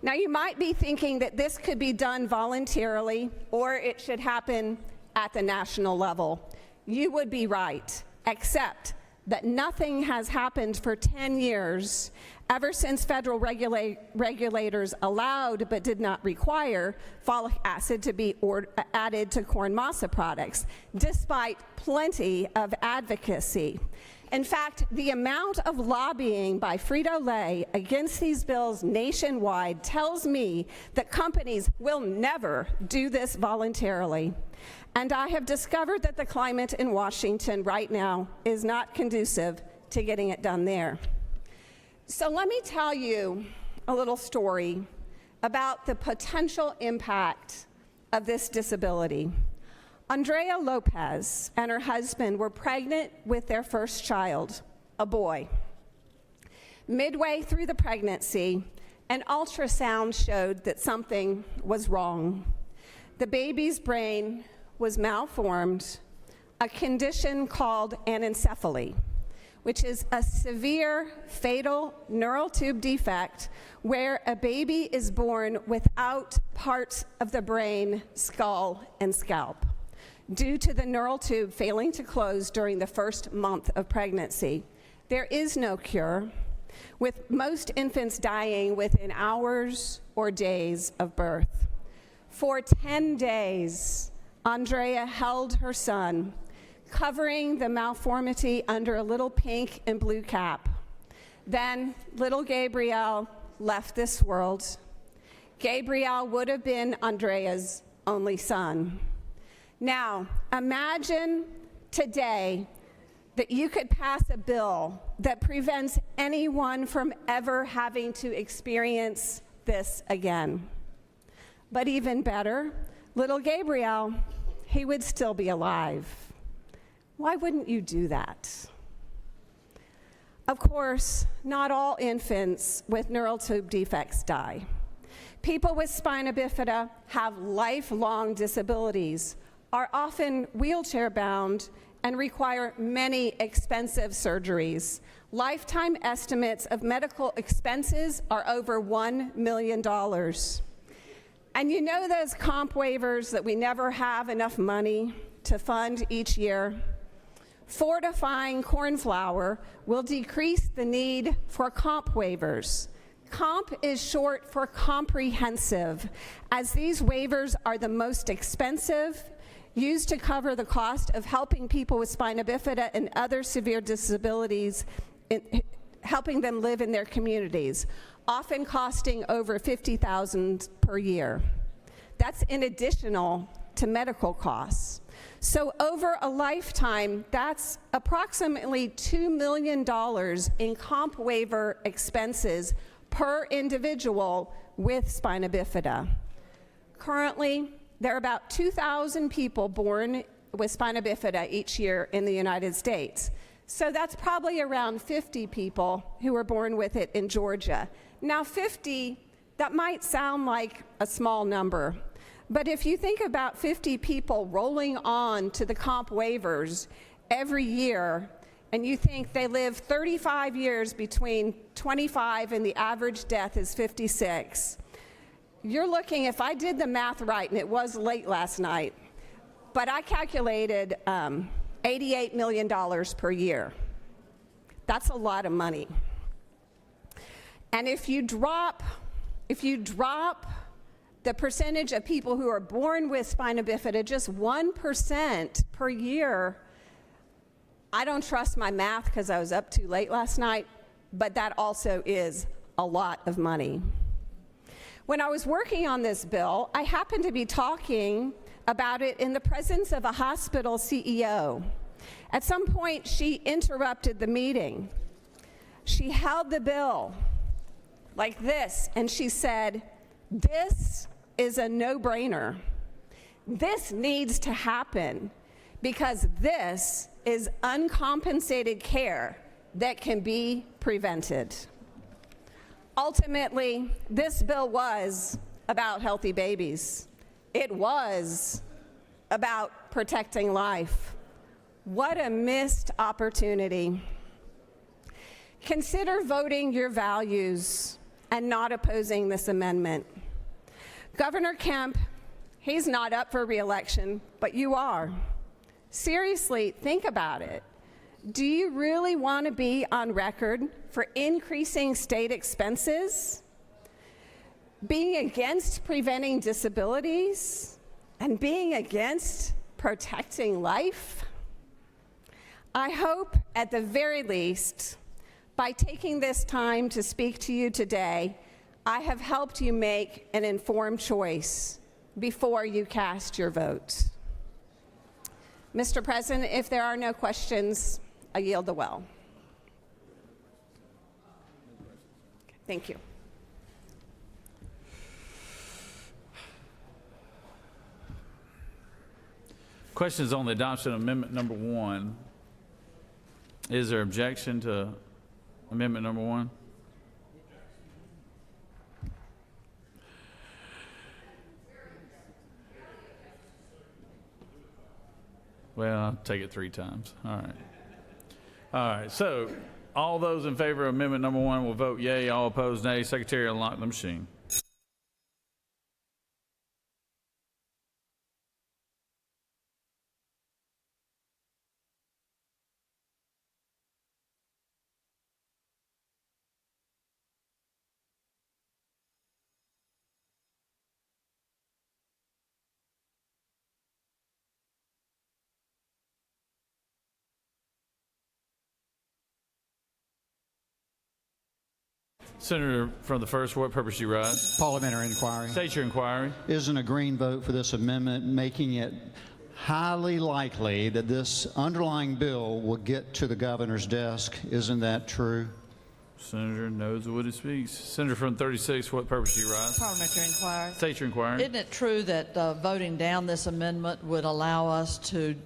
K: Now, you might be thinking that this could be done voluntarily or it should happen at the national level. You would be right, except that nothing has happened for 10 years ever since federal regulators allowed but did not require folic acid to be added to corn masa products, despite plenty of advocacy. In fact, the amount of lobbying by Frito-Lay against these bills nationwide tells me that companies will never do this voluntarily. And I have discovered that the climate in Washington right now is not conducive to getting it done there. So let me tell you a little story about the potential impact of this disability. Andrea Lopez and her husband were pregnant with their first child, a boy. Midway through the pregnancy, an ultrasound showed that something was wrong. The baby's brain was malformed, a condition called anencephaly, which is a severe fatal neural tube defect where a baby is born without parts of the brain, skull, and scalp, due to the neural tube failing to close during the first month of pregnancy. There is no cure, with most infants dying within hours or days of birth. For 10 days, Andrea held her son, covering the malformity under a little pink and blue cap. Then little Gabriel left this world. Gabriel would have been Andrea's only son. Now, imagine today that you could pass a bill that prevents anyone from ever having to experience this again. But even better, little Gabriel, he would still be alive. Why wouldn't you do that? Of course, not all infants with neural tube defects die. People with spina bifida have lifelong disabilities, are often wheelchair-bound, and require many expensive surgeries. Lifetime estimates of medical expenses are over $1 million. And you know those comp waivers that we never have enough money to fund each year? Fortifying corn flour will decrease the need for comp waivers. Comp is short for comprehensive, as these waivers are the most expensive, used to cover the cost of helping people with spina bifida and other severe disabilities, helping them live in their communities, often costing over $50,000 per year. That's in additional to medical costs. So over a lifetime, that's approximately $2 million in comp waiver expenses per individual with spina bifida. Currently, there are about 2,000 people born with spina bifida each year in the United States. So that's probably around 50 people who were born with it in Georgia. Now 50, that might sound like a small number, but if you think about 50 people rolling on to the comp waivers every year, and you think they live 35 years between 25 and the average death is 56, you're looking, if I did the math right, and it was late last night, but I calculated $88 million per year. That's a lot of money. And if you drop the percentage of people who are born with spina bifida just 1% per year, I don't trust my math because I was up too late last night, but that also is a lot of money. When I was working on this bill, I happened to be talking about it in the presence of a hospital CEO. At some point, she interrupted the meeting. She held the bill like this, and she said, "This is a no-brainer. This needs to happen because this is uncompensated care that can be prevented." Ultimately, this bill was about healthy babies. It was about protecting life. What a missed opportunity. Consider voting your values and not opposing this amendment. Governor Kemp, he's not up for re-election, but you are. Seriously, think about it. Do you really want to be on record for increasing state expenses, being against preventing disabilities, and being against protecting life? I hope, at the very least, by taking this time to speak to you today, I have helped you make an informed choice before you cast your vote. Mr. President, if there are no questions, I yield the well. Thank you.
A: Questions on the adoption of amendment number 1. Is there objection to amendment number 1? Well, I'll take it 3 times. All right. All right. So all those in favor of amendment number 1 will vote yea. All opposed, nay. Secretary will unlock the machine. Senator from the first, what purpose you rise?
I: Parliamentary inquiry.
A: State your inquiry.
I: Isn't a green vote for this amendment making it highly likely that this underlying bill will get to the governor's desk? Isn't that true?
A: Senator knows what he speaks. Senator from 36, what purpose do you rise?
C: Parliamentary inquiry.
A: State your inquiry.
C: Isn't it true that voting down this amendment would allow us to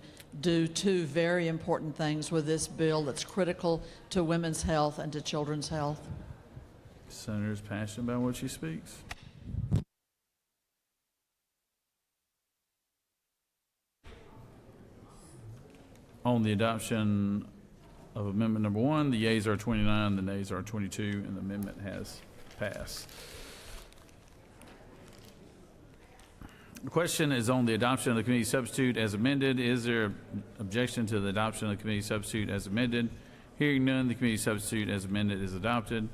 C: do 2 very important things with this bill that's critical to women's health and to children's health?
A: Senator's passionate about what she speaks. On the adoption of amendment number 1, the yeas are 29, the nays are 22, and the amendment has passed. The question is on the adoption of the committee substitute as amended. Is there objection to the adoption of the committee substitute as amended? Hearing none, the committee substitute as amended is adopted.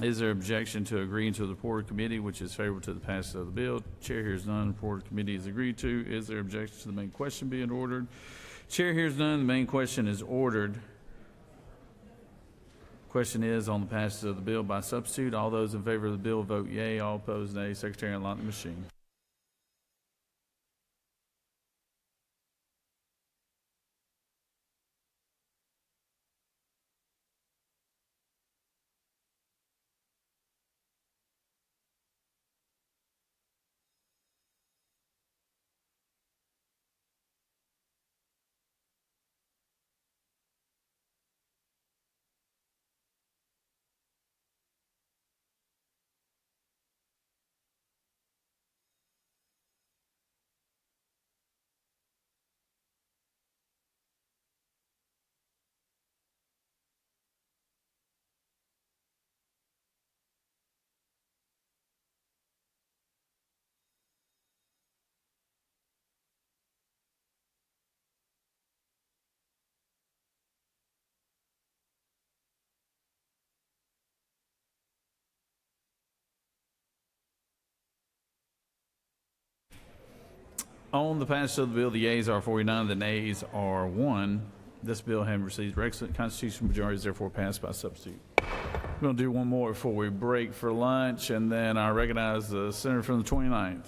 A: Is there objection to agreeing to the report of committee, which is favorable to the passage of the bill? Chair hears none. Report of committee is agreed to. Is there objection to the main question being ordered? Chair hears none. The main question is ordered. Question is on the passage of the bill by substitute. All those in favor of the bill vote yea. All opposed, nay. Secretary, unlock the machine. On the passage of the bill, the yeas are 49, the nays are 1. This bill, having received requisite constitutional majority, is therefore passed by substitute. We're going to do one more before we break for lunch, and then I recognize the senator from the 29th.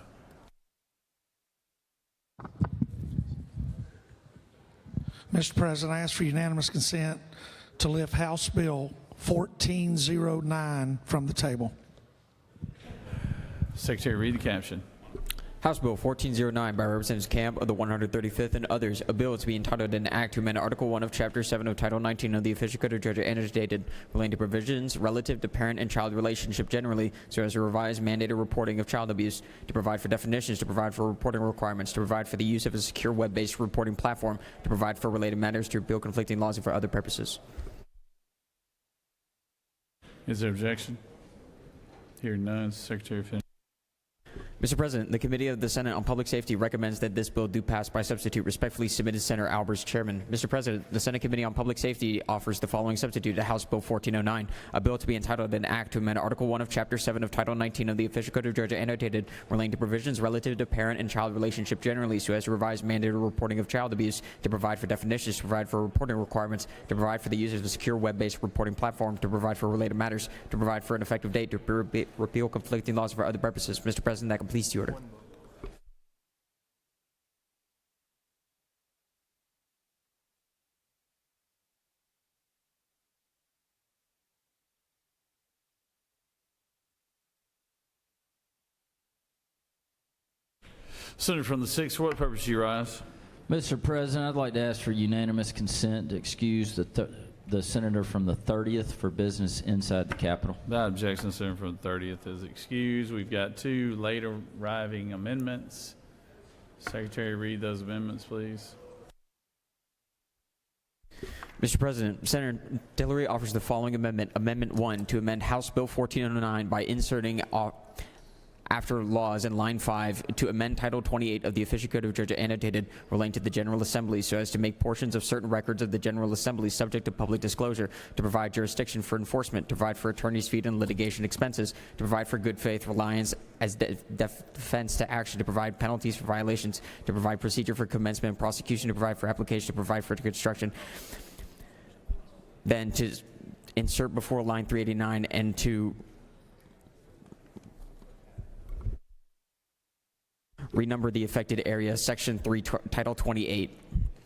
L: Mr. President, I ask for unanimous consent to lift House Bill 1409 from the table.
A: Secretary, read the caption.
D: House Bill 1409 by Representatives Camp of the 135th and others, a bill to be entitled an act to amend Article 1 of Chapter 7 of Title 19 of the Official Code of Georgia annotated relating to provisions relative to parent and child relationship generally, so as to revise mandated reporting of child abuse, to provide for definitions, to provide for reporting requirements, to provide for the use of a secure web-based reporting platform, to provide for related matters, to repeal conflicting laws, and for other purposes.
A: Is there objection? Hearing none, Secretary finish.
D: Mr. President, the Committee of the Senate on Public Safety recommends that this bill do pass by substitute. Respectfully submitted, Senator Albers, Chairman. Mr. President, the Senate Committee on Public Safety offers the following substitute to House Bill 1409, a bill to be entitled an act to amend Article 1 of Chapter 7 of Title 19 of the Official Code of Georgia annotated relating to provisions relative to parent and child relationship generally, so as to revise mandated reporting of child abuse, to provide for definitions, to provide for reporting requirements, to provide for the use of a secure web-based reporting platform, to provide for related matters, to provide for an effective date, to repeal conflicting laws for other purposes. Mr. President, that completes the order.
A: Senator from the 6th, for what purpose do you rise?
M: Mr. President, I'd like to ask for unanimous consent to excuse the senator from the 30th for business inside the Capitol.
A: Without objection, the senator from the 30th is excused. We've got 2 later arriving amendments. Secretary, read those amendments, please.
D: Mr. President, Senator Tillery offers the following amendment. Amendment 1, to amend House Bill 1409 by inserting after laws in line 5 to amend Title 28 of the Official Code of Georgia annotated relating to the General Assembly so as to make portions of certain records of the General Assembly subject to public disclosure, to provide jurisdiction for enforcement, to provide for attorney's fees and litigation expenses, to provide for good faith reliance as defense to action, to provide penalties for violations, to provide procedure for commencement and prosecution, to provide for application, to provide for construction. Then to insert before line 389 and to renumber the affected area. Section 3, Title 28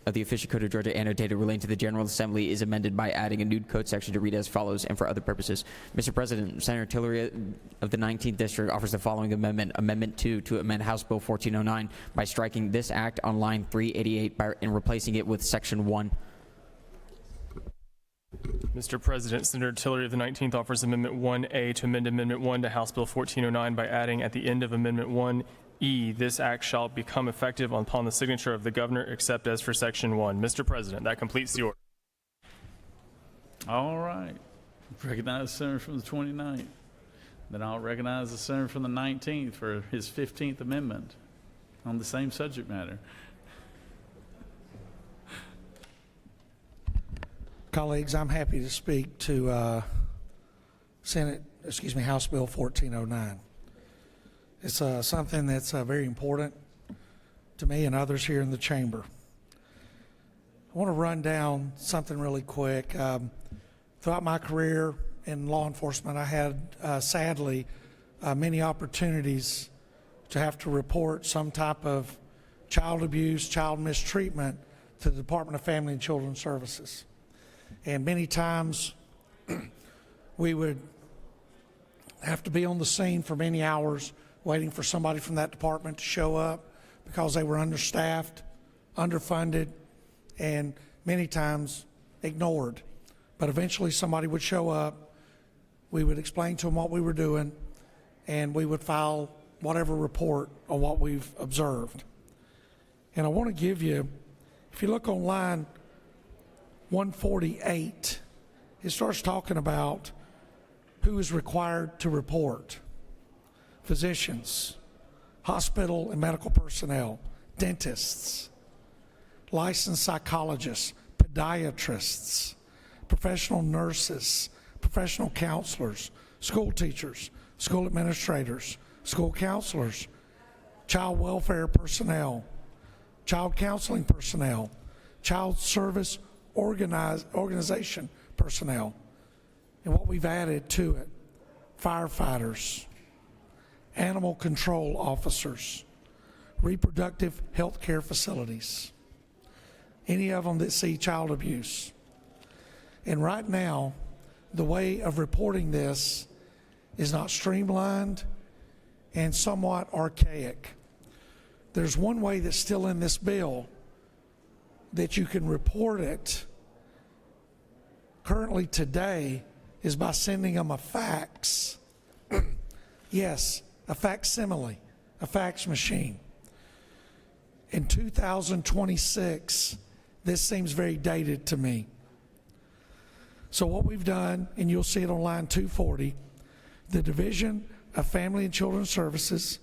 D: of the Official Code of Georgia annotated relating to the General Assembly is amended by adding a new code section to read as follows and for other purposes. Mr. President, Senator Tillery of the 19th District offers the following amendment. Amendment 2, to amend House Bill 1409 by striking this act on line 388 and replacing it with Section 1.
O: Mr. President, Senator Tillery of the 19th offers Amendment 1A to amend Amendment 1 to House Bill 1409 by adding at the end of Amendment 1, E, this act shall become effective upon the signature of the governor, except as for Section 1. Mr. President, that completes the order.
A: All right. Recognize the senator from the 29th. Then I'll recognize the senator from the 19th for his 15th amendment on the same subject matter.
L: Colleagues, I'm happy to speak to House Bill 1409. It's something that's very important to me and others here in the chamber. I want to run down something really quick. Throughout my career in law enforcement, I had, sadly, many opportunities to have to report some type of child abuse, child mistreatment to the Department of Family and Children's Services. And many times we would have to be on the scene for many hours waiting for somebody from that department to show up because they were understaffed, underfunded, and many times ignored. But eventually somebody would show up, we would explain to them what we were doing, and we would file whatever report on what we've observed. And I want to give you, if you look on line 148, it starts talking about who is required to report. Physicians, hospital and medical personnel, dentists, licensed psychologists, podiatrists, professional nurses, professional counselors, school teachers, school administrators, school counselors, child welfare personnel, child counseling personnel, child service organization personnel. And what we've added to it, firefighters, animal control officers, reproductive health care facilities, any of them that see child abuse. And right now, the way of reporting this is not streamlined and somewhat archaic. There's one way that's still in this bill that you can report it currently today is by sending them a fax. Yes, a facsimile, a fax machine. In 2026, this seems very dated to me. So what we've done, and you'll see it on line 240, the Division of Family and Children's Services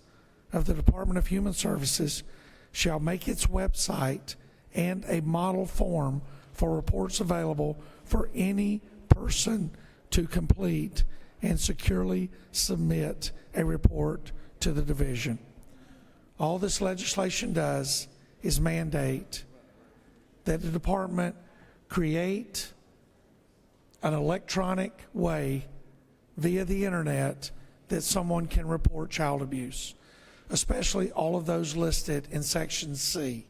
L: of the Department of Human Services shall make its website and a model form for reports available for any person to complete and securely submit a report to the division. All this legislation does is mandate that the department create an electronic way via the internet that someone can report child abuse, especially all of those listed in Section C,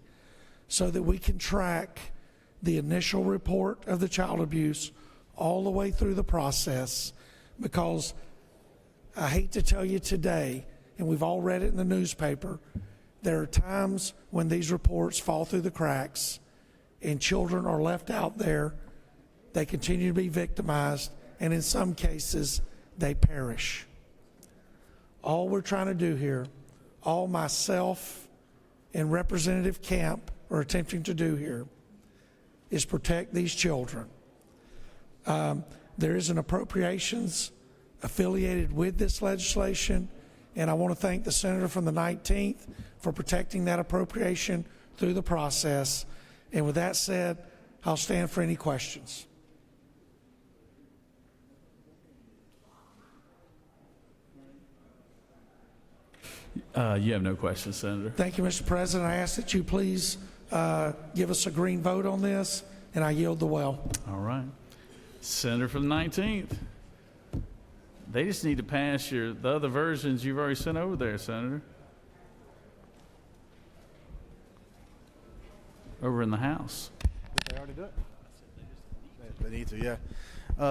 L: so that we can track the initial report of the child abuse all the way through the process. Because I hate to tell you today, and we've all read it in the newspaper, there are times when these reports fall through the cracks and children are left out there. They continue to be victimized, and in some cases, they perish. All we're trying to do here, all myself and Representative Camp are attempting to do here, is protect these children. There is an appropriations affiliated with this legislation, and I want to thank the senator from the 19th for protecting that appropriation through the process. And with that said, I'll stand for any questions.
A: You have no questions, Senator.
L: Thank you, Mr. President. I ask that you please give us a green vote on this, and I yield the well.
A: All right. Senator from the 19th. They just need to pass the other versions you've already sent over there, Senator. Over in the House.
J: Did they already do it? They need to, yeah.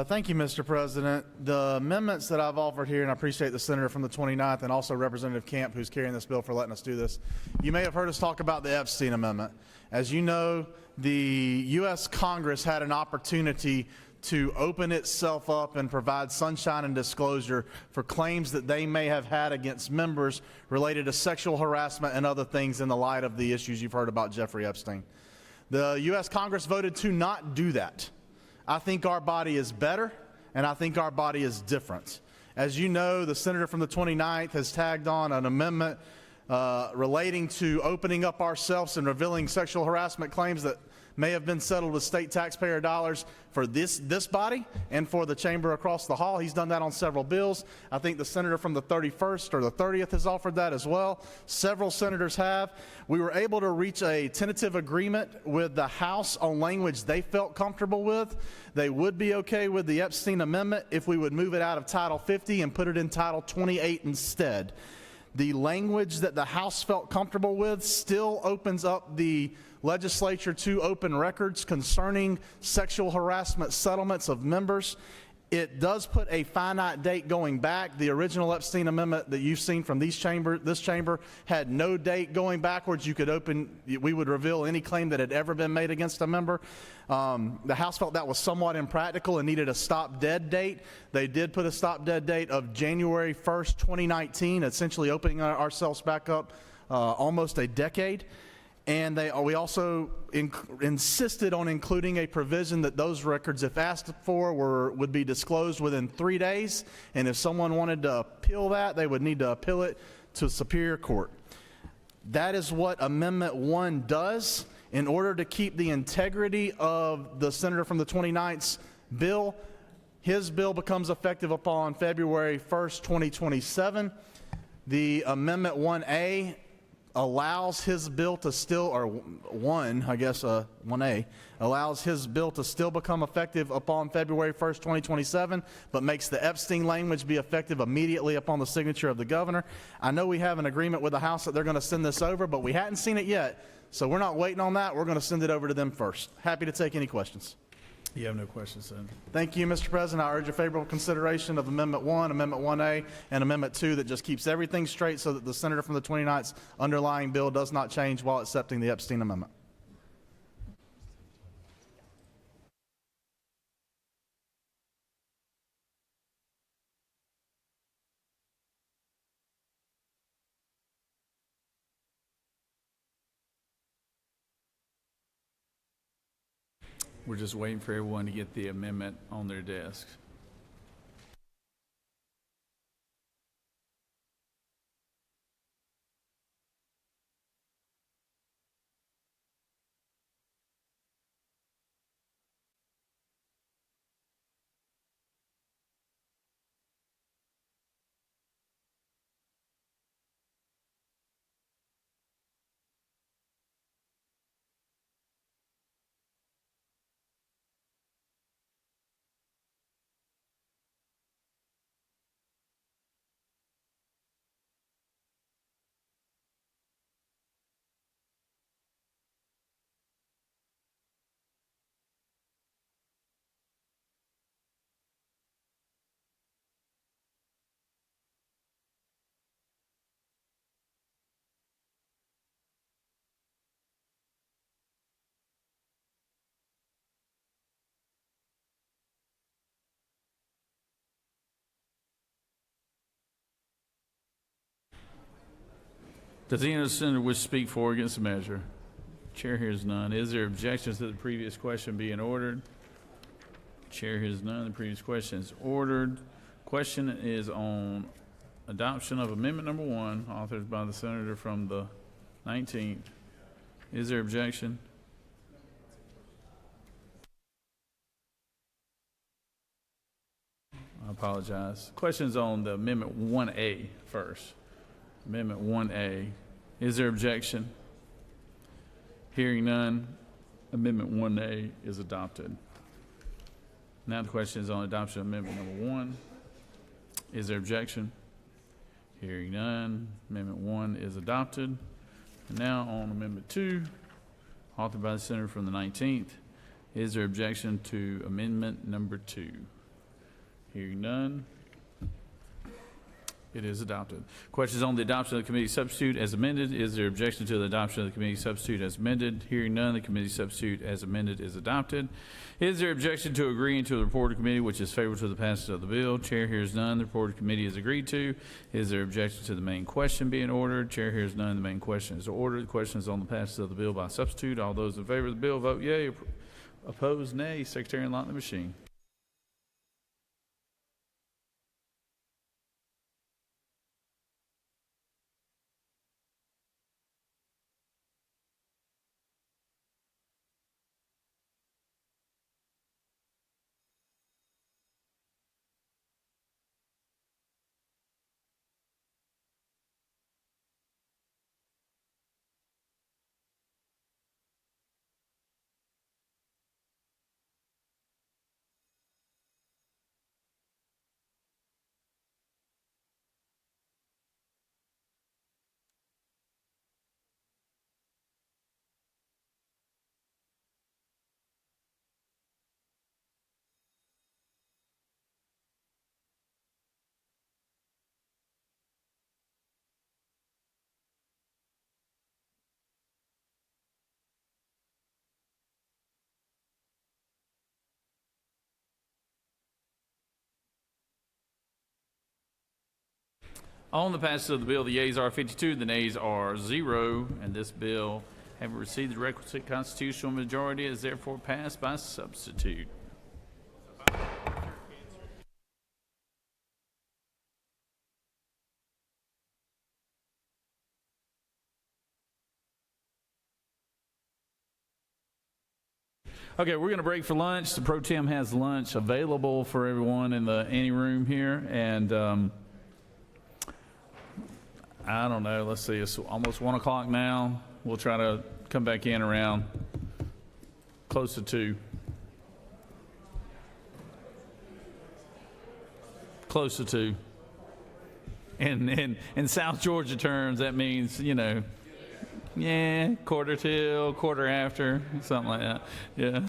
J: Thank you, Mr. President. The amendments that I've offered here, and I appreciate the senator from the 29th and also Representative Camp, who's carrying this bill, for letting us do this. You may have heard us talk about the Epstein Amendment. As you know, the U.S. Congress had an opportunity
V: to open itself up and provide sunshine and disclosure for claims that they may have had against members related to sexual harassment and other things in the light of the issues you've heard about Jeffrey Epstein. The U.S. Congress voted to not do that. I think our body is better, and I think our body is different. As you know, the senator from the 29th has tagged on an amendment relating to opening up ourselves and revealing sexual harassment claims that may have been settled with state taxpayer dollars for this body and for the chamber across the hall. He's done that on several bills. I think the senator from the 31st or the 30th has offered that as well. Several senators have. We were able to reach a tentative agreement with the House on language they felt comfortable with. They would be okay with the Epstein Amendment if we would move it out of Title 50 and put it in Title 28 instead. The language that the House felt comfortable with still opens up the legislature to open records concerning sexual harassment settlements of members. It does put a finite date going back. The original Epstein Amendment that you've seen from this chamber had no date going backwards. We would reveal any claim that had ever been made against a member. The House felt that was somewhat impractical and needed a stop-dead date. They did put a stop-dead date of January 1st, 2019, essentially opening ourselves back up almost a decade. And we also insisted on including a provision that those records, if asked for, would be disclosed within 3 days. And if someone wanted to appeal that, they would need to appeal it to Superior Court. That is what Amendment 1 does. In order to keep the integrity of the senator from the 29th's bill, his bill becomes effective upon February 1st, 2027. The Amendment 1A allows his bill to still, or 1A, allows his bill to still become effective upon February 1st, 2027, but makes the Epstein language be effective immediately upon the signature of the governor. I know we have an agreement with the House that they're going to send this over, but we hadn't seen it yet, so we're not waiting on that. We're going to send it over to them first. Happy to take any questions.
A: You have no questions, Senator.
V: Thank you, Mr. President. I urge your favorable consideration of Amendment 1, Amendment 1A, and Amendment 2 that just keeps everything straight so that the senator from the 29th's underlying bill does not change while accepting the Epstein Amendment.
A: We're just waiting for everyone to get the amendment on their desks. Does any other senator wish to speak for or against the measure? Chair hears none. Is there objections to the previous question being ordered? Chair hears none. The previous question is ordered. Question is on adoption of amendment number 1, authored by the senator from the 19th. Is there objection? I apologize. Questions on the amendment 1A first. Amendment 1A. Is there objection? Hearing none, Amendment 1A is adopted. Now the question is on adoption of Amendment number 1. Is there objection? Hearing none, Amendment 1 is adopted. And now on Amendment 2, authored by the senator from the 19th. Is there objection to Amendment number 2? Hearing none. It is adopted. Questions on the adoption of the committee substitute as amended. Is there objection to the adoption of the committee substitute as amended? Hearing none, the committee substitute as amended is adopted. Is there objection to agreeing to the report of committee which is favorable to the passage of the bill? Chair hears none. The report of committee is agreed to. Is there objection to the main question being ordered? Chair hears none. The main question is ordered. The question is on the passage of the bill by substitute. All those in favor of the bill vote yea. Opposed, nay. Secretary, unlock the machine. On the passage of the bill, the yeas are 52, the nays are 0, and this bill, having received the requisite constitutional majority, is therefore passed by substitute. Okay, we're going to break for lunch. The Pro Tem has lunch available for everyone in the ante room here, and I don't know, let's see, it's almost 1 o'clock now. We'll try to come back in around close to 2. Close to 2. And in South Georgia terms, that means, you know, yeah, quarter till, quarter after, something like that. Yeah.